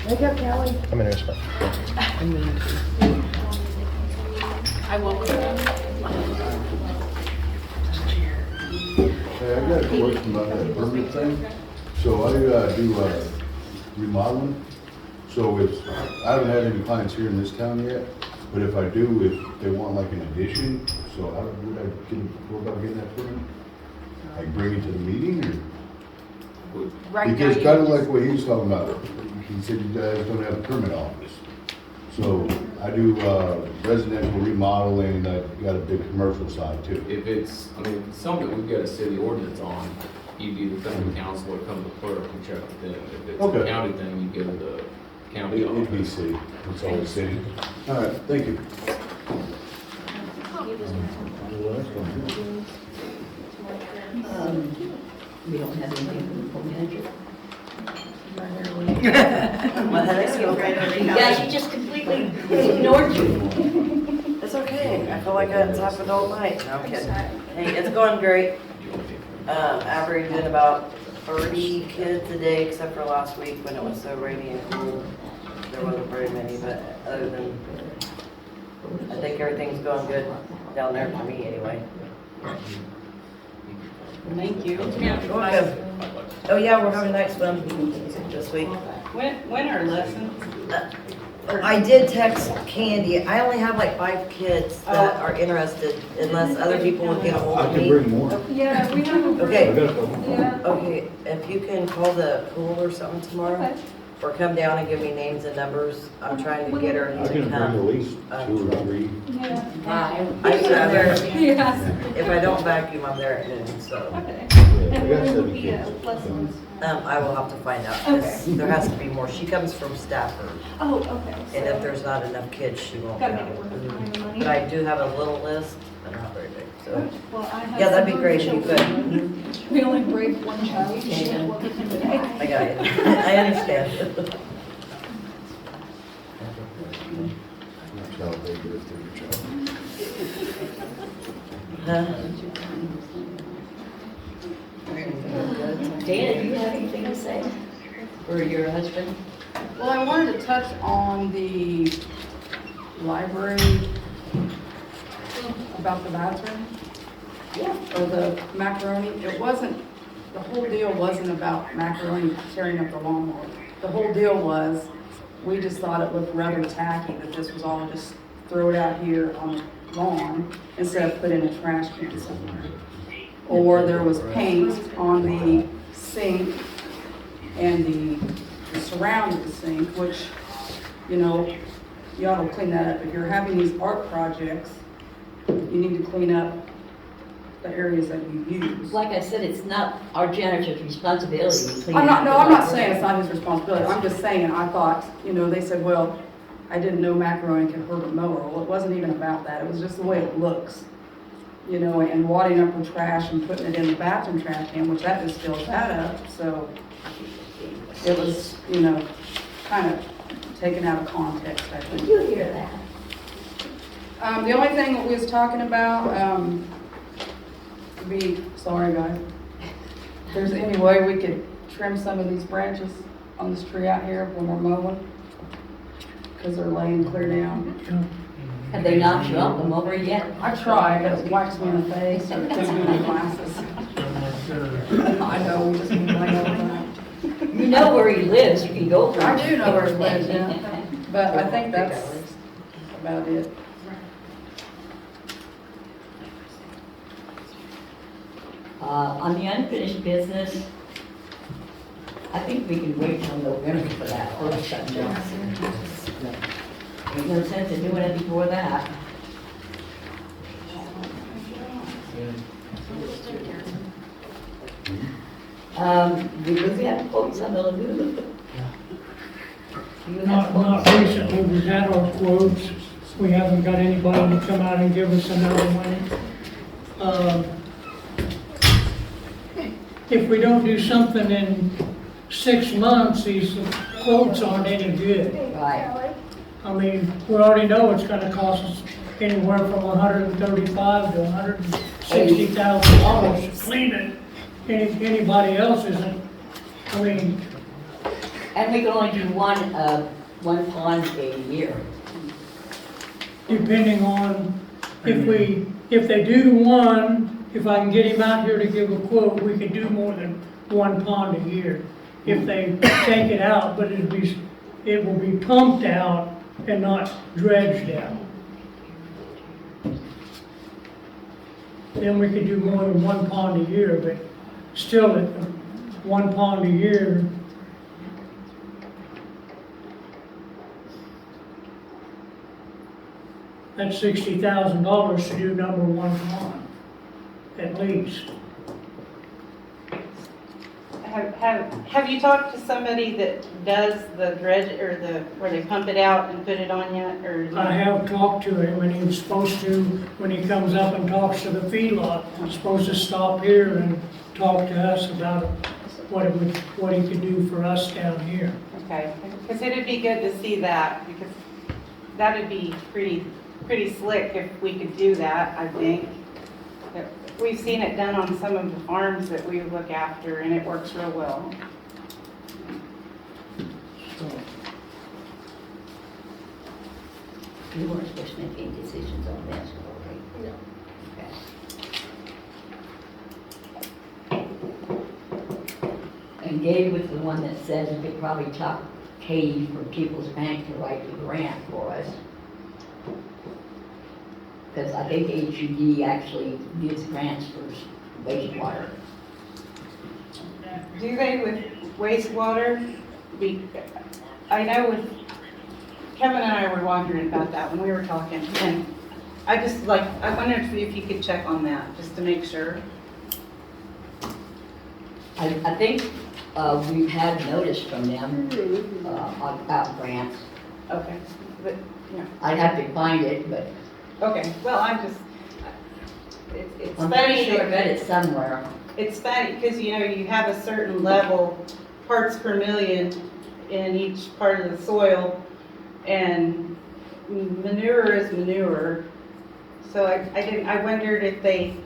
Wake up, Kelly. I'm interested. I will. Hey, I got a question about that permit thing. So I do remodeling. So if, I haven't had any clients here in this town yet, but if I do, if they want like an addition, so how would I go about getting that permit? Like bring it to the meeting or? Right now, Because you kind of just- like what he was talking about, he said you guys don't have a permit office. So I do residential remodeling, I got a big commercial side too. If it's, I mean, if it's something that we've got a city ordinance on, you'd either come to the council or come to the clerk and check with them. If it's a Okay. county thing, you go to the county office. It'd be city, it's all city. All right, thank you. We don't have anything from the full manager. Well, that's right over here. Yeah, she just completely ignored you. It's okay. I feel like it's happened all night. No, I'm kidding. Hey, it's going great. Averaging about 30 kids a day, except for last week when it was so rainy and cool. There wasn't very many, but other than, I think everything's going good down there for me anyway. Thank you. You're welcome. Oh yeah, we're having night swim this week. When are lessons? I did text Candy. I only have like 5 kids that are interested, unless other people would get a hold I of can me. bring more. Yeah, we have a. Okay. I got a couple. Yeah. Okay, if you can call the pool or something tomorrow, Okay. or come down and give me names and numbers, I'm trying to get her I to can bring at come. least 2 or 3. Yeah. I sit there, Yeah. if I don't vacuum, I'm there at noon, so. Okay. I And got when will 7 be kids. lessons? I will have to find out, 'cause Okay. there has to be more. She comes from Stafford, Oh, okay. and if so- there's not enough kids, she won't Gotta go. make it worth the time and money. But I do have a little list, but not very big, so. Well, I have. Yeah, that'd be some great if you children. We only break one child. We can't work with them today. I got it. I understand. Child labor if they're your child. Huh? Dana, do you have anything to say? Or your husband? Well, I wanted to touch on the library about the bathroom. Yeah. Or the macaroni. It wasn't, the whole deal wasn't about macaroni tearing up the lawnmower. The whole deal was, we just thought it looked rather tacky that this was all just throw it out here on the lawn instead of put in a trash can somewhere. Or there was paint on the sink and the surrounding the sink, which, you know, you ought to clean that up. If you're having these art projects, you need to clean up the areas that you use. Like I said, it's not our janitor's responsibility to clean I'm up not, the no, I'm not library. saying it's not his responsibility. I'm just saying, I thought, you know, they said, well, I didn't know macaroni could hurt a mower. Well, it wasn't even about that. It was just the way it looks. you know, and wadding up her trash and putting it in the bathroom trash can, which that just fills that up, so it was, you know, kind of taken out of context, I think. Did you hear that? The only thing that we was talking about, sorry guys, if there's any way we could trim some of these branches on this tree out here when we're mowing, because they're laying clear down. Have they knocked you off them over yet? I tried, it whacks me in the face, or it gets me in the glasses. I know, we just need to lay over that. You know where he lives, you can go for it. I do know where he lives, yeah, but I think that's about it. On the unfinished business, I think we can wait till November for that first shutdown. There's no sense in doing it before that. Because we have quotes on the lagoon. Not recently, we've had our quotes, we haven't got anybody to come out and give us another one. If we don't do something in 6 months, these quotes aren't any good. Right. I mean, we already know it's gonna cost us anywhere from $135,000 to $160,000 to clean it. Anybody else isn't, I mean, And we can only do one pond a year. depending on, if they do one, if I can get him out here to give a quote, we could do more than one pond a year. If they take it out, but it will be pumped out and not dredged out. Then we could do more than one pond a year, but still at one pond a year, that's $60,000 to do number one pond, at least. Have you talked to somebody that does the dredge, or where they pump it out and put it on yet, or? I have talked to him, and he was supposed to, when he comes up and talks to the feedlot, he's supposed to stop here and talk to us about what he could do for us down here. Okay, because it'd be good to see that, because that'd be pretty slick if we could do that, I think. We've seen it done on some of the farms that we look after, and it works real well. You weren't supposed to make any decisions on this, right? No. Okay. And Gabe was the one that said we could probably talk Katie from People's Bank to write the grant for us. Because I think HUD actually gives grants for wastewater. Do they with wastewater? I know with, Kevin and I were wondering about that when we were talking, and I wondered if you could check on that, just to make sure. I think we've had notice from them about grants. Okay, but, yeah. I'd have to find it, but Okay, well, it's I'm funny. pretty sure I read it somewhere. It's funny, because, you know, you have a certain level, parts per million in each part of the soil, and manure is manure. So I wondered if they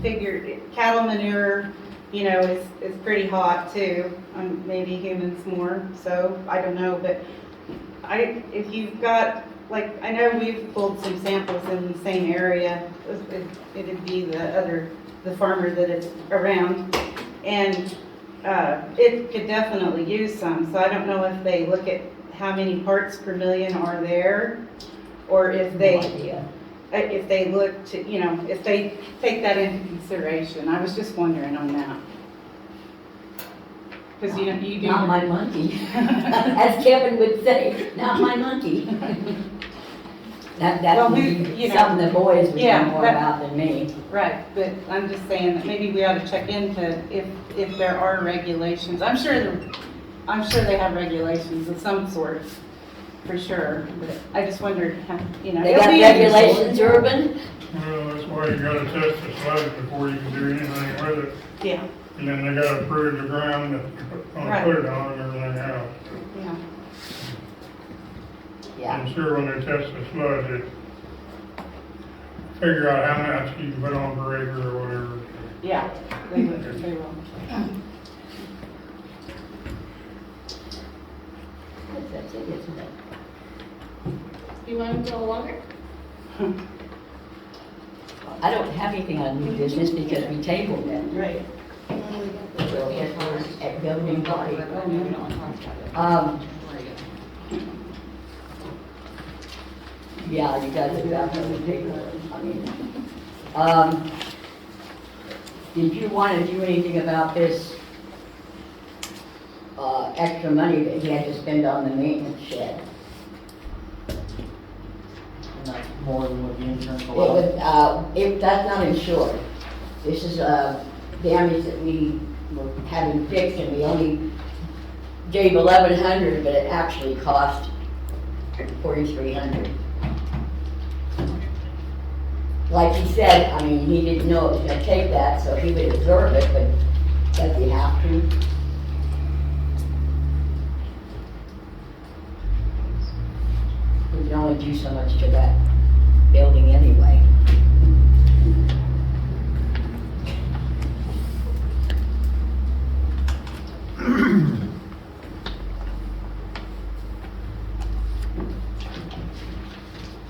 figured cattle manure, you know, is pretty hot too, maybe humans more, so I don't know, but if you've got, like, I know we've pulled some samples in the same area, it'd be the farmer that it's around, and it could definitely use some, so I don't know if they look at how many parts per million are there, or if they look to, you know, if they take that into consideration. I was just wondering on that. Because, you know, you do. Not my monkey. As Kevin would say, not my monkey. That would be something the boys would know more about than me. Right, but I'm just saying that maybe we ought to check into if there are regulations. I'm sure they have regulations of some sort, for sure. But I just wondered, how, you know. They got regulations, Urban? Well, that's why Well, you gotta test the sludge before you can do anything with it. Yeah, And then they gotta approve the ground that you're gonna Right. put it on and everything else. yeah. Yeah. I'm sure when they test the sludge, it figure out how much you can put on per acre or whatever. Yeah, they will. That's it, isn't it? You want to go longer? I don't have anything on new business because we tabled it. Right. So if we're at building body. Yeah, you guys have definitely tabled it. I mean, did you want to do anything about this, extra money that he had to spend on the maintenance shed? And that's more than what the insurance It allowed. would, that's not insured. This is, damage that we were having fixed and we only gave 1,100, but it actually cost 4,300. Like he said, I mean, he didn't know it was gonna take that, so he would absorb it, but does he have to? We can only do so much to that building anyway.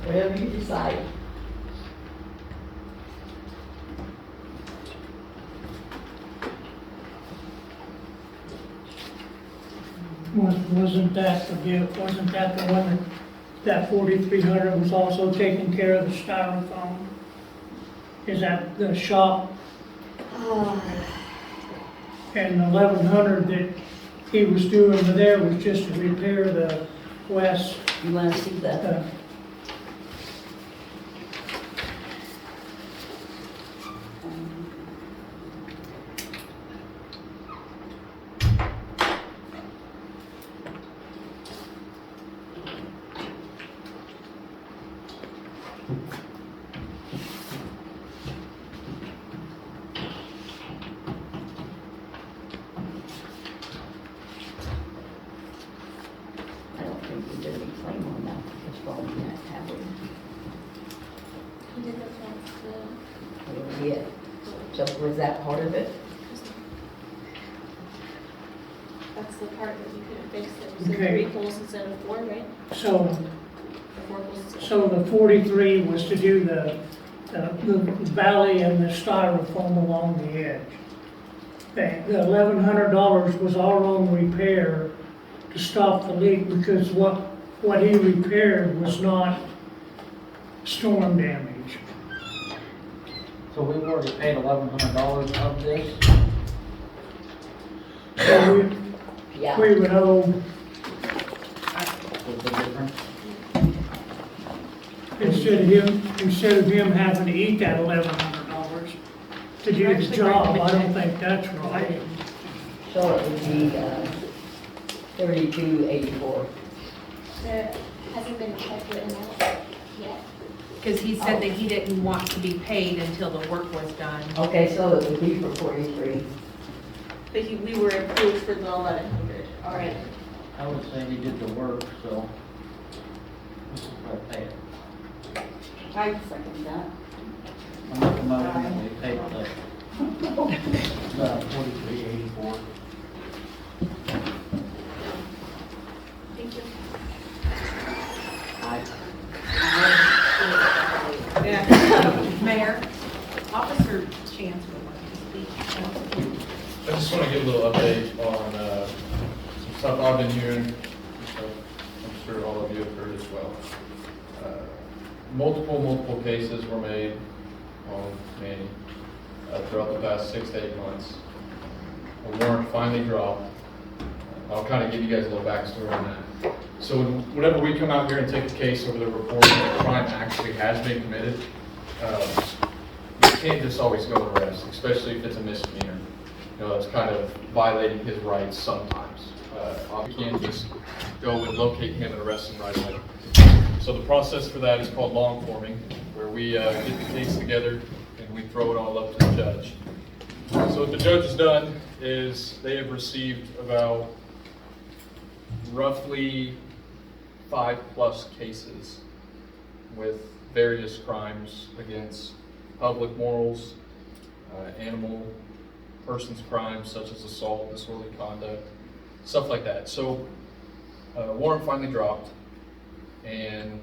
Whatever you decide. Wasn't that the deal, wasn't that the one that 4,300 was also taking care of the styrofoam? Is that the shop? And the 1,100 that he was doing there was just to repair the west. You wanna see that? I don't think we did any claim on that, it's probably not happening. You did that one, Yeah. So was that part of it? that's the part that you couldn't fix, it was Okay. 3 poles instead of 4, right? So, Or 4 poles instead of so the 43 was to do the valley and the styrofoam along the edge. The $1,100 was our own repair to stop the leak because what he repaired was not storm damage. So we've already paid $1,100 of this. So Yeah. we would owe, What's the difference? instead of him having to eat that $1,100 to do the job, I don't think that's right. So it would be, 3284. There hasn't been a check written out yet. Because he said that he didn't want to be paid until the work was done. Okay, so it would be for 43. But we were approved for the 1,100 already. I would say he did the work, so this is what I pay it. I second that. I'm not the motion, we paid the 4384. Thank you. Mayor, Officer Chance would like to speak. I just want to give a little update on some stuff I've been hearing, so I'm sure all of you have heard as well. Multiple cases were made on Manny throughout the past 6 to 8 months. A warrant finally dropped. I'll kind of give you guys a little backstory on that. So whenever we come out here and take the case over the report that the crime actually has been committed, you can't just always go to arrest, especially if it's a misdemeanor. You know, it's kind of violating his rights sometimes. You can't just go and locate him and arrest him right away. So the process for that is called law informing, where we get the case together and we throw it all up to the judge. So what the judge has done is they have received about roughly 5+ cases with various crimes against public morals, animal persons crimes such as assault, disorderly conduct, stuff like that. So warrant finally dropped, and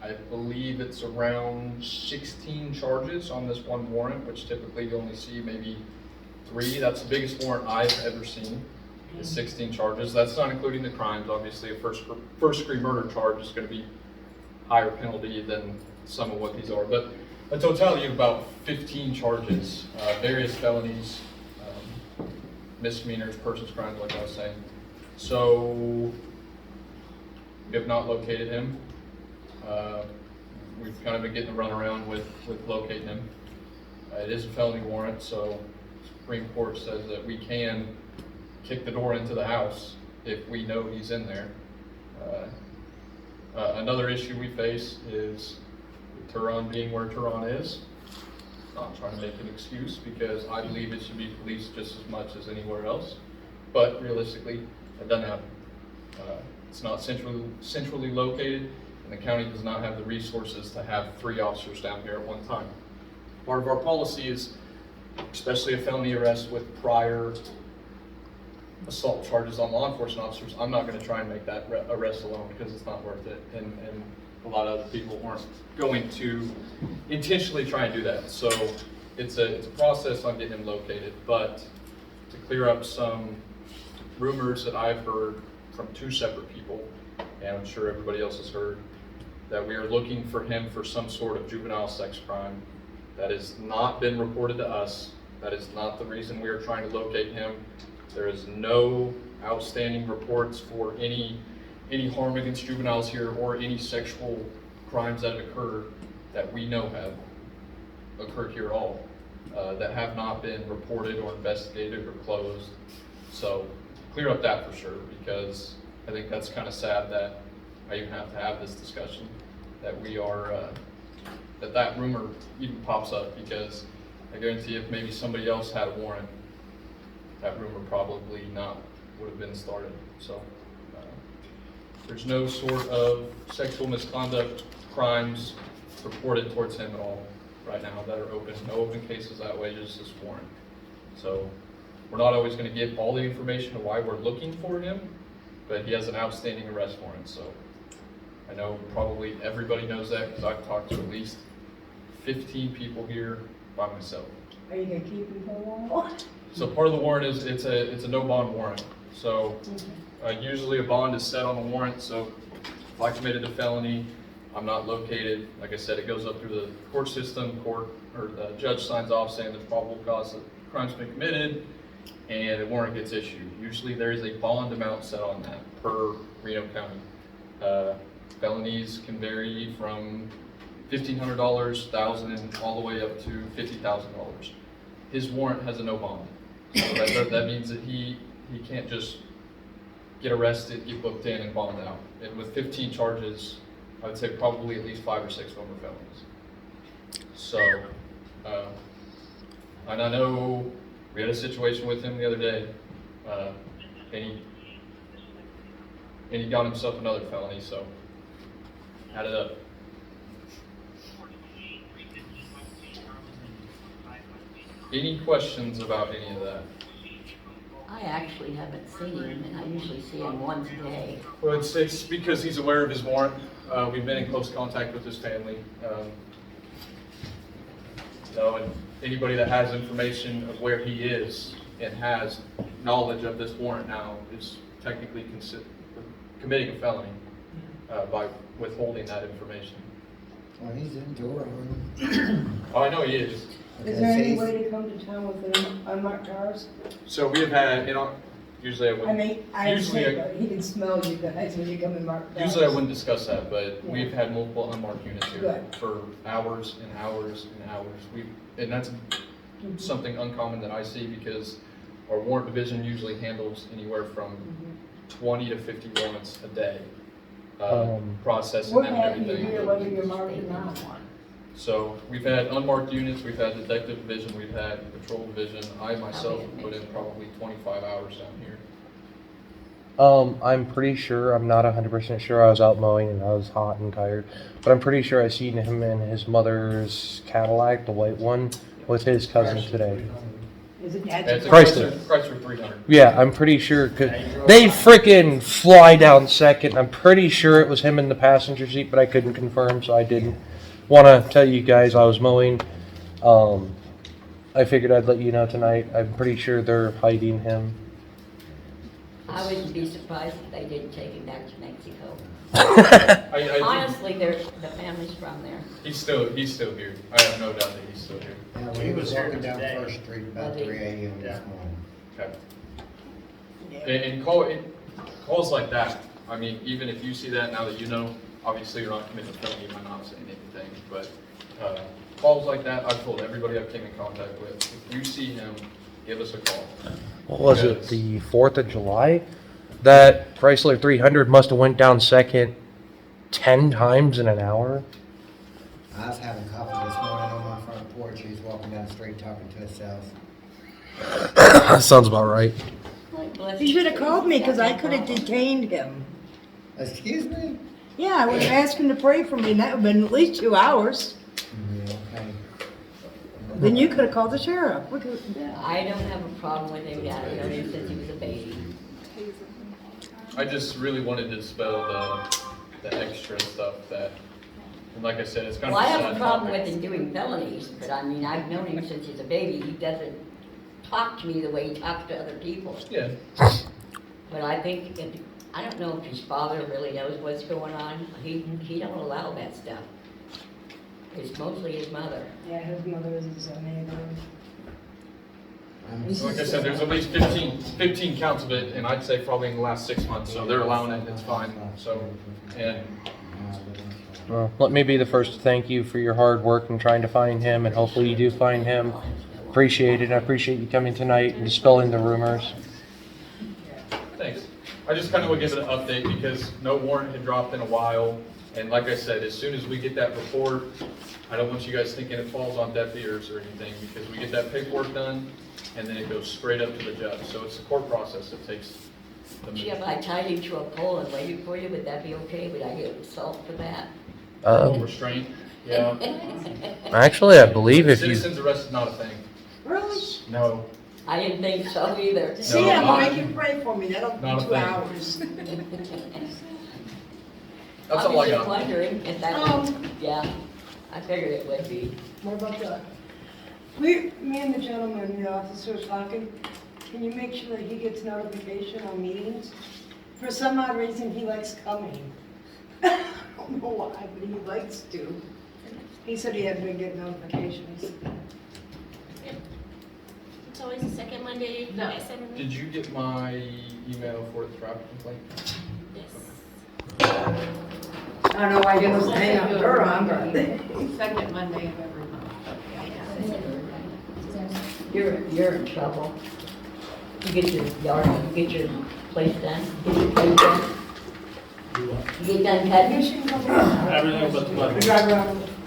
I believe it's around 16 charges on this one warrant, which typically you only see maybe 3. That's the biggest warrant I've ever seen, is 16 charges. That's not including the crimes. Obviously, a first degree murder charge is going to be higher penalty than some of what these are. But a totality of about 15 charges, various felonies, misdemeanors, persons crimes, like I was saying. So we have not located him. We've kind of been getting a runaround with locating him. It is a felony warrant, so Supreme Court says that we can kick the door into the house if we know he's in there. Another issue we face is Turon being where Turon is. Not trying to make an excuse, because I believe it should be policed just as much as anywhere else. But realistically, it doesn't happen. It's not centrally located, and the county does not have the resources to have 3 officers down here at one time. Part of our policy is, especially a felony arrest with prior assault charges on law enforcement officers, I'm not going to try and make that arrest alone, because it's not worth it, and a lot of other people aren't going to intentionally try and do that. So it's a process on getting him located. But to clear up some rumors that I've heard from 2 separate people, and I'm sure everybody else has heard, that we are looking for him for some sort of juvenile sex crime. That has not been reported to us. That is not the reason we are trying to locate him. There is no outstanding reports for any harm against juveniles here, or any sexual crimes that have occurred that we know have occurred here at all, that have not been reported or investigated or closed. So clear up that for sure, because I think that's kind of sad that I even have to have this discussion, that we are, that rumor even pops up, because I guarantee if maybe somebody else had a warrant, that rumor probably not would have been started. So there's no sort of sexual misconduct crimes reported towards him at all right now that are open. No open cases that way, just this warrant. So we're not always going to give all the information of why we're looking for him, but he has an outstanding arrest warrant. So I know probably everybody knows that, because I've talked to at least 15 people here by myself. Are you gonna keep him for a while? So part of the warrant is it's a no bond warrant. So usually a bond is set on the warrant. So if I committed a felony, I'm not located. Like I said, it goes up through the court system. The judge signs off saying there's probable cause that the crime's been committed, and a warrant gets issued. Usually there is a bond amount set on that per Reno County. Felonies can vary from $1,500, $1,000, and all the way up to $50,000. His warrant has a no bond. So that means that he can't just get arrested, get booked in, and bond out. And with 15 charges, I would say probably at least 5 or 6 of them are felonies. So, and I know we had a situation with him the other day, and he got himself another felony, so add it up. Any questions about any of that? I actually haven't seen him, and I usually see him once a day. Well, it's because he's aware of his warrant. We've been in close contact with his family. And anybody that has information of where he is and has knowledge of this warrant now is technically committing a felony by withholding that information. Well, he's in Turon. Oh, I know he is. Is there any way to come to town with them unmarked cars? So we have had, usually I I wouldn't. mean, I understand, but he can smell you guys when you come in marked cars. Usually I wouldn't discuss that, but we've had multiple unmarked units here Good. for hours and hours and hours. And that's something uncommon that I see, because our warrant division usually handles anywhere from 20 to 50 warrants a day, processing What them and have you everything. here, whether you're marked or not? So we've had unmarked units, we've had detective division, we've had patrol division. I myself put in probably 25 hours down here. I'm pretty sure, I'm not 100% sure, I was out mowing and I was hot and tired, but I'm pretty sure I seen him in his mother's Cadillac, the white one, with his cousin today. Is it It's a Chrysler. Chrysler 300. Yeah, I'm pretty sure, cause they freaking fly down second. I'm pretty sure it was him in the passenger seat, but I couldn't confirm, so I didn't want to tell you guys I was mowing. I figured I'd let you know tonight. I'm pretty sure they're hiding him. I wouldn't be surprised if they didn't take him back to Mexico. I Honestly, the family's from there. He's still here. I have no doubt that he's still here. Yeah, well, he was walking down First Street about 3 a.m. this morning. Okay. And calls like that, I mean, even if you see that, now that you know, obviously you're not committing a felony, you might not say anything, but calls like that, I've told everybody I've came in contact with, if you see him, give us a call. What was it, the 4th of July? That Chrysler 300 must have went down second 10 times in an hour. I was having coffee this morning on my front porch. He was walking down the street talking to himself. That sounds about right. He should have called me because I could have detained him. Excuse me? Yeah, I would have asked him to pray for me and that would have been at least 2 hours. Yeah, okay. Then you could have called the sheriff. I don't have a problem with him yet. I've known him since he was a baby. I just really wanted to dispel the extra stuff that, and like I said, it's kind Well, of I a have a sad problem topic. with him doing felonies, but I mean, I've known him since he's a baby. He doesn't talk to me the way he talks to other people. Yeah. But I think, I don't know if his father really knows what's going on. He don't allow that stuff. It's mostly his mother. Yeah, his mother is his neighbor. Like I said, there's at least 15 counts of it, and I'd say probably in the last 6 months, so they're allowing it, it's fine. So, and Well, let me be the first to thank you for your hard work in trying to find him, and hopefully you do find him. Appreciate it. I appreciate you coming tonight and dispelling the rumors. thanks. I just kind of would give it an update because no warrant had dropped in a while. And like I said, as soon as we get that report, I don't want you guys thinking it falls on deaf ears or anything, because we get that paperwork done and then it goes straight up to the judge. So it's a court process that takes the Gee, if I tied him to a pole and waited for you, would that be okay? Would I get assault for that? restraint. Yeah. Actually, I believe if you... Citizen's arrest is not a thing. Really? No. I didn't think so either. See, I'm gonna make you pray for me. That'll Not a be 2 thing. hours. That's all I was just got. wondering if that was, yeah, I figured it would be. What about that? Me and the gentleman in the office was talking. Can you make sure that he gets notification on meetings? For some odd reason, he likes coming. I don't know why, but he likes to. He said he had to get notifications. It's always the second Monday at 7. Did you get my email for the traffic complaint? Yes. I don't know why he was hanging on Turon, but. Second Monday of every month. You're in trouble. You get your yard, you get your place done, get your place done. You get done cutting? Everything but the money.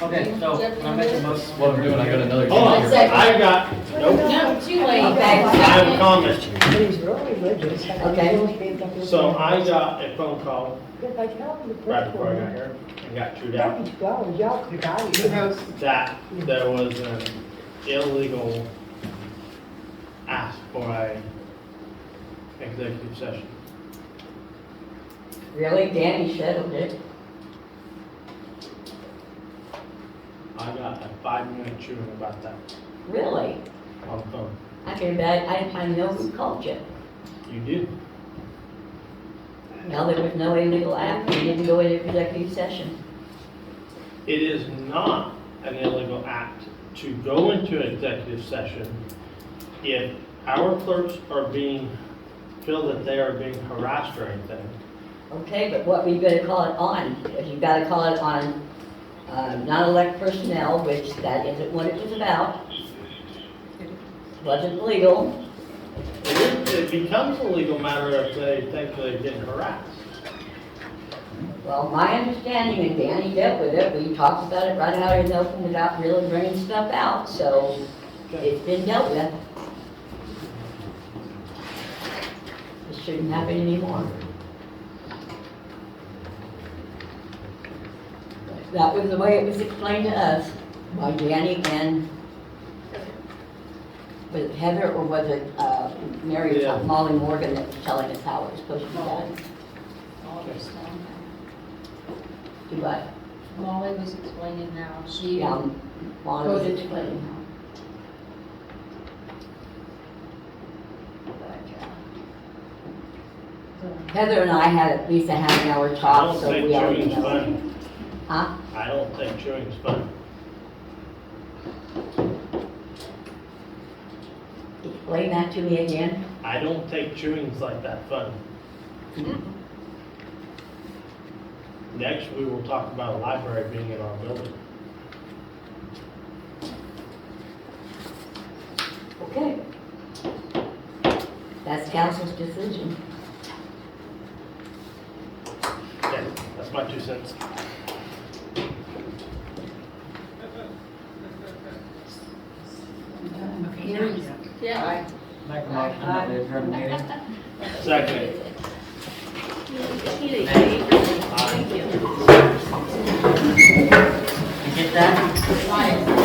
Okay, so, I'm making most. What I'm doing, I got another. Hold on, I got, nope. No, too late. I have a comment. He's really religious. Okay. So I got a phone call right before I got here and got chewed out Y'all could have that there was an illegal ask for a executive session. Really? Danny settled it. I got a 5-minute chewing about that Really? on the phone. I can bet, I know who called you. You did? Well, there was no illegal act, we didn't go into executive session. It is not an illegal act to go into executive session if our clerks are feel that they are being harassed or anything. Okay, but what were you gonna call it on? If you gotta call it on, non-elect personnel, which that isn't what it was about. Wasn't legal. It becomes a legal matter if they think they're getting harassed. Well, my understanding, and Danny dealt with it, we talked about it right out in the open without really bringing stuff out, so it's been dealt with. It shouldn't happen anymore. That was the way it was explained to us by Danny and, was it Heather or was it Mary, Yeah. Molly Morgan that was telling us how it was supposed to be done? Do what? Molly was explaining how she. Yeah, Molly was explaining how. Heather and I had at least a half an hour I talk, don't so think we already chewing's know. fun. Huh? I don't think chewing's fun. Explain that to me again. I don't think chewing's like that fun. Next, we will talk about a library being in our building. Okay. That's council's decision. Yeah, that's my 2 cents. Yeah. Make a motion that we adjourn the meeting. Second. You get that?